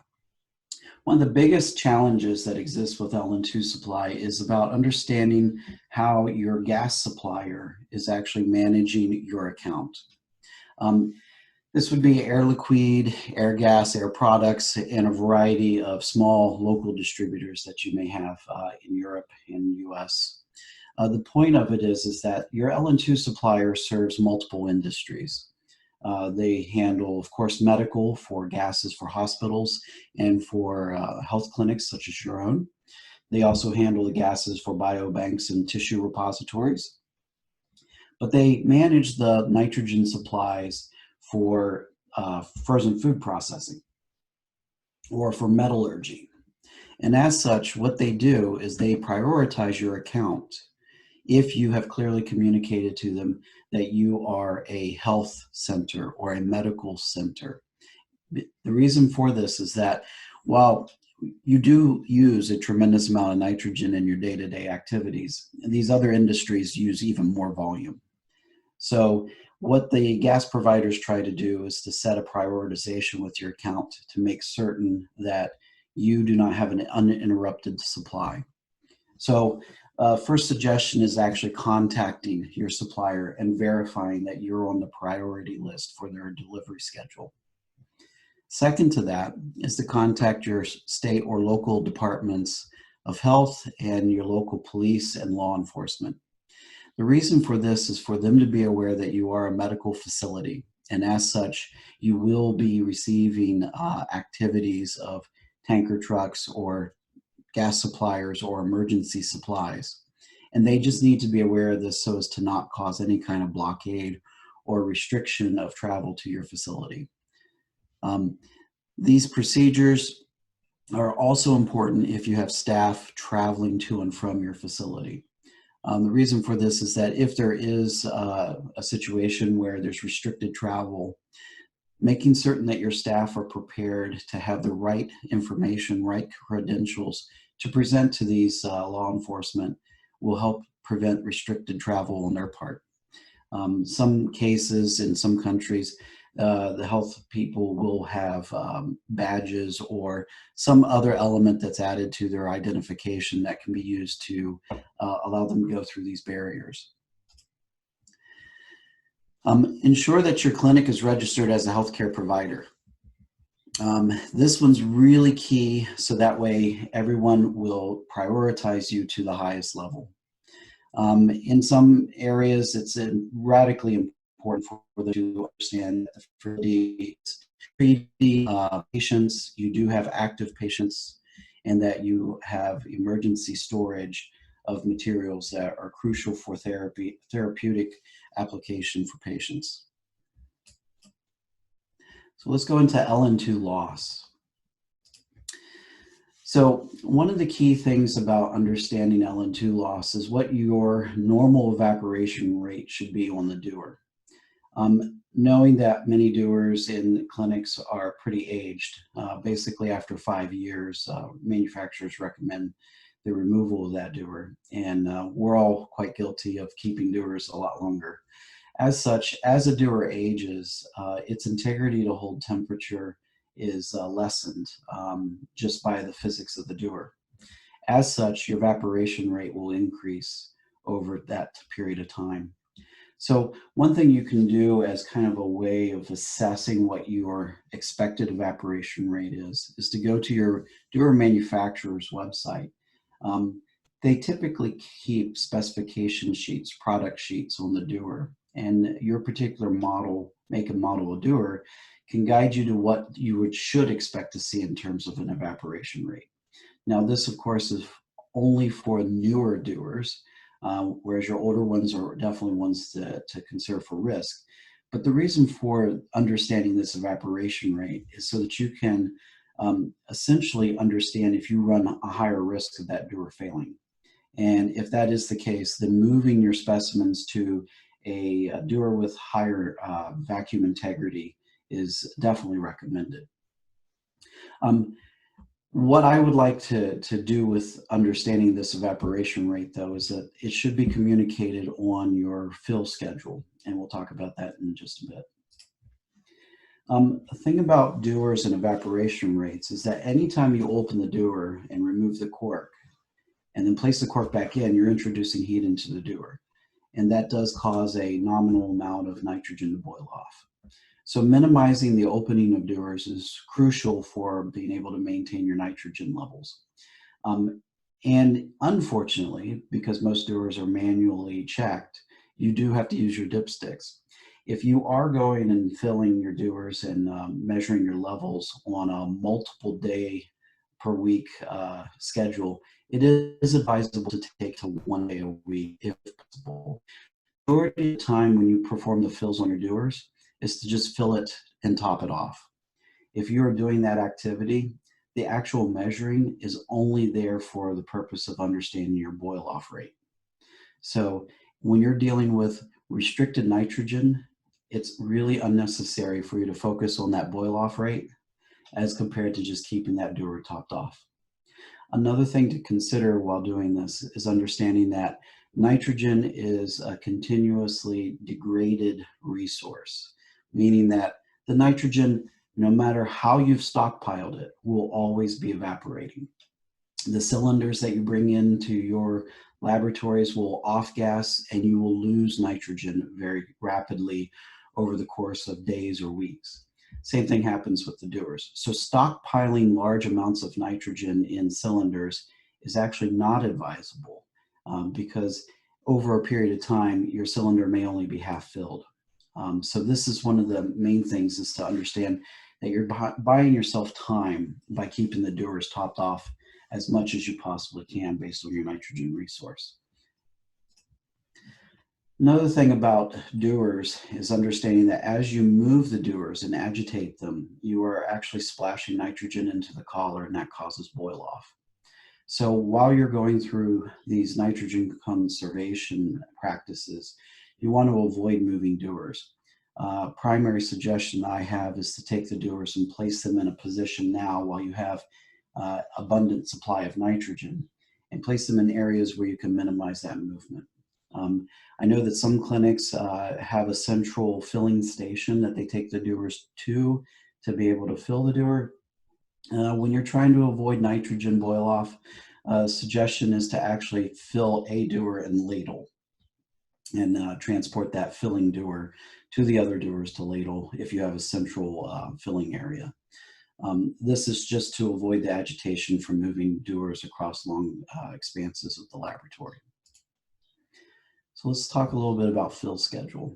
M: One of the biggest challenges that exists with LN2 supply is about understanding how your gas supplier is actually managing your account. This would be Air Liquide, Air Gas, Air Products, and a variety of small local distributors that you may have in Europe and US. The point of it is that your LN2 supplier serves multiple industries. They handle, of course, medical for gases for hospitals and for health clinics such as your own. They also handle the gases for biobanks and tissue repositories. But they manage the nitrogen supplies for frozen food processing or for metallurgy. And as such, what they do is they prioritize your account if you have clearly communicated to them that you are a health center or a medical center. The reason for this is that while you do use a tremendous amount of nitrogen in your day-to-day activities, these other industries use even more volume. So what the gas providers try to do is to set a prioritization with your account to make certain that you do not have an uninterrupted supply. So first suggestion is actually contacting your supplier and verifying that you're on the priority list for their delivery schedule. Second to that is to contact your state or local departments of health and your local police and law enforcement. The reason for this is for them to be aware that you are a medical facility, and as such, you will be receiving activities of tanker trucks or gas suppliers or emergency supplies. And they just need to be aware of this so as to not cause any kind of blockade or restriction of travel to your facility. These procedures are also important if you have staff traveling to and from your facility. The reason for this is that if there is a situation where there's restricted travel, making certain that your staff are prepared to have the right information, right credentials to present to these law enforcement will help prevent restricted travel on their part. Some cases in some countries, the health people will have badges or some other element that's added to their identification that can be used to allow them to go through these barriers. Ensure that your clinic is registered as a healthcare provider. This one's really key, so that way everyone will prioritize you to the highest level. In some areas, it's radically important for them to understand that for the patients, you do have active patients, and that you have emergency storage of materials that are crucial for therapeutic application for patients. So let's go into LN2 loss. So one of the key things about understanding LN2 loss is what your normal evaporation rate should be on the dewar. Knowing that many dewars in clinics are pretty aged, basically after 5 years, manufacturers recommend the removal of that dewar. And we're all quite guilty of keeping dewars a lot longer. As such, as a dewar ages, its integrity to hold temperature is lessened just by the physics of the dewar. As such, your evaporation rate will increase over that period of time. So one thing you can do as kind of a way of assessing what your expected evaporation rate is to go to your dewar manufacturer's website. They typically keep specification sheets, product sheets on the dewar, and your particular model, make and model of dewar can guide you to what you should expect to see in terms of an evaporation rate. Now this of course is only for newer dewars, whereas your older ones are definitely ones to conserve for risk. But the reason for understanding this evaporation rate is so that you can essentially understand if you run a higher risk of that dewar failing. And if that is the case, then moving your specimens to a dewar with higher vacuum integrity is definitely recommended. What I would like to do with understanding this evaporation rate, though, is that it should be communicated on your fill schedule, and we'll talk about that in just a bit. The thing about dewars and evaporation rates is that anytime you open the dewar and remove the cork and then place the cork back in, you're introducing heat into the dewar, and that does cause a nominal amount of nitrogen to boil off. So minimizing the opening of dewars is crucial for being able to maintain your nitrogen levels. And unfortunately, because most dewars are manually checked, you do have to use your dipsticks. If you are going and filling your dewars and measuring your levels on a multiple day per week schedule, it is advisable to take to 1 day a week if possible. The majority of the time when you perform the fills on your dewars is to just fill it and top it off. If you're doing that activity, the actual measuring is only there for the purpose of understanding your boil off rate. So when you're dealing with restricted nitrogen, it's really unnecessary for you to focus on that boil off rate as compared to just keeping that dewar topped off. Another thing to consider while doing this is understanding that nitrogen is a continuously degraded resource, meaning that the nitrogen, no matter how you've stockpiled it, will always be evaporating. The cylinders that you bring into your laboratories will off-gas, and you will lose nitrogen very rapidly over the course of days or weeks. Same thing happens with the dewars. So stockpiling large amounts of nitrogen in cylinders is actually not advisable because over a period of time, your cylinder may only be half filled. So this is one of the main things, is to understand that you're buying yourself time by keeping the dewars topped off as much as you possibly can based on your nitrogen resource. Another thing about dewars is understanding that as you move the dewars and agitate them, you are actually splashing nitrogen into the collar, and that causes boil off. So while you're going through these nitrogen conservation practices, you want to avoid moving dewars. Primary suggestion I have is to take the dewars and place them in a position now while you have abundant supply of nitrogen, and place them in areas where you can minimize that movement. I know that some clinics have a central filling station that they take the dewars to be able to fill the dewar. When you're trying to avoid nitrogen boil off, suggestion is to actually fill a dewar and ladle, and transport that filling dewar to the other dewars to ladle if you have a central filling area. This is just to avoid the agitation from moving dewars across long expanses of the laboratory. So let's talk a little bit about fill schedule.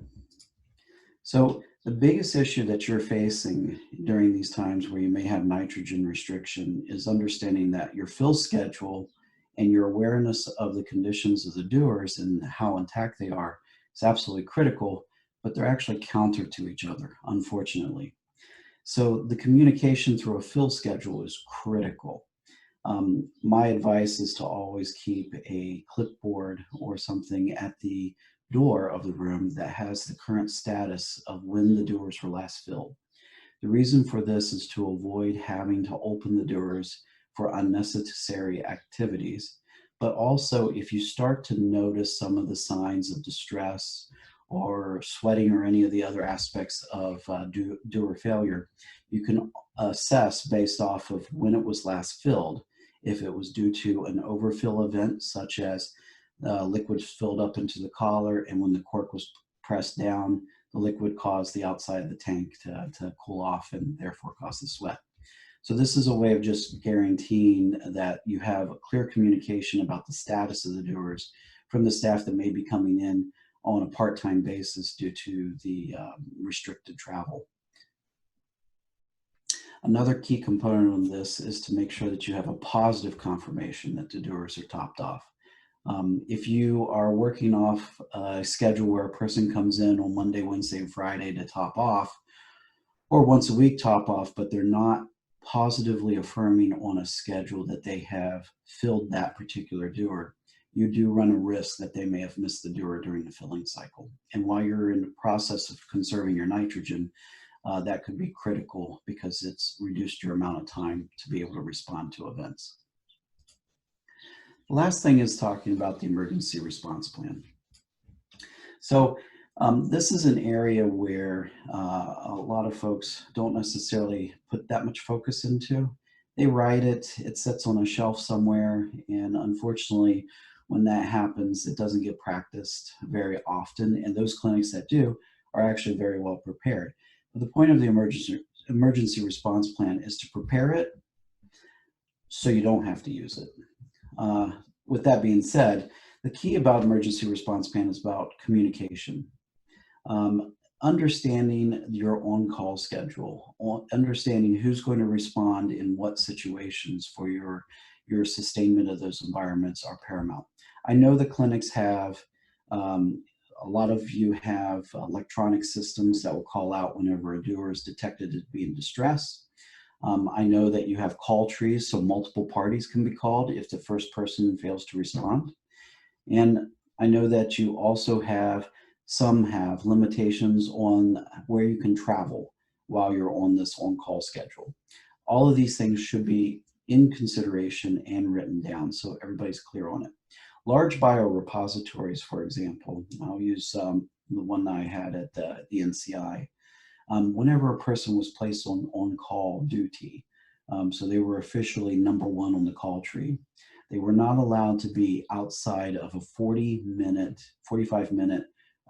M: So the biggest issue that you're facing during these times where you may have nitrogen restriction is understanding that your fill schedule and your awareness of the conditions of the dewars and how intact they are is absolutely critical, but they're actually counter to each other, unfortunately. So the communication through a fill schedule is critical. My advice is to always keep a clipboard or something at the door of the room that has the current status of when the dewars were last filled. The reason for this is to avoid having to open the dewars for unnecessary activities, but also if you start to notice some of the signs of distress or sweating or any of the other aspects of dewar failure, you can assess based off of when it was last filled, if it was due to an overfill event, such as liquid filled up into the collar, and when the cork was pressed down, the liquid caused the outside of the tank to cool off and therefore cause the sweat. So this is a way of just guaranteeing that you have clear communication about the status of the dewars from the staff that may be coming in on a part-time basis due to the restricted travel. Another key component of this is to make sure that you have a positive confirmation that the dewars are topped off. If you are working off a schedule where a person comes in on Monday, Wednesday, and Friday to top off, or once a week top off, but they're not positively affirming on a schedule that they have filled that particular dewar, you do run a risk that they may have missed the dewar during the filling cycle. And while you're in the process of conserving your nitrogen, that could be critical because it's reduced your amount of time to be able to respond to events. The last thing is talking about the emergency response plan. So this is an area where a lot of folks don't necessarily put that much focus into. They write it, it sits on a shelf somewhere, and unfortunately, when that happens, it doesn't get practiced very often, and those clinics that do are actually very well prepared. But the point of the emergency response plan is to prepare it so you don't have to use it. With that being said, the key about emergency response plan is about communication. Understanding your on-call schedule, understanding who's going to respond in what situations for your sustainment of those environments are paramount. I know the clinics have, a lot of you have electronic systems that will call out whenever a doer is detected to be in distress. I know that you have call trees, so multiple parties can be called if the first person fails to respond. And I know that you also have, some have limitations on where you can travel while you're on this on-call schedule. All of these things should be in consideration and written down so everybody's clear on it. Large biorepositories, for example, I'll use the one that I had at the NCI. Whenever a person was placed on call duty, so they were officially number one on the call tree, they were not allowed to be outside of a 45-minute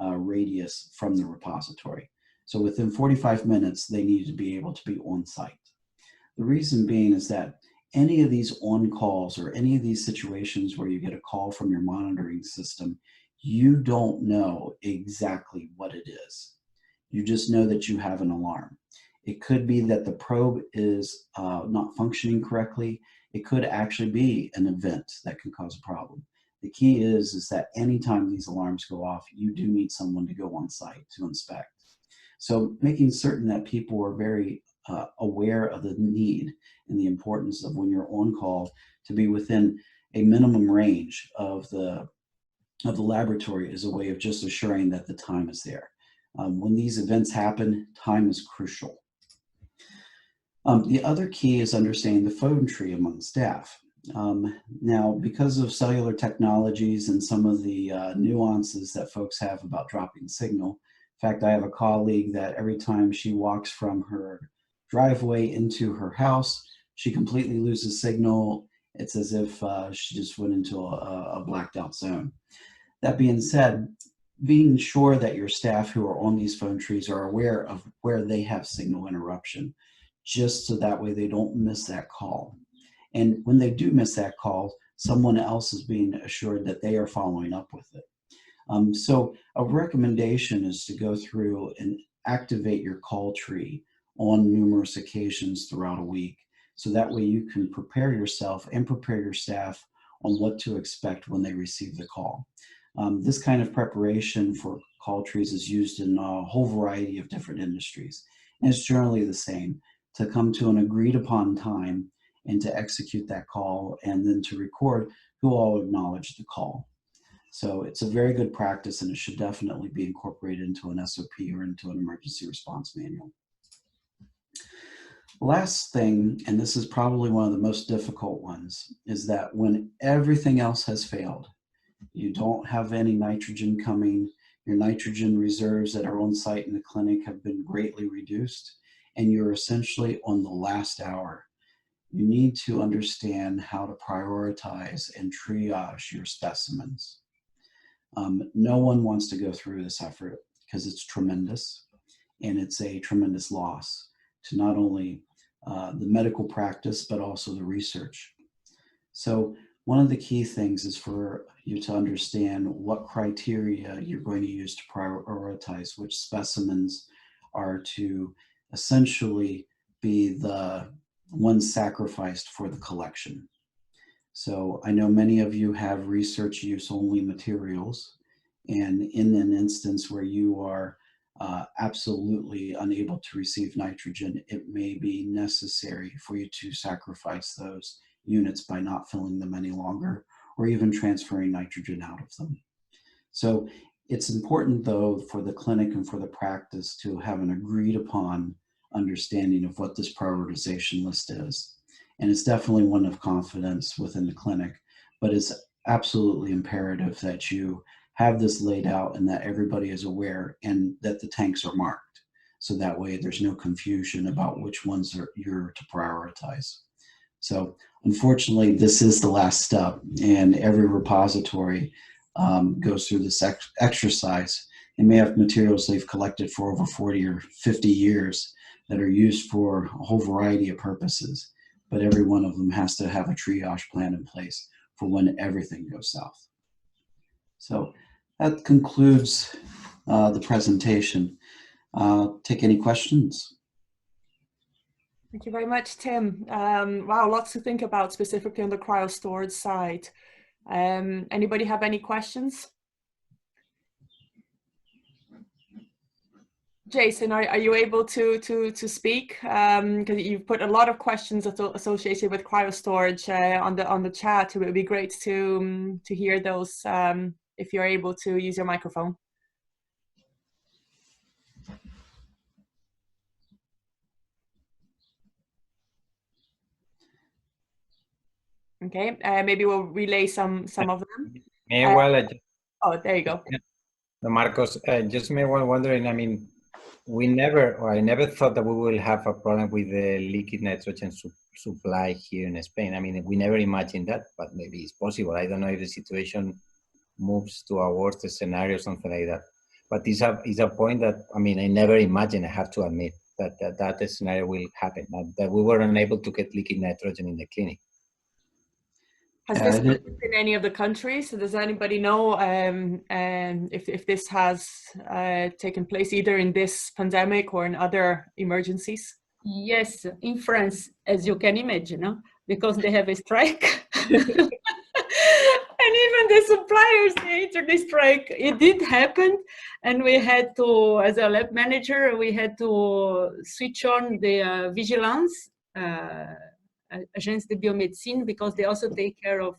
M: radius from the repository. So within 45 minutes, they needed to be able to be on site. The reason being is that any of these on calls or any of these situations where you get a call from your monitoring system, you don't know exactly what it is. You just know that you have an alarm. It could be that the probe is not functioning correctly. It could actually be an event that can cause a problem. The key is that anytime these alarms go off, you do need someone to go on site to inspect. So making certain that people are very aware of the need and the importance of when you're on call to be within a minimum range of the laboratory is a way of just assuring that the time is there. When these events happen, time is crucial. The other key is understanding the phone tree among staff. Now, because of cellular technologies and some of the nuances that folks have about dropping signal, in fact, I have a colleague that every time she walks from her driveway into her house, she completely loses signal. It's as if she just went into a blacked out zone. That being said, being sure that your staff who are on these phone trees are aware of where they have signal interruption, just so that way they don't miss that call. And when they do miss that call, someone else is being assured that they are following up with it. So a recommendation is to go through and activate your call tree on numerous occasions throughout a week. So that way you can prepare yourself and prepare your staff on what to expect when they receive the call. This kind of preparation for call trees is used in a whole variety of different industries. And it's generally the same, to come to an agreed upon time and to execute that call and then to record who all acknowledged the call. So it's a very good practice and it should definitely be incorporated into an SOP or into an emergency response manual. Last thing, and this is probably one of the most difficult ones, is that when everything else has failed, you don't have any nitrogen coming, your nitrogen reserves that are on site in the clinic have been greatly reduced, and you're essentially on the last hour. You need to understand how to prioritize and triage your specimens. No one wants to go through this effort because it's tremendous, and it's a tremendous loss to not only the medical practice, but also the research. So one of the key things is for you to understand what criteria you're going to use to prioritize which specimens are to essentially be the ones sacrificed for the collection. So I know many of you have research use only materials, and in an instance where you are absolutely unable to receive nitrogen, it may be necessary for you to sacrifice those units by not filling them any longer, or even transferring nitrogen out of them. So it's important though for the clinic and for the practice to have an agreed upon understanding of what this prioritization list is. And it's definitely one of confidence within the clinic, but it's absolutely imperative that you have this laid out and that everybody is aware and that the tanks are marked. So that way there's no confusion about which ones you're to prioritize. So unfortunately, this is the last step, and every repository goes through this exercise and may have materials they've collected for over 40 or 50 years that are used for a whole variety of purposes. But every one of them has to have a triage plan in place for when everything goes south. So that concludes the presentation. Take any questions.
A: Thank you very much, Tim. Wow, lots to think about specifically on the cryo storage side. Anybody have any questions? Jason, are you able to speak? Because you've put a lot of questions associated with cryo storage on the chat. It would be great to hear those if you're able to use your microphone. Okay, maybe we'll relay some of them. Oh, there you go.
I: No, Marcos, just me wondering, I mean, I never thought that we will have a problem with the liquid nitrogen supply here in Spain. I mean, we never imagined that, but maybe it's possible. I don't know if the situation moves to a worst scenario or something like that. But it's a point that, I mean, I never imagined, I have to admit, that scenario will happen, that we were unable to get liquid nitrogen in the clinic.
A: Has this been in any of the countries? So does anybody know if this has taken place either in this pandemic or in other emergencies?
E: Yes, in France, as you can imagine, because they have a strike. And even the suppliers, they entered the strike. It did happen, and we had to, as a lab manager, we had to switch on the vigilance, Agence de Biomédecine, because they also take care of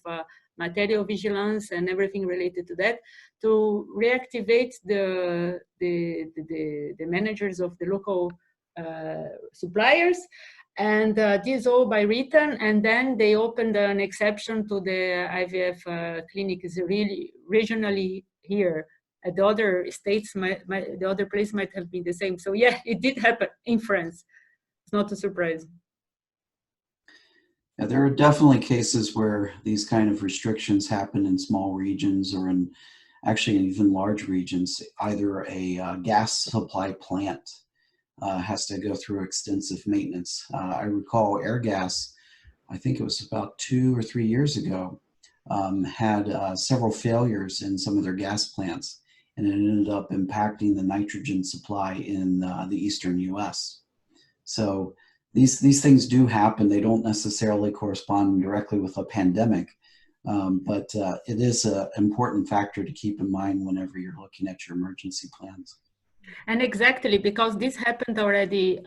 E: material vigilance and everything related to that, to reactivate the managers of the local suppliers. And this all by written, and then they opened an exception to the IVF clinic is really regionally here. At the other states, the other place might have been the same. So yeah, it did happen in France. It's not a surprise.
M: Yeah, there are definitely cases where these kind of restrictions happen in small regions or in actually in even large regions. Either a gas supply plant has to go through extensive maintenance. I recall Airgas, I think it was about 2 or 3 years ago, had several failures in some of their gas plants, and it ended up impacting the nitrogen supply in the eastern US. So these things do happen. They don't necessarily correspond directly with a pandemic, but it is an important factor to keep in mind whenever you're looking at your emergency plans.
E: And exactly, because this happened already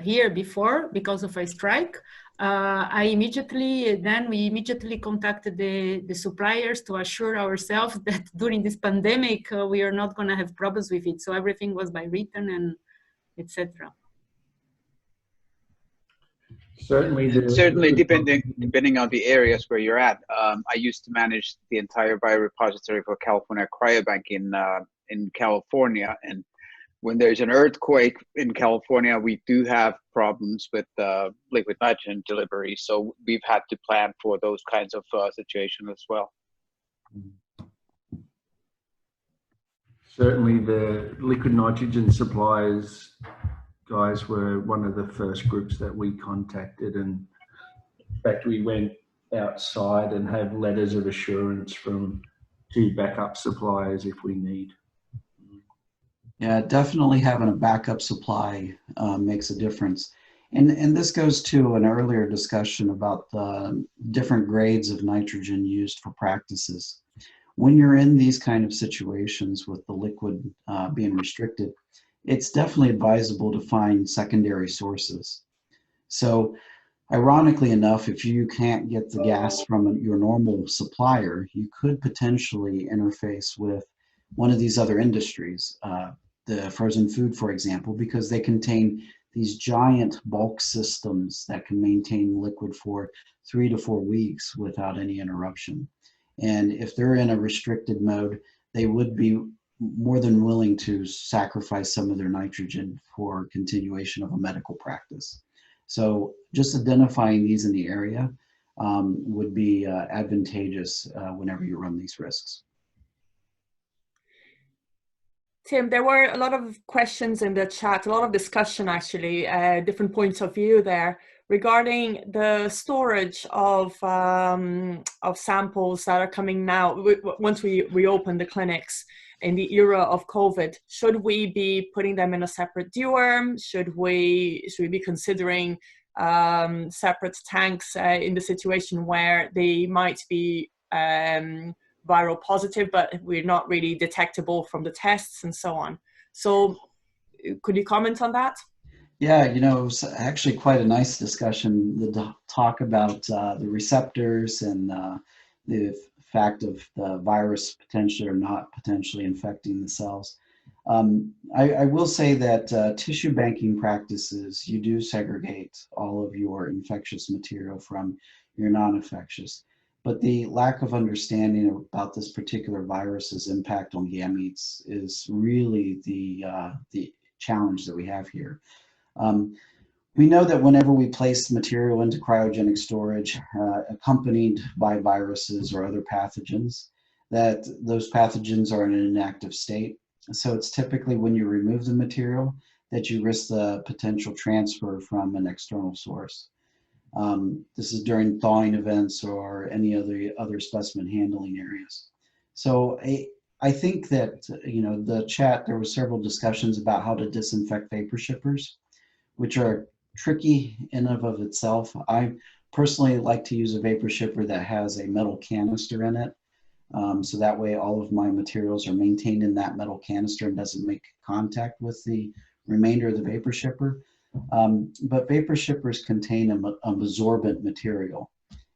E: here before because of a strike, we immediately contacted the suppliers to assure ourselves that during this pandemic, we are not going to have problems with it. So everything was by written and etc.
B: Certainly,
N: depending on the areas where you're at. I used to manage the entire biorepository for California Cryobank in California, and when there's an earthquake in California, we do have problems with liquid nitrogen delivery. So we've had to plan for those kinds of situations as well.
B: Certainly the liquid nitrogen suppliers guys were one of the first groups that we contacted, and in fact we went outside and have letters of assurance from 2 backup suppliers if we need.
M: Yeah, definitely having a backup supply makes a difference. And this goes to an earlier discussion about the different grades of nitrogen used for practices. When you're in these kind of situations with the liquid being restricted, it's definitely advisable to find secondary sources. So ironically enough, if you can't get the gas from your normal supplier, you could potentially interface with one of these other industries, the frozen food, for example, because they contain these giant bulk systems that can maintain liquid for 3 to 4 weeks without any interruption. And if they're in a restricted mode, they would be more than willing to sacrifice some of their nitrogen for continuation of a medical practice. So just identifying these in the area would be advantageous whenever you run these risks.
A: Tim, there were a lot of questions in the chat, a lot of discussion actually, different points of view there regarding the storage of samples that are coming now once we reopen the clinics in the era of COVID. Should we be putting them in a separate deworm? Should we be considering separate tanks in the situation where they might be viral positive, but we're not really detectable from the tests and so on? So could you comment on that?
M: Yeah, you know, it was actually quite a nice discussion, the talk about the receptors and the fact of the virus potentially or not potentially infecting the cells. I will say that tissue banking practices, you do segregate all of your infectious material from your non-infectious. But the lack of understanding about this particular virus's impact on gametes is really the challenge that we have here. We know that whenever we place material into cryogenic storage accompanied by viruses or other pathogens, that those pathogens are in an inactive state. So it's typically when you remove the material that you risk the potential transfer from an external source. This is during thawing events or any other specimen handling areas. So I think that, you know, the chat, there were several discussions about how to disinfect vapor shippers, which are tricky in and of itself. I personally like to use a vapor shipper that has a metal canister in it. So that way all of my materials are maintained in that metal canister and doesn't make contact with the remainder of the vapor shipper. But vapor shippers contain an absorbent material.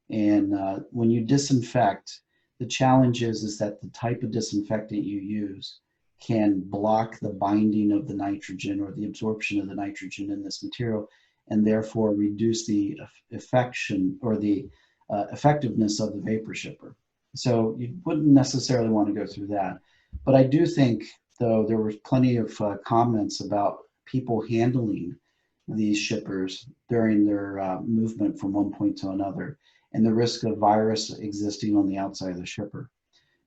M: And when you disinfect, the challenge is that the type of disinfectant you use can block the binding of the nitrogen or the absorption of the nitrogen in this material, and therefore reduce the effection or the effectiveness of the vapor shipper. So you wouldn't necessarily want to go through that. But I do think, though, there was plenty of comments about people handling these shippers during their movement from one point to another, and the risk of virus existing on the outside of the shipper.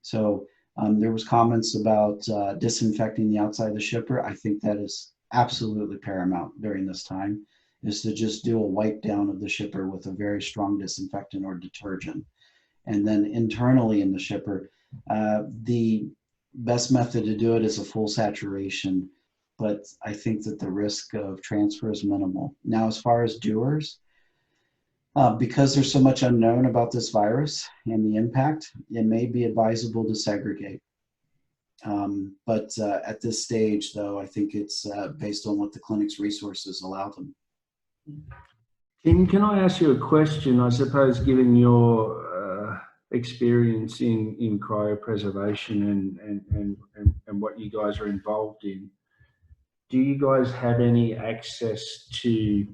M: So there was comments about disinfecting the outside of the shipper. I think that is absolutely paramount during this time, is to just do a wipe down of the shipper with a very strong disinfectant or detergent. And then internally in the shipper, the best method to do it is a full saturation, but I think that the risk of transfer is minimal. Now, as far as dewars, because there's so much unknown about this virus and the impact, it may be advisable to segregate. But at this stage, though, I think it's based on what the clinic's resources allow them.
B: Tim, can I ask you a question? I suppose, given your experience in cryopreservation and what you guys are involved in, do you guys have any access to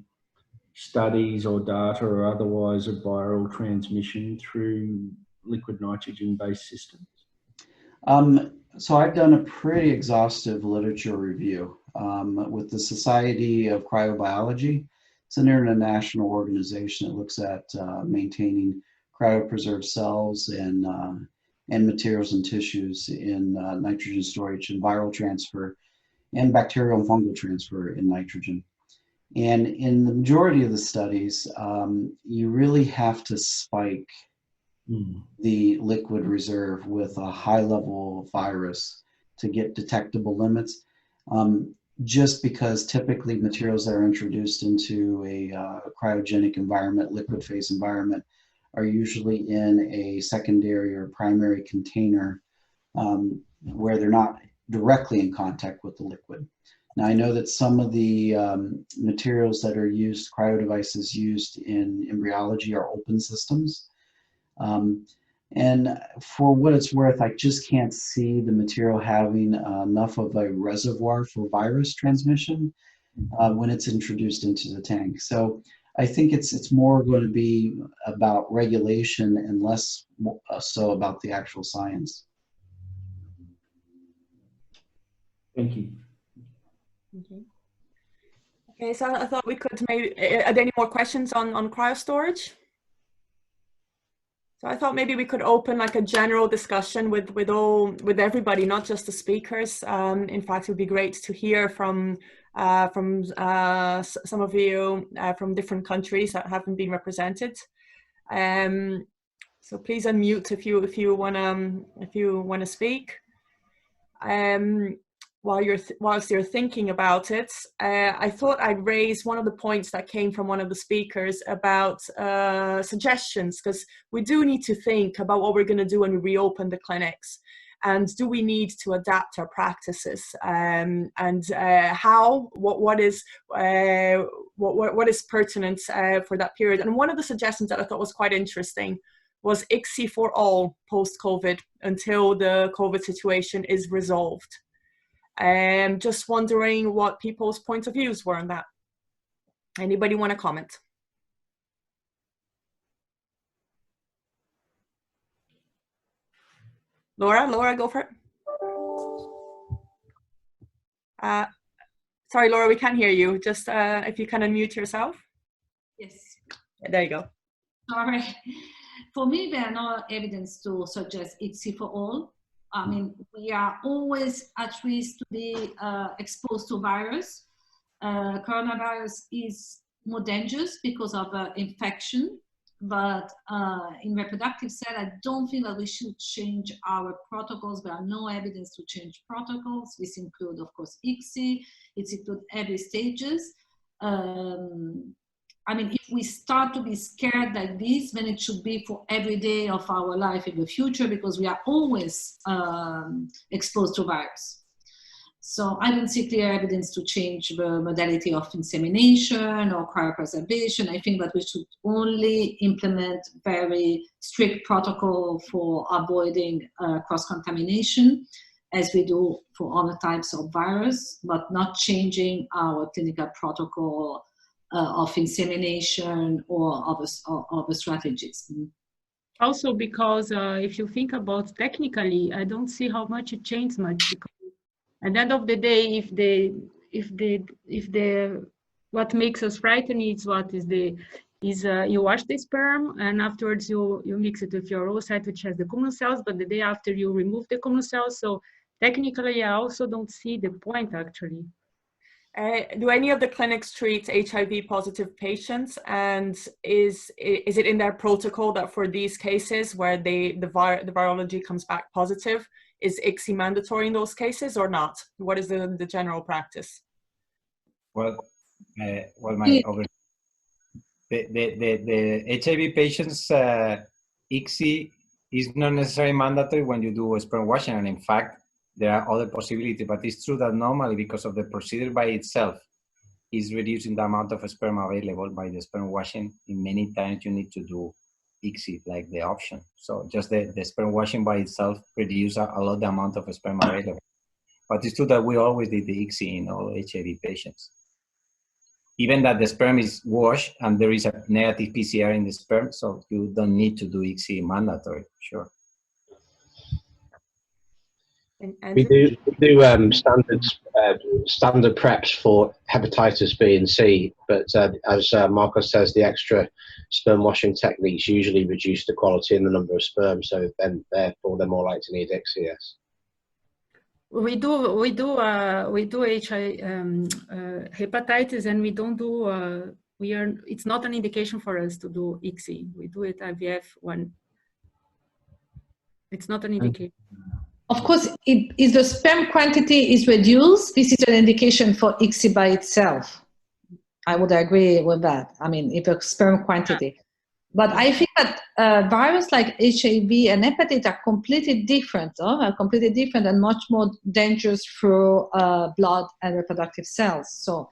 B: studies or data or otherwise of viral transmission through liquid nitrogen-based systems?
M: So I've done a pretty exhaustive literature review with the Society of Cryobiology. It's an international organization that looks at maintaining cryopreserved cells and materials and tissues in nitrogen storage and viral transfer and bacterial and fungal transfer in nitrogen. And in the majority of the studies, you really have to spike the liquid reserve with a high level virus to get detectable limits, just because typically materials that are introduced into a cryogenic environment, liquid phase environment, are usually in a secondary or primary container where they're not directly in contact with the liquid. Now, I know that some of the materials that are used, cryo devices used in embryology, are open systems. And for what it's worth, I just can't see the material having enough of a reservoir for virus transmission when it's introduced into the tank. So I think it's more going to be about regulation and less so about the actual science.
B: Thank you.
A: Okay, so I thought we could maybe, are there any more questions on cryo storage? So I thought maybe we could open like a general discussion with everybody, not just the speakers. In fact, it would be great to hear from some of you from different countries that haven't been represented. So please unmute if you wanna speak. Whilst you're thinking about it, I thought I'd raise one of the points that came from one of the speakers about suggestions, because we do need to think about what we're going to do when we reopen the clinics, and do we need to adapt our practices, and how, what is pertinent for that period. And one of the suggestions that I thought was quite interesting was ICSI for all post-COVID until the COVID situation is resolved. Just wondering what people's points of views were on that. Anybody want to comment? Laura, go for it. Sorry, Laura, we can't hear you. Just if you can unmute yourself.
H: Yes.
A: There you go.
H: Sorry. For me, there are no evidence to suggest ICSI for all. I mean, we are always at risk to be exposed to virus. Coronavirus is more dangerous because of infection, but in reproductive cell, I don't think that we should change our protocols. There are no evidence to change protocols. This includes, of course, ICSI. It includes every stages. I mean, if we start to be scared like this, then it should be for every day of our life in the future, because we are always exposed to virus. So I don't see clear evidence to change the modality of insemination or cryopreservation. I think that we should only implement very strict protocol for avoiding cross-contamination, as we do for other types of virus, but not changing our clinical protocol of insemination or other strategies.
E: Also, because if you think about technically, I don't see how much it changed much, because at the end of the day, what makes us frightened is you wash the sperm, and afterwards you mix it with your oocyte, which has the common cells, but the day after you remove the common cells. So technically, I also don't see the point actually.
A: Do any of the clinics treat HIV positive patients, and is it in their protocol that for these cases where the virology comes back positive, is ICSI mandatory in those cases or not? What is the general practice?
I: Well, the HIV patients, ICSI is not necessarily mandatory when you do sperm washing, and in fact, there are other possibilities, but it's true that normally, because of the procedure by itself, is reducing the amount of sperm available by the sperm washing. In many times you need to do ICSI, like the option. So just the sperm washing by itself reduces a lot the amount of sperm available. But it's true that we always did the ICSI in all HIV patients. Even that the sperm is washed and there is a negative PCR in the sperm, so you don't need to do ICSI mandatory, sure.
O: We do standard preps for hepatitis B and C, but as Marcos says, the extra sperm washing techniques usually reduce the quality and the number of sperm, so then therefore they're more likely to need ICSI, yes.
E: We do hepatitis, and we don't do it's not an indication for us to do ICSI. We do it IVF when it's not an indication.
H: Of course, if the sperm quantity is reduced, this is an indication for ICSI by itself. I would agree with that. I mean, if a sperm quantity. But I think that viruses like HIV and hepatitis are completely different, and much more dangerous through blood and reproductive cells. So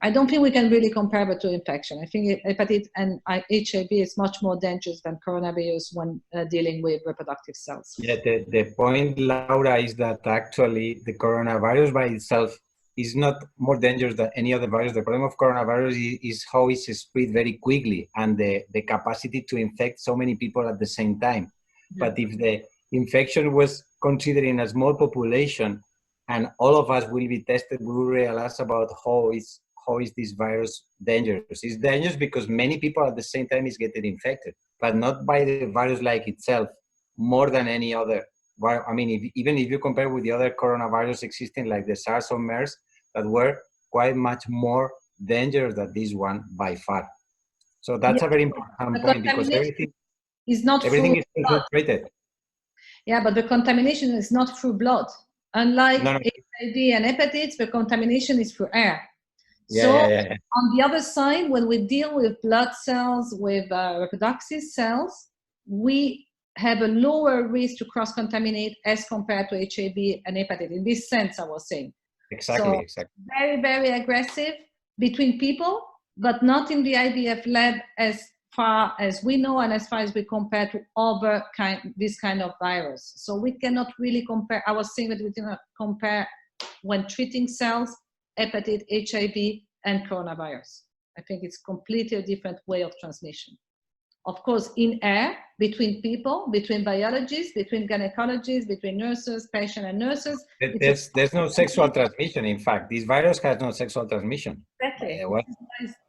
H: I don't think we can really compare the two infections. I think hepatitis and HIV is much more dangerous than coronavirus when dealing with reproductive cells.
I: Yeah, the point, Laura, is that actually the coronavirus by itself is not more dangerous than any other virus. The problem of coronavirus is how it's spread very quickly and the capacity to infect so many people at the same time. Yeah. But if the infection was considered in a small population and all of us will be tested, we will realize about how is this virus dangerous. It's dangerous because many people at the same time is getting infected, but not by the virus like itself, more than any other. I mean, even if you compare with the other coronavirus existing like the SARS or MERS, that were quite much more dangerous than this one by far. So that's a very important point because everything is infiltrated.
H: Yeah, but the contamination is not through blood. Unlike HIV and hepatitis, the contamination is through air. On the other side, when we deal with blood cells, with reproductive cells, we have a lower risk to cross-contaminate as compared to HIV and hepatitis. In this sense, I was saying.
I: Exactly.
H: Very, very aggressive between people, but not in the IVF lab as far as we know and as far as we compare to other this kind of virus. So we cannot really compare. I was saying that we cannot compare when treating cells, hepatitis, HIV, and coronavirus. I think it's completely a different way of transmission. Of course, in air, between people, between biologists, between gynecologists, between nurses, patient and nurses.
I: There's no sexual transmission. In fact, this virus has no sexual transmission.
H: Exactly.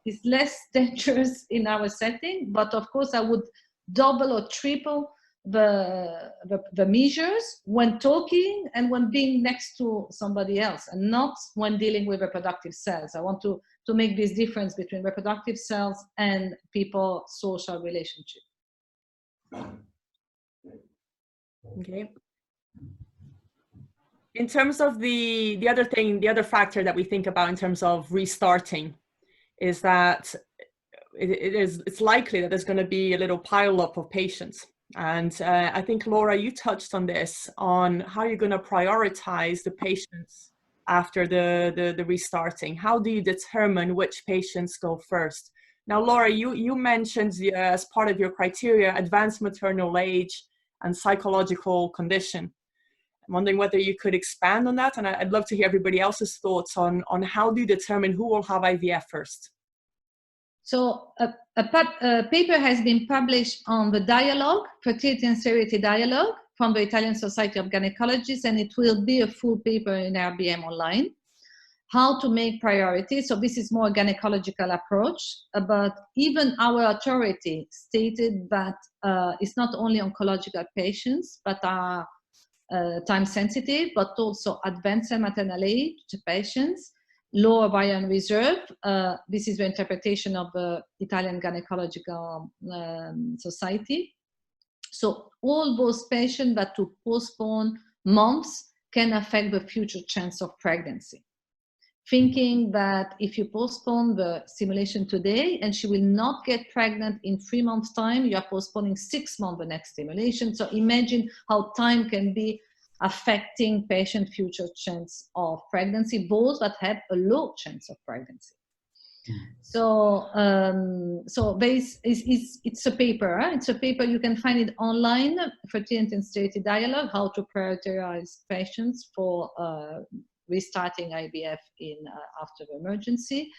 H: It's less dangerous in our setting, but of course, I would double or triple the measures when talking and when being next to somebody else, and not when dealing with reproductive cells. I want to make this difference between reproductive cells and people's social relationship.
A: Okay. In terms of the other factor that we think about in terms of restarting is that it's likely that there's going to be a little pile up of patients. And I think, Laura, you touched on this, on how you're going to prioritize the patients after the restarting. How do you determine which patients go first? Now, Laura, you mentioned as part of your criteria, advanced maternal age and psychological condition. I'm wondering whether you could expand on that, and I'd love to hear everybody else's thoughts on how do you determine who will have IVF first?
H: So a paper has been published on the dialogue, fertility and sterility dialogue, from the Italian Society of Gynecologists, and it will be a full paper in RBM online. How to make priorities. So this is more a gynecological approach, but even our authority stated that it's not only oncological patients, but are time sensitive, but also advanced maternal age patients, low ovarian reserve. This is the interpretation of the Italian Gynecological Society. So all those patients that to postpone months can affect the future chance of pregnancy. Thinking that if you postpone the stimulation today and she will not get pregnant in 3 months' time, you are postponing 6 months the next stimulation. So imagine how time can be affecting patient future chance of pregnancy, those that have a low chance of pregnancy. So, it's a paper. It's a paper, you can find it online, Fertility and Sterility Dialogue, how to prioritize patients for restarting IVF after the emergency.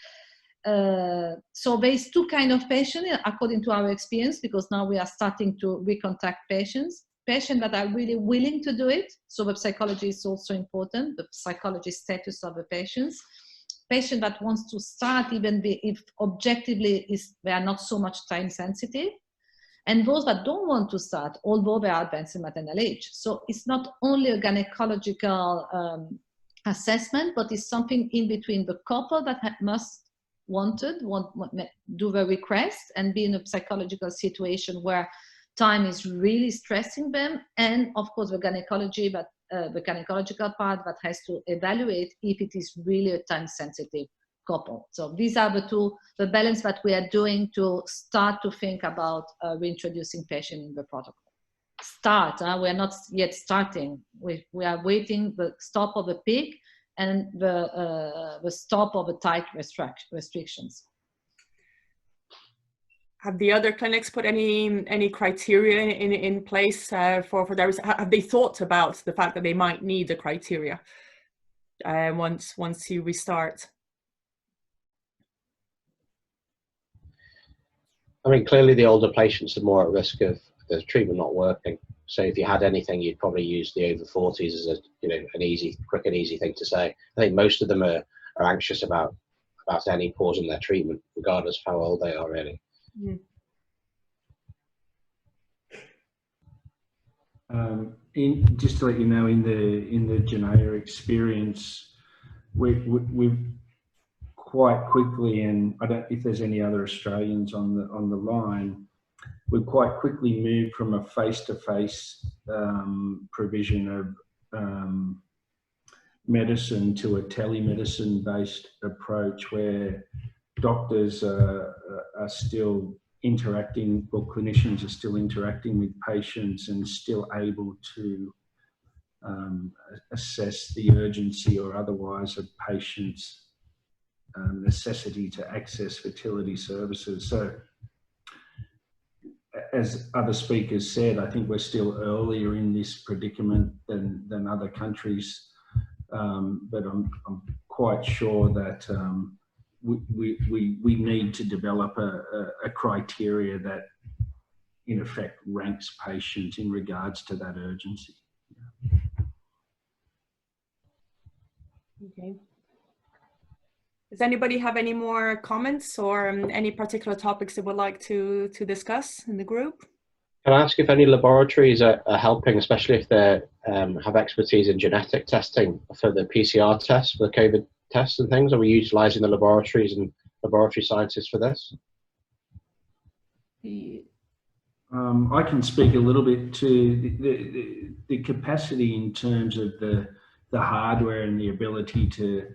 H: So there's two kinds of patients according to our experience, because now we are starting to recontact patients that are really willing to do it. So the psychology is also important, the psychology status of the patients. Patient that wants to start even if objectively they are not so much time sensitive. And those that don't want to start, although they are advanced in maternal age. So it's not only a gynecological assessment, but it's something in between the couple that do the request and be in a psychological situation where time is really stressing them, and of course the gynecology, but the gynecological part that has to evaluate if it is really a time sensitive couple. So these are the balance that we are doing to start to think about reintroducing patient in the protocol. We are not yet starting. We are waiting the stop of the peak and the stop of the tight restrictions.
A: Have the other clinics put any criteria in place for that? Have they thought about the fact that they might need the criteria? once you restart?
O: I mean, clearly the older patients are more at risk of the treatment not working. So if you had anything, you'd probably use the over 40s as an easy, quick and easy thing to say. I think most of them are anxious about any pause in their treatment, regardless of how old they are, really.
A: Mm.
B: Just to let you know, in the Genea experience, we've quite quickly, and I don't know if there's any other Australians on the line, we've quite quickly moved from a face-to-face provision of medicine to a telemedicine-based approach where doctors are still interacting, or clinicians are still interacting with patients and still able to assess the urgency or otherwise of patients' necessity to access fertility services. So, as other speakers said, I think we're still earlier in this predicament than other countries, but I'm quite sure that we need to develop a criteria that, in effect, ranks patients in regards to that urgency.
A: Okay. Does anybody have any more comments or any particular topics they would like to discuss in the group?
O: Can I ask if any laboratories are helping, especially if they have expertise in genetic testing for the PCR tests, for the COVID tests and things? Are we utilising the laboratories and laboratory scientists for this?
B: I can speak a little bit to the capacity in terms of the hardware and the ability to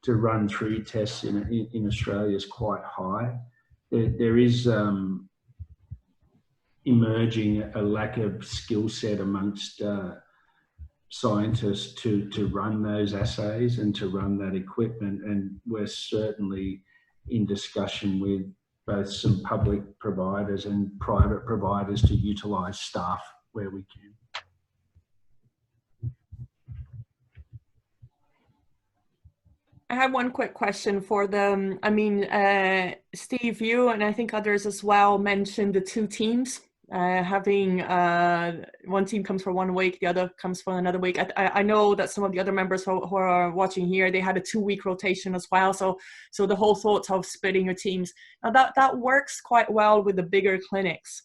B: run through tests in Australia is quite high. There is emerging a lack of skill set amongst scientists to run those assays and to run that equipment, and we're certainly in discussion with both some public providers and private providers to utilise staff where we can.
A: I have one quick question for them. I mean, Steve, you and I think others as well mentioned the two teams. Having one team comes for 1 week, the other comes for another week. I know that some of the other members who are watching here, they had a 2-week rotation as well. So the whole thought of splitting your teams, now that works quite well with the bigger clinics.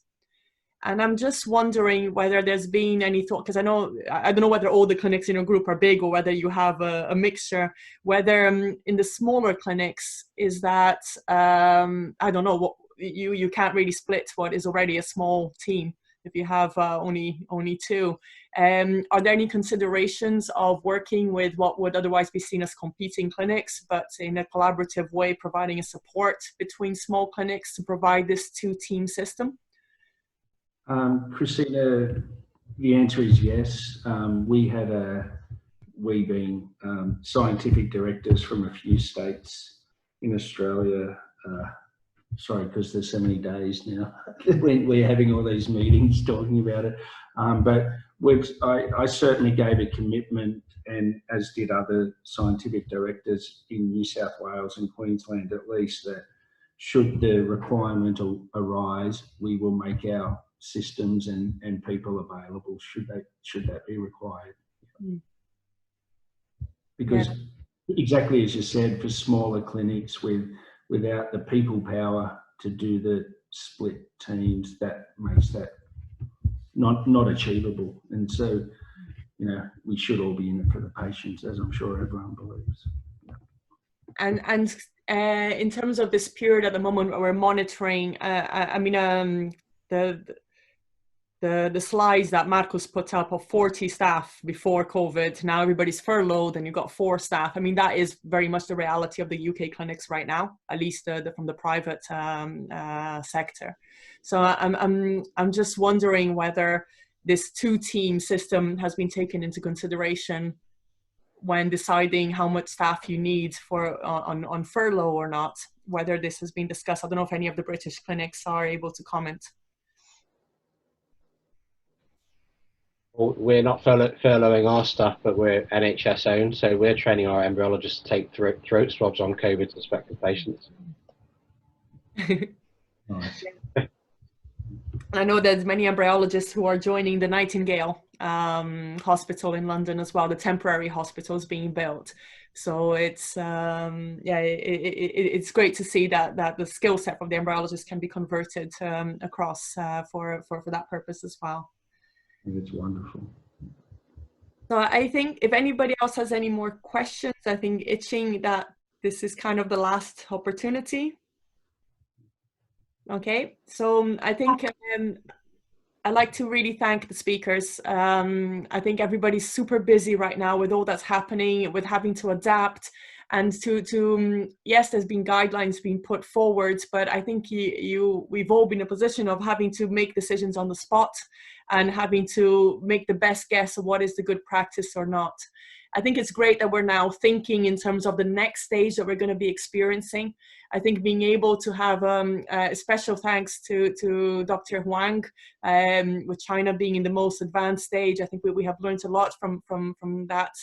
A: And I'm just wondering whether there's been any thought, because I don't know whether all the clinics in your group are big or whether you have a mixture, whether in the smaller clinics is that, I don't know, what you can't really split what is already a small team if you have only two. Are there any considerations of working with what would otherwise be seen as competing clinics, but in a collaborative way, providing a support between small clinics to provide this two-team system?
B: Christina, the answer is yes. We being scientific directors from a few states in Australia, sorry, because there's so many days now, we're having all these meetings talking about it. But I certainly gave a commitment, and as did other scientific directors in New South Wales and Queensland at least, that should the requirement arise, we will make our systems and people available should that be required.
A: Mm.
B: Because exactly as you said, for smaller clinics without the people power to do the split teams, that makes that not achievable. And so, we should all be in it for the patients, as I'm sure everyone believes.
A: And in terms of this period at the moment where we're monitoring, the slides that Marcos put up of 40 staff before COVID, now everybody's furloughed and you've got 4 staff. I mean, that is very much the reality of the UK clinics right now, at least from the private sector. So I'm just wondering whether this two-team system has been taken into consideration when deciding how much staff you need for on furlough or not, whether this has been discussed. I don't know if any of the British clinics are able to comment.
O: we're not furloughing our staff, but we're NHS owned, so we're training our embryologists to take throat swabs on COVID suspected patients.
B: Nice.
A: I know there's many embryologists who are joining the Nightingale hospital in London as well. The temporary hospital is being built. So it's it's great to see that the skill set from the embryologist can be converted across for that purpose as well.
B: I think it's wonderful.
A: So I think if anybody else has any more questions, I think itching that this is kind of the last opportunity. Okay, so I think I'd like to really thank the speakers. I think everybody's super busy right now with all that's happening, with having to adapt, and yes, there's been guidelines being put forward, but I think we've all been in a position of having to make decisions on the spot and having to make the best guess of what is the good practice or not. I think it's great that we're now thinking in terms of the next stage that we're going to be experiencing. I think being able to have a special thanks to Dr. Huang, with China being in the most advanced stage. I think we have learned a lot from that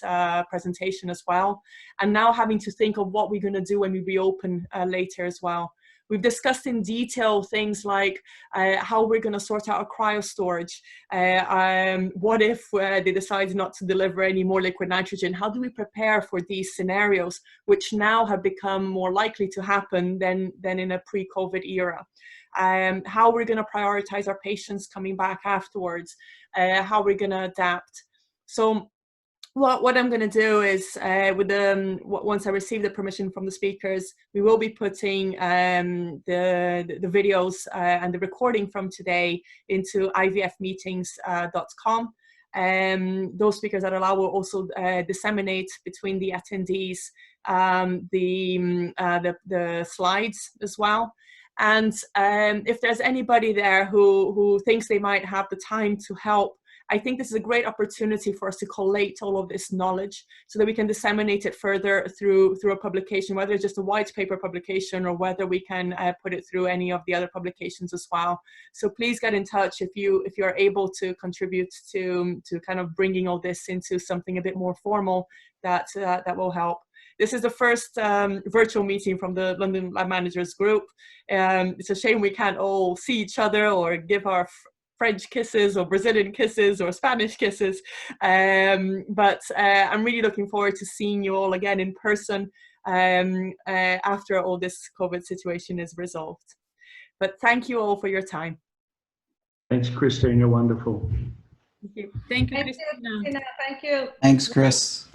A: presentation as well. And now having to think of what we're going to do when we reopen later as well. We've discussed in detail things like how we're going to sort out our cryo storage. What if they decide not to deliver any more liquid nitrogen? How do we prepare for these scenarios, which now have become more likely to happen than in a pre-COVID era? How we're going to prioritize our patients coming back afterwards? How we're going to adapt? So what I'm going to do is, once I receive the permission from the speakers, we will be putting the videos and the recording from today into ivfmeetings.com. Those speakers that allow will also disseminate between the attendees the slides as well. And if there's anybody there who thinks they might have the time to help, I think this is a great opportunity for us to collate all of this knowledge so that we can disseminate it further through a publication, whether it's just a white paper publication or whether we can put it through any of the other publications as well. So please get in touch if you're able to contribute to kind of bringing all this into something a bit more formal that will help. This is the first virtual meeting from the London Lab Managers Group. It's a shame we can't all see each other or give our French kisses or Brazilian kisses or Spanish kisses, but I'm really looking forward to seeing you all again in person after all this COVID situation is resolved. But thank you all for your time.
B: Thanks, Christina. Wonderful.
A: Thank you. Thank you,
H: Christina. Thank you.
M: Thanks, Chris.